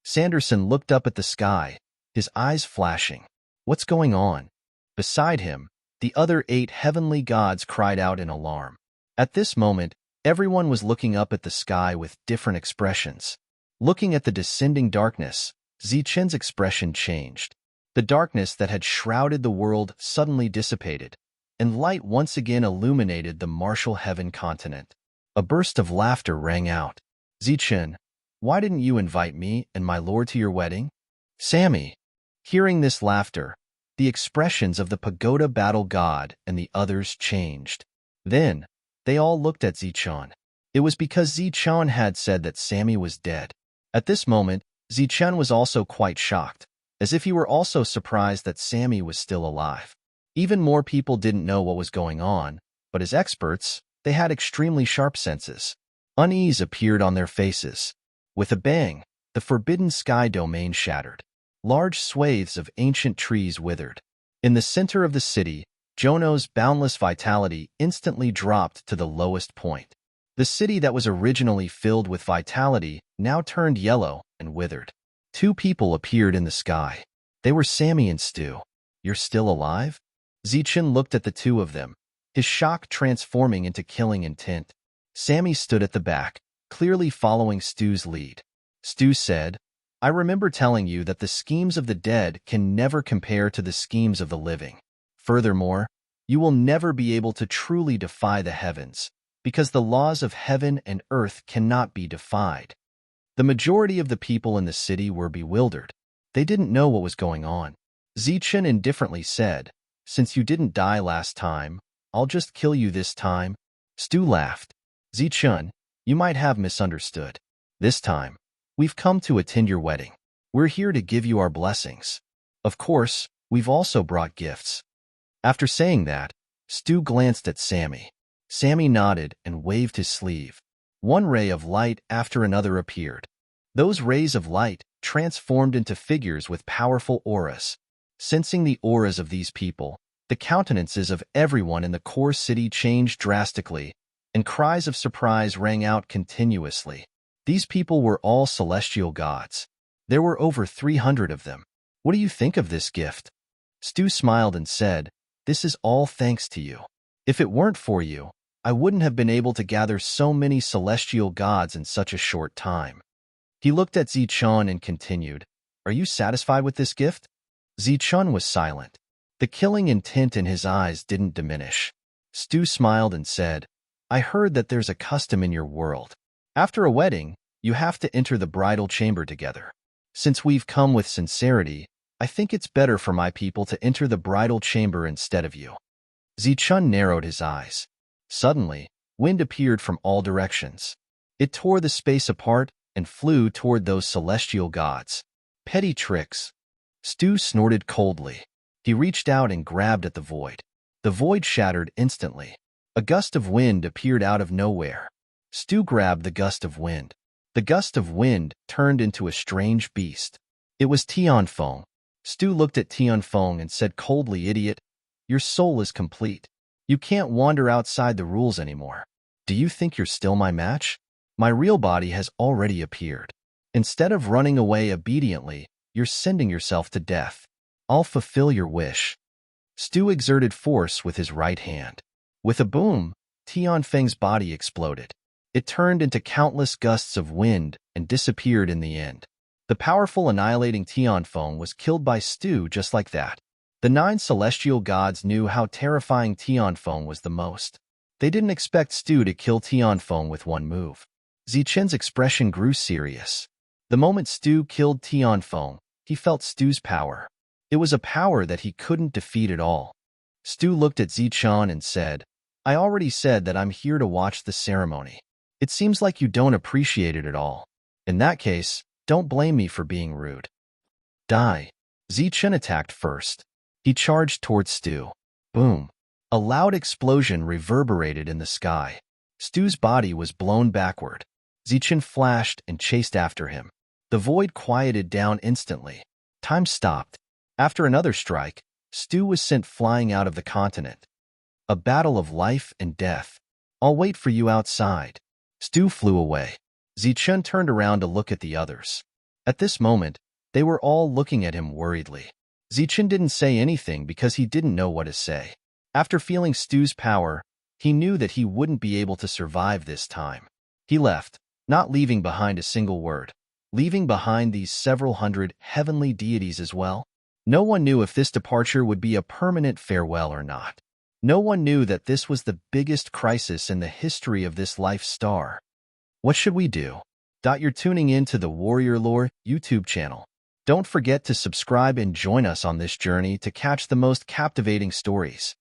Sanderson looked up at the sky, his eyes flashing. What's going on? Beside him, the other 8 heavenly gods cried out in alarm. At this moment, everyone was looking up at the sky with different expressions. Looking at the descending darkness, Zichen's expression changed. The darkness that had shrouded the world suddenly dissipated, and light once again illuminated the martial heaven continent. A burst of laughter rang out. Zichen, why didn't you invite me and my lord to your wedding? Sammy. Hearing this laughter, the expressions of the pagoda battle god and the others changed. Then, they all looked at Zichen. It was because Zichen had said that Sammy was dead. At this moment, Zichen was also quite shocked, as if he were also surprised that Sammy was still alive. Even more people didn't know what was going on, but as experts, they had extremely sharp senses. Unease appeared on their faces. With a bang, the forbidden sky domain shattered. Large swathes of ancient trees withered. In the center of the city, Jono's boundless vitality instantly dropped to the lowest point. The city that was originally filled with vitality now turned yellow and withered. Two people appeared in the sky. They were Sammy and Stu. You're still alive? Zichen looked at the two of them, his shock transforming into killing intent. Sammy stood at the back, clearly following Stu's lead. Stu said, I remember telling you that the schemes of the dead can never compare to the schemes of the living. Furthermore, you will never be able to truly defy the heavens, because the laws of heaven and earth cannot be defied. The majority of the people in the city were bewildered. They didn't know what was going on. Zichen indifferently said, Since you didn't die last time, I'll just kill you this time. Stu laughed. Zichen, you might have misunderstood. This time, we've come to attend your wedding. We're here to give you our blessings. Of course, we've also brought gifts. After saying that, Stu glanced at Sammy. Sammy nodded and waved his sleeve. One ray of light after another appeared. Those rays of light transformed into figures with powerful auras. Sensing the auras of these people, the countenances of everyone in the core city changed drastically, and cries of surprise rang out continuously. These people were all celestial gods. There were over 300 of them. What do you think of this gift? Stu smiled and said, This is all thanks to you. If it weren't for you, I wouldn't have been able to gather so many celestial gods in such a short time. He looked at Zichen and continued, Are you satisfied with this gift? Zichen was silent. The killing intent in his eyes didn't diminish. Stu smiled and said, I heard that there's a custom in your world. After a wedding, you have to enter the bridal chamber together. Since we've come with sincerity, I think it's better for my people to enter the bridal chamber instead of you. Zichen narrowed his eyes. Suddenly, wind appeared from all directions. It tore the space apart and flew toward those celestial gods. Petty tricks. Stu snorted coldly. He reached out and grabbed at the void. The void shattered instantly. A gust of wind appeared out of nowhere. Stu grabbed the gust of wind. The gust of wind turned into a strange beast. It was Tianfeng. Stu looked at Tianfeng and said coldly, Idiot, your soul is complete. You can't wander outside the rules anymore. Do you think you're still my match? My real body has already appeared. Instead of running away obediently, you're sending yourself to death. I'll fulfill your wish. Stu exerted force with his right hand. With a boom, Tianfeng's body exploded. It turned into countless gusts of wind and disappeared in the end. The powerful annihilating Tianfeng was killed by Stu just like that. The 9 celestial gods knew how terrifying Tianfeng was the most. They didn't expect Stu to kill Tianfeng with one move. Zichen's expression grew serious. The moment Stu killed Tianfeng, he felt Stu's power. It was a power that he couldn't defeat at all. Stu looked at Zichen and said, I already said that I'm here to watch the ceremony. It seems like you don't appreciate it at all. In that case, don't blame me for being rude. Die. Zichen attacked first. He charged towards Stu. Boom. A loud explosion reverberated in the sky. Stu's body was blown backward. Zichen flashed and chased after him. The void quieted down instantly. Time stopped. After another strike, Stu was sent flying out of the continent. A battle of life and death. I'll wait for you outside. Stu flew away. Zichen turned around to look at the others. At this moment, they were all looking at him worriedly. Zichen didn't say anything because he didn't know what to say. After feeling Stu's power, he knew that he wouldn't be able to survive this time. He left, not leaving behind a single word, leaving behind these several hundred heavenly deities as well. No one knew if this departure would be a permanent farewell or not. No one knew that this was the biggest crisis in the history of this life star. What should we do? You're tuning in to the Warrior Lore YouTube channel. Don't forget to subscribe and join us on this journey to catch the most captivating stories.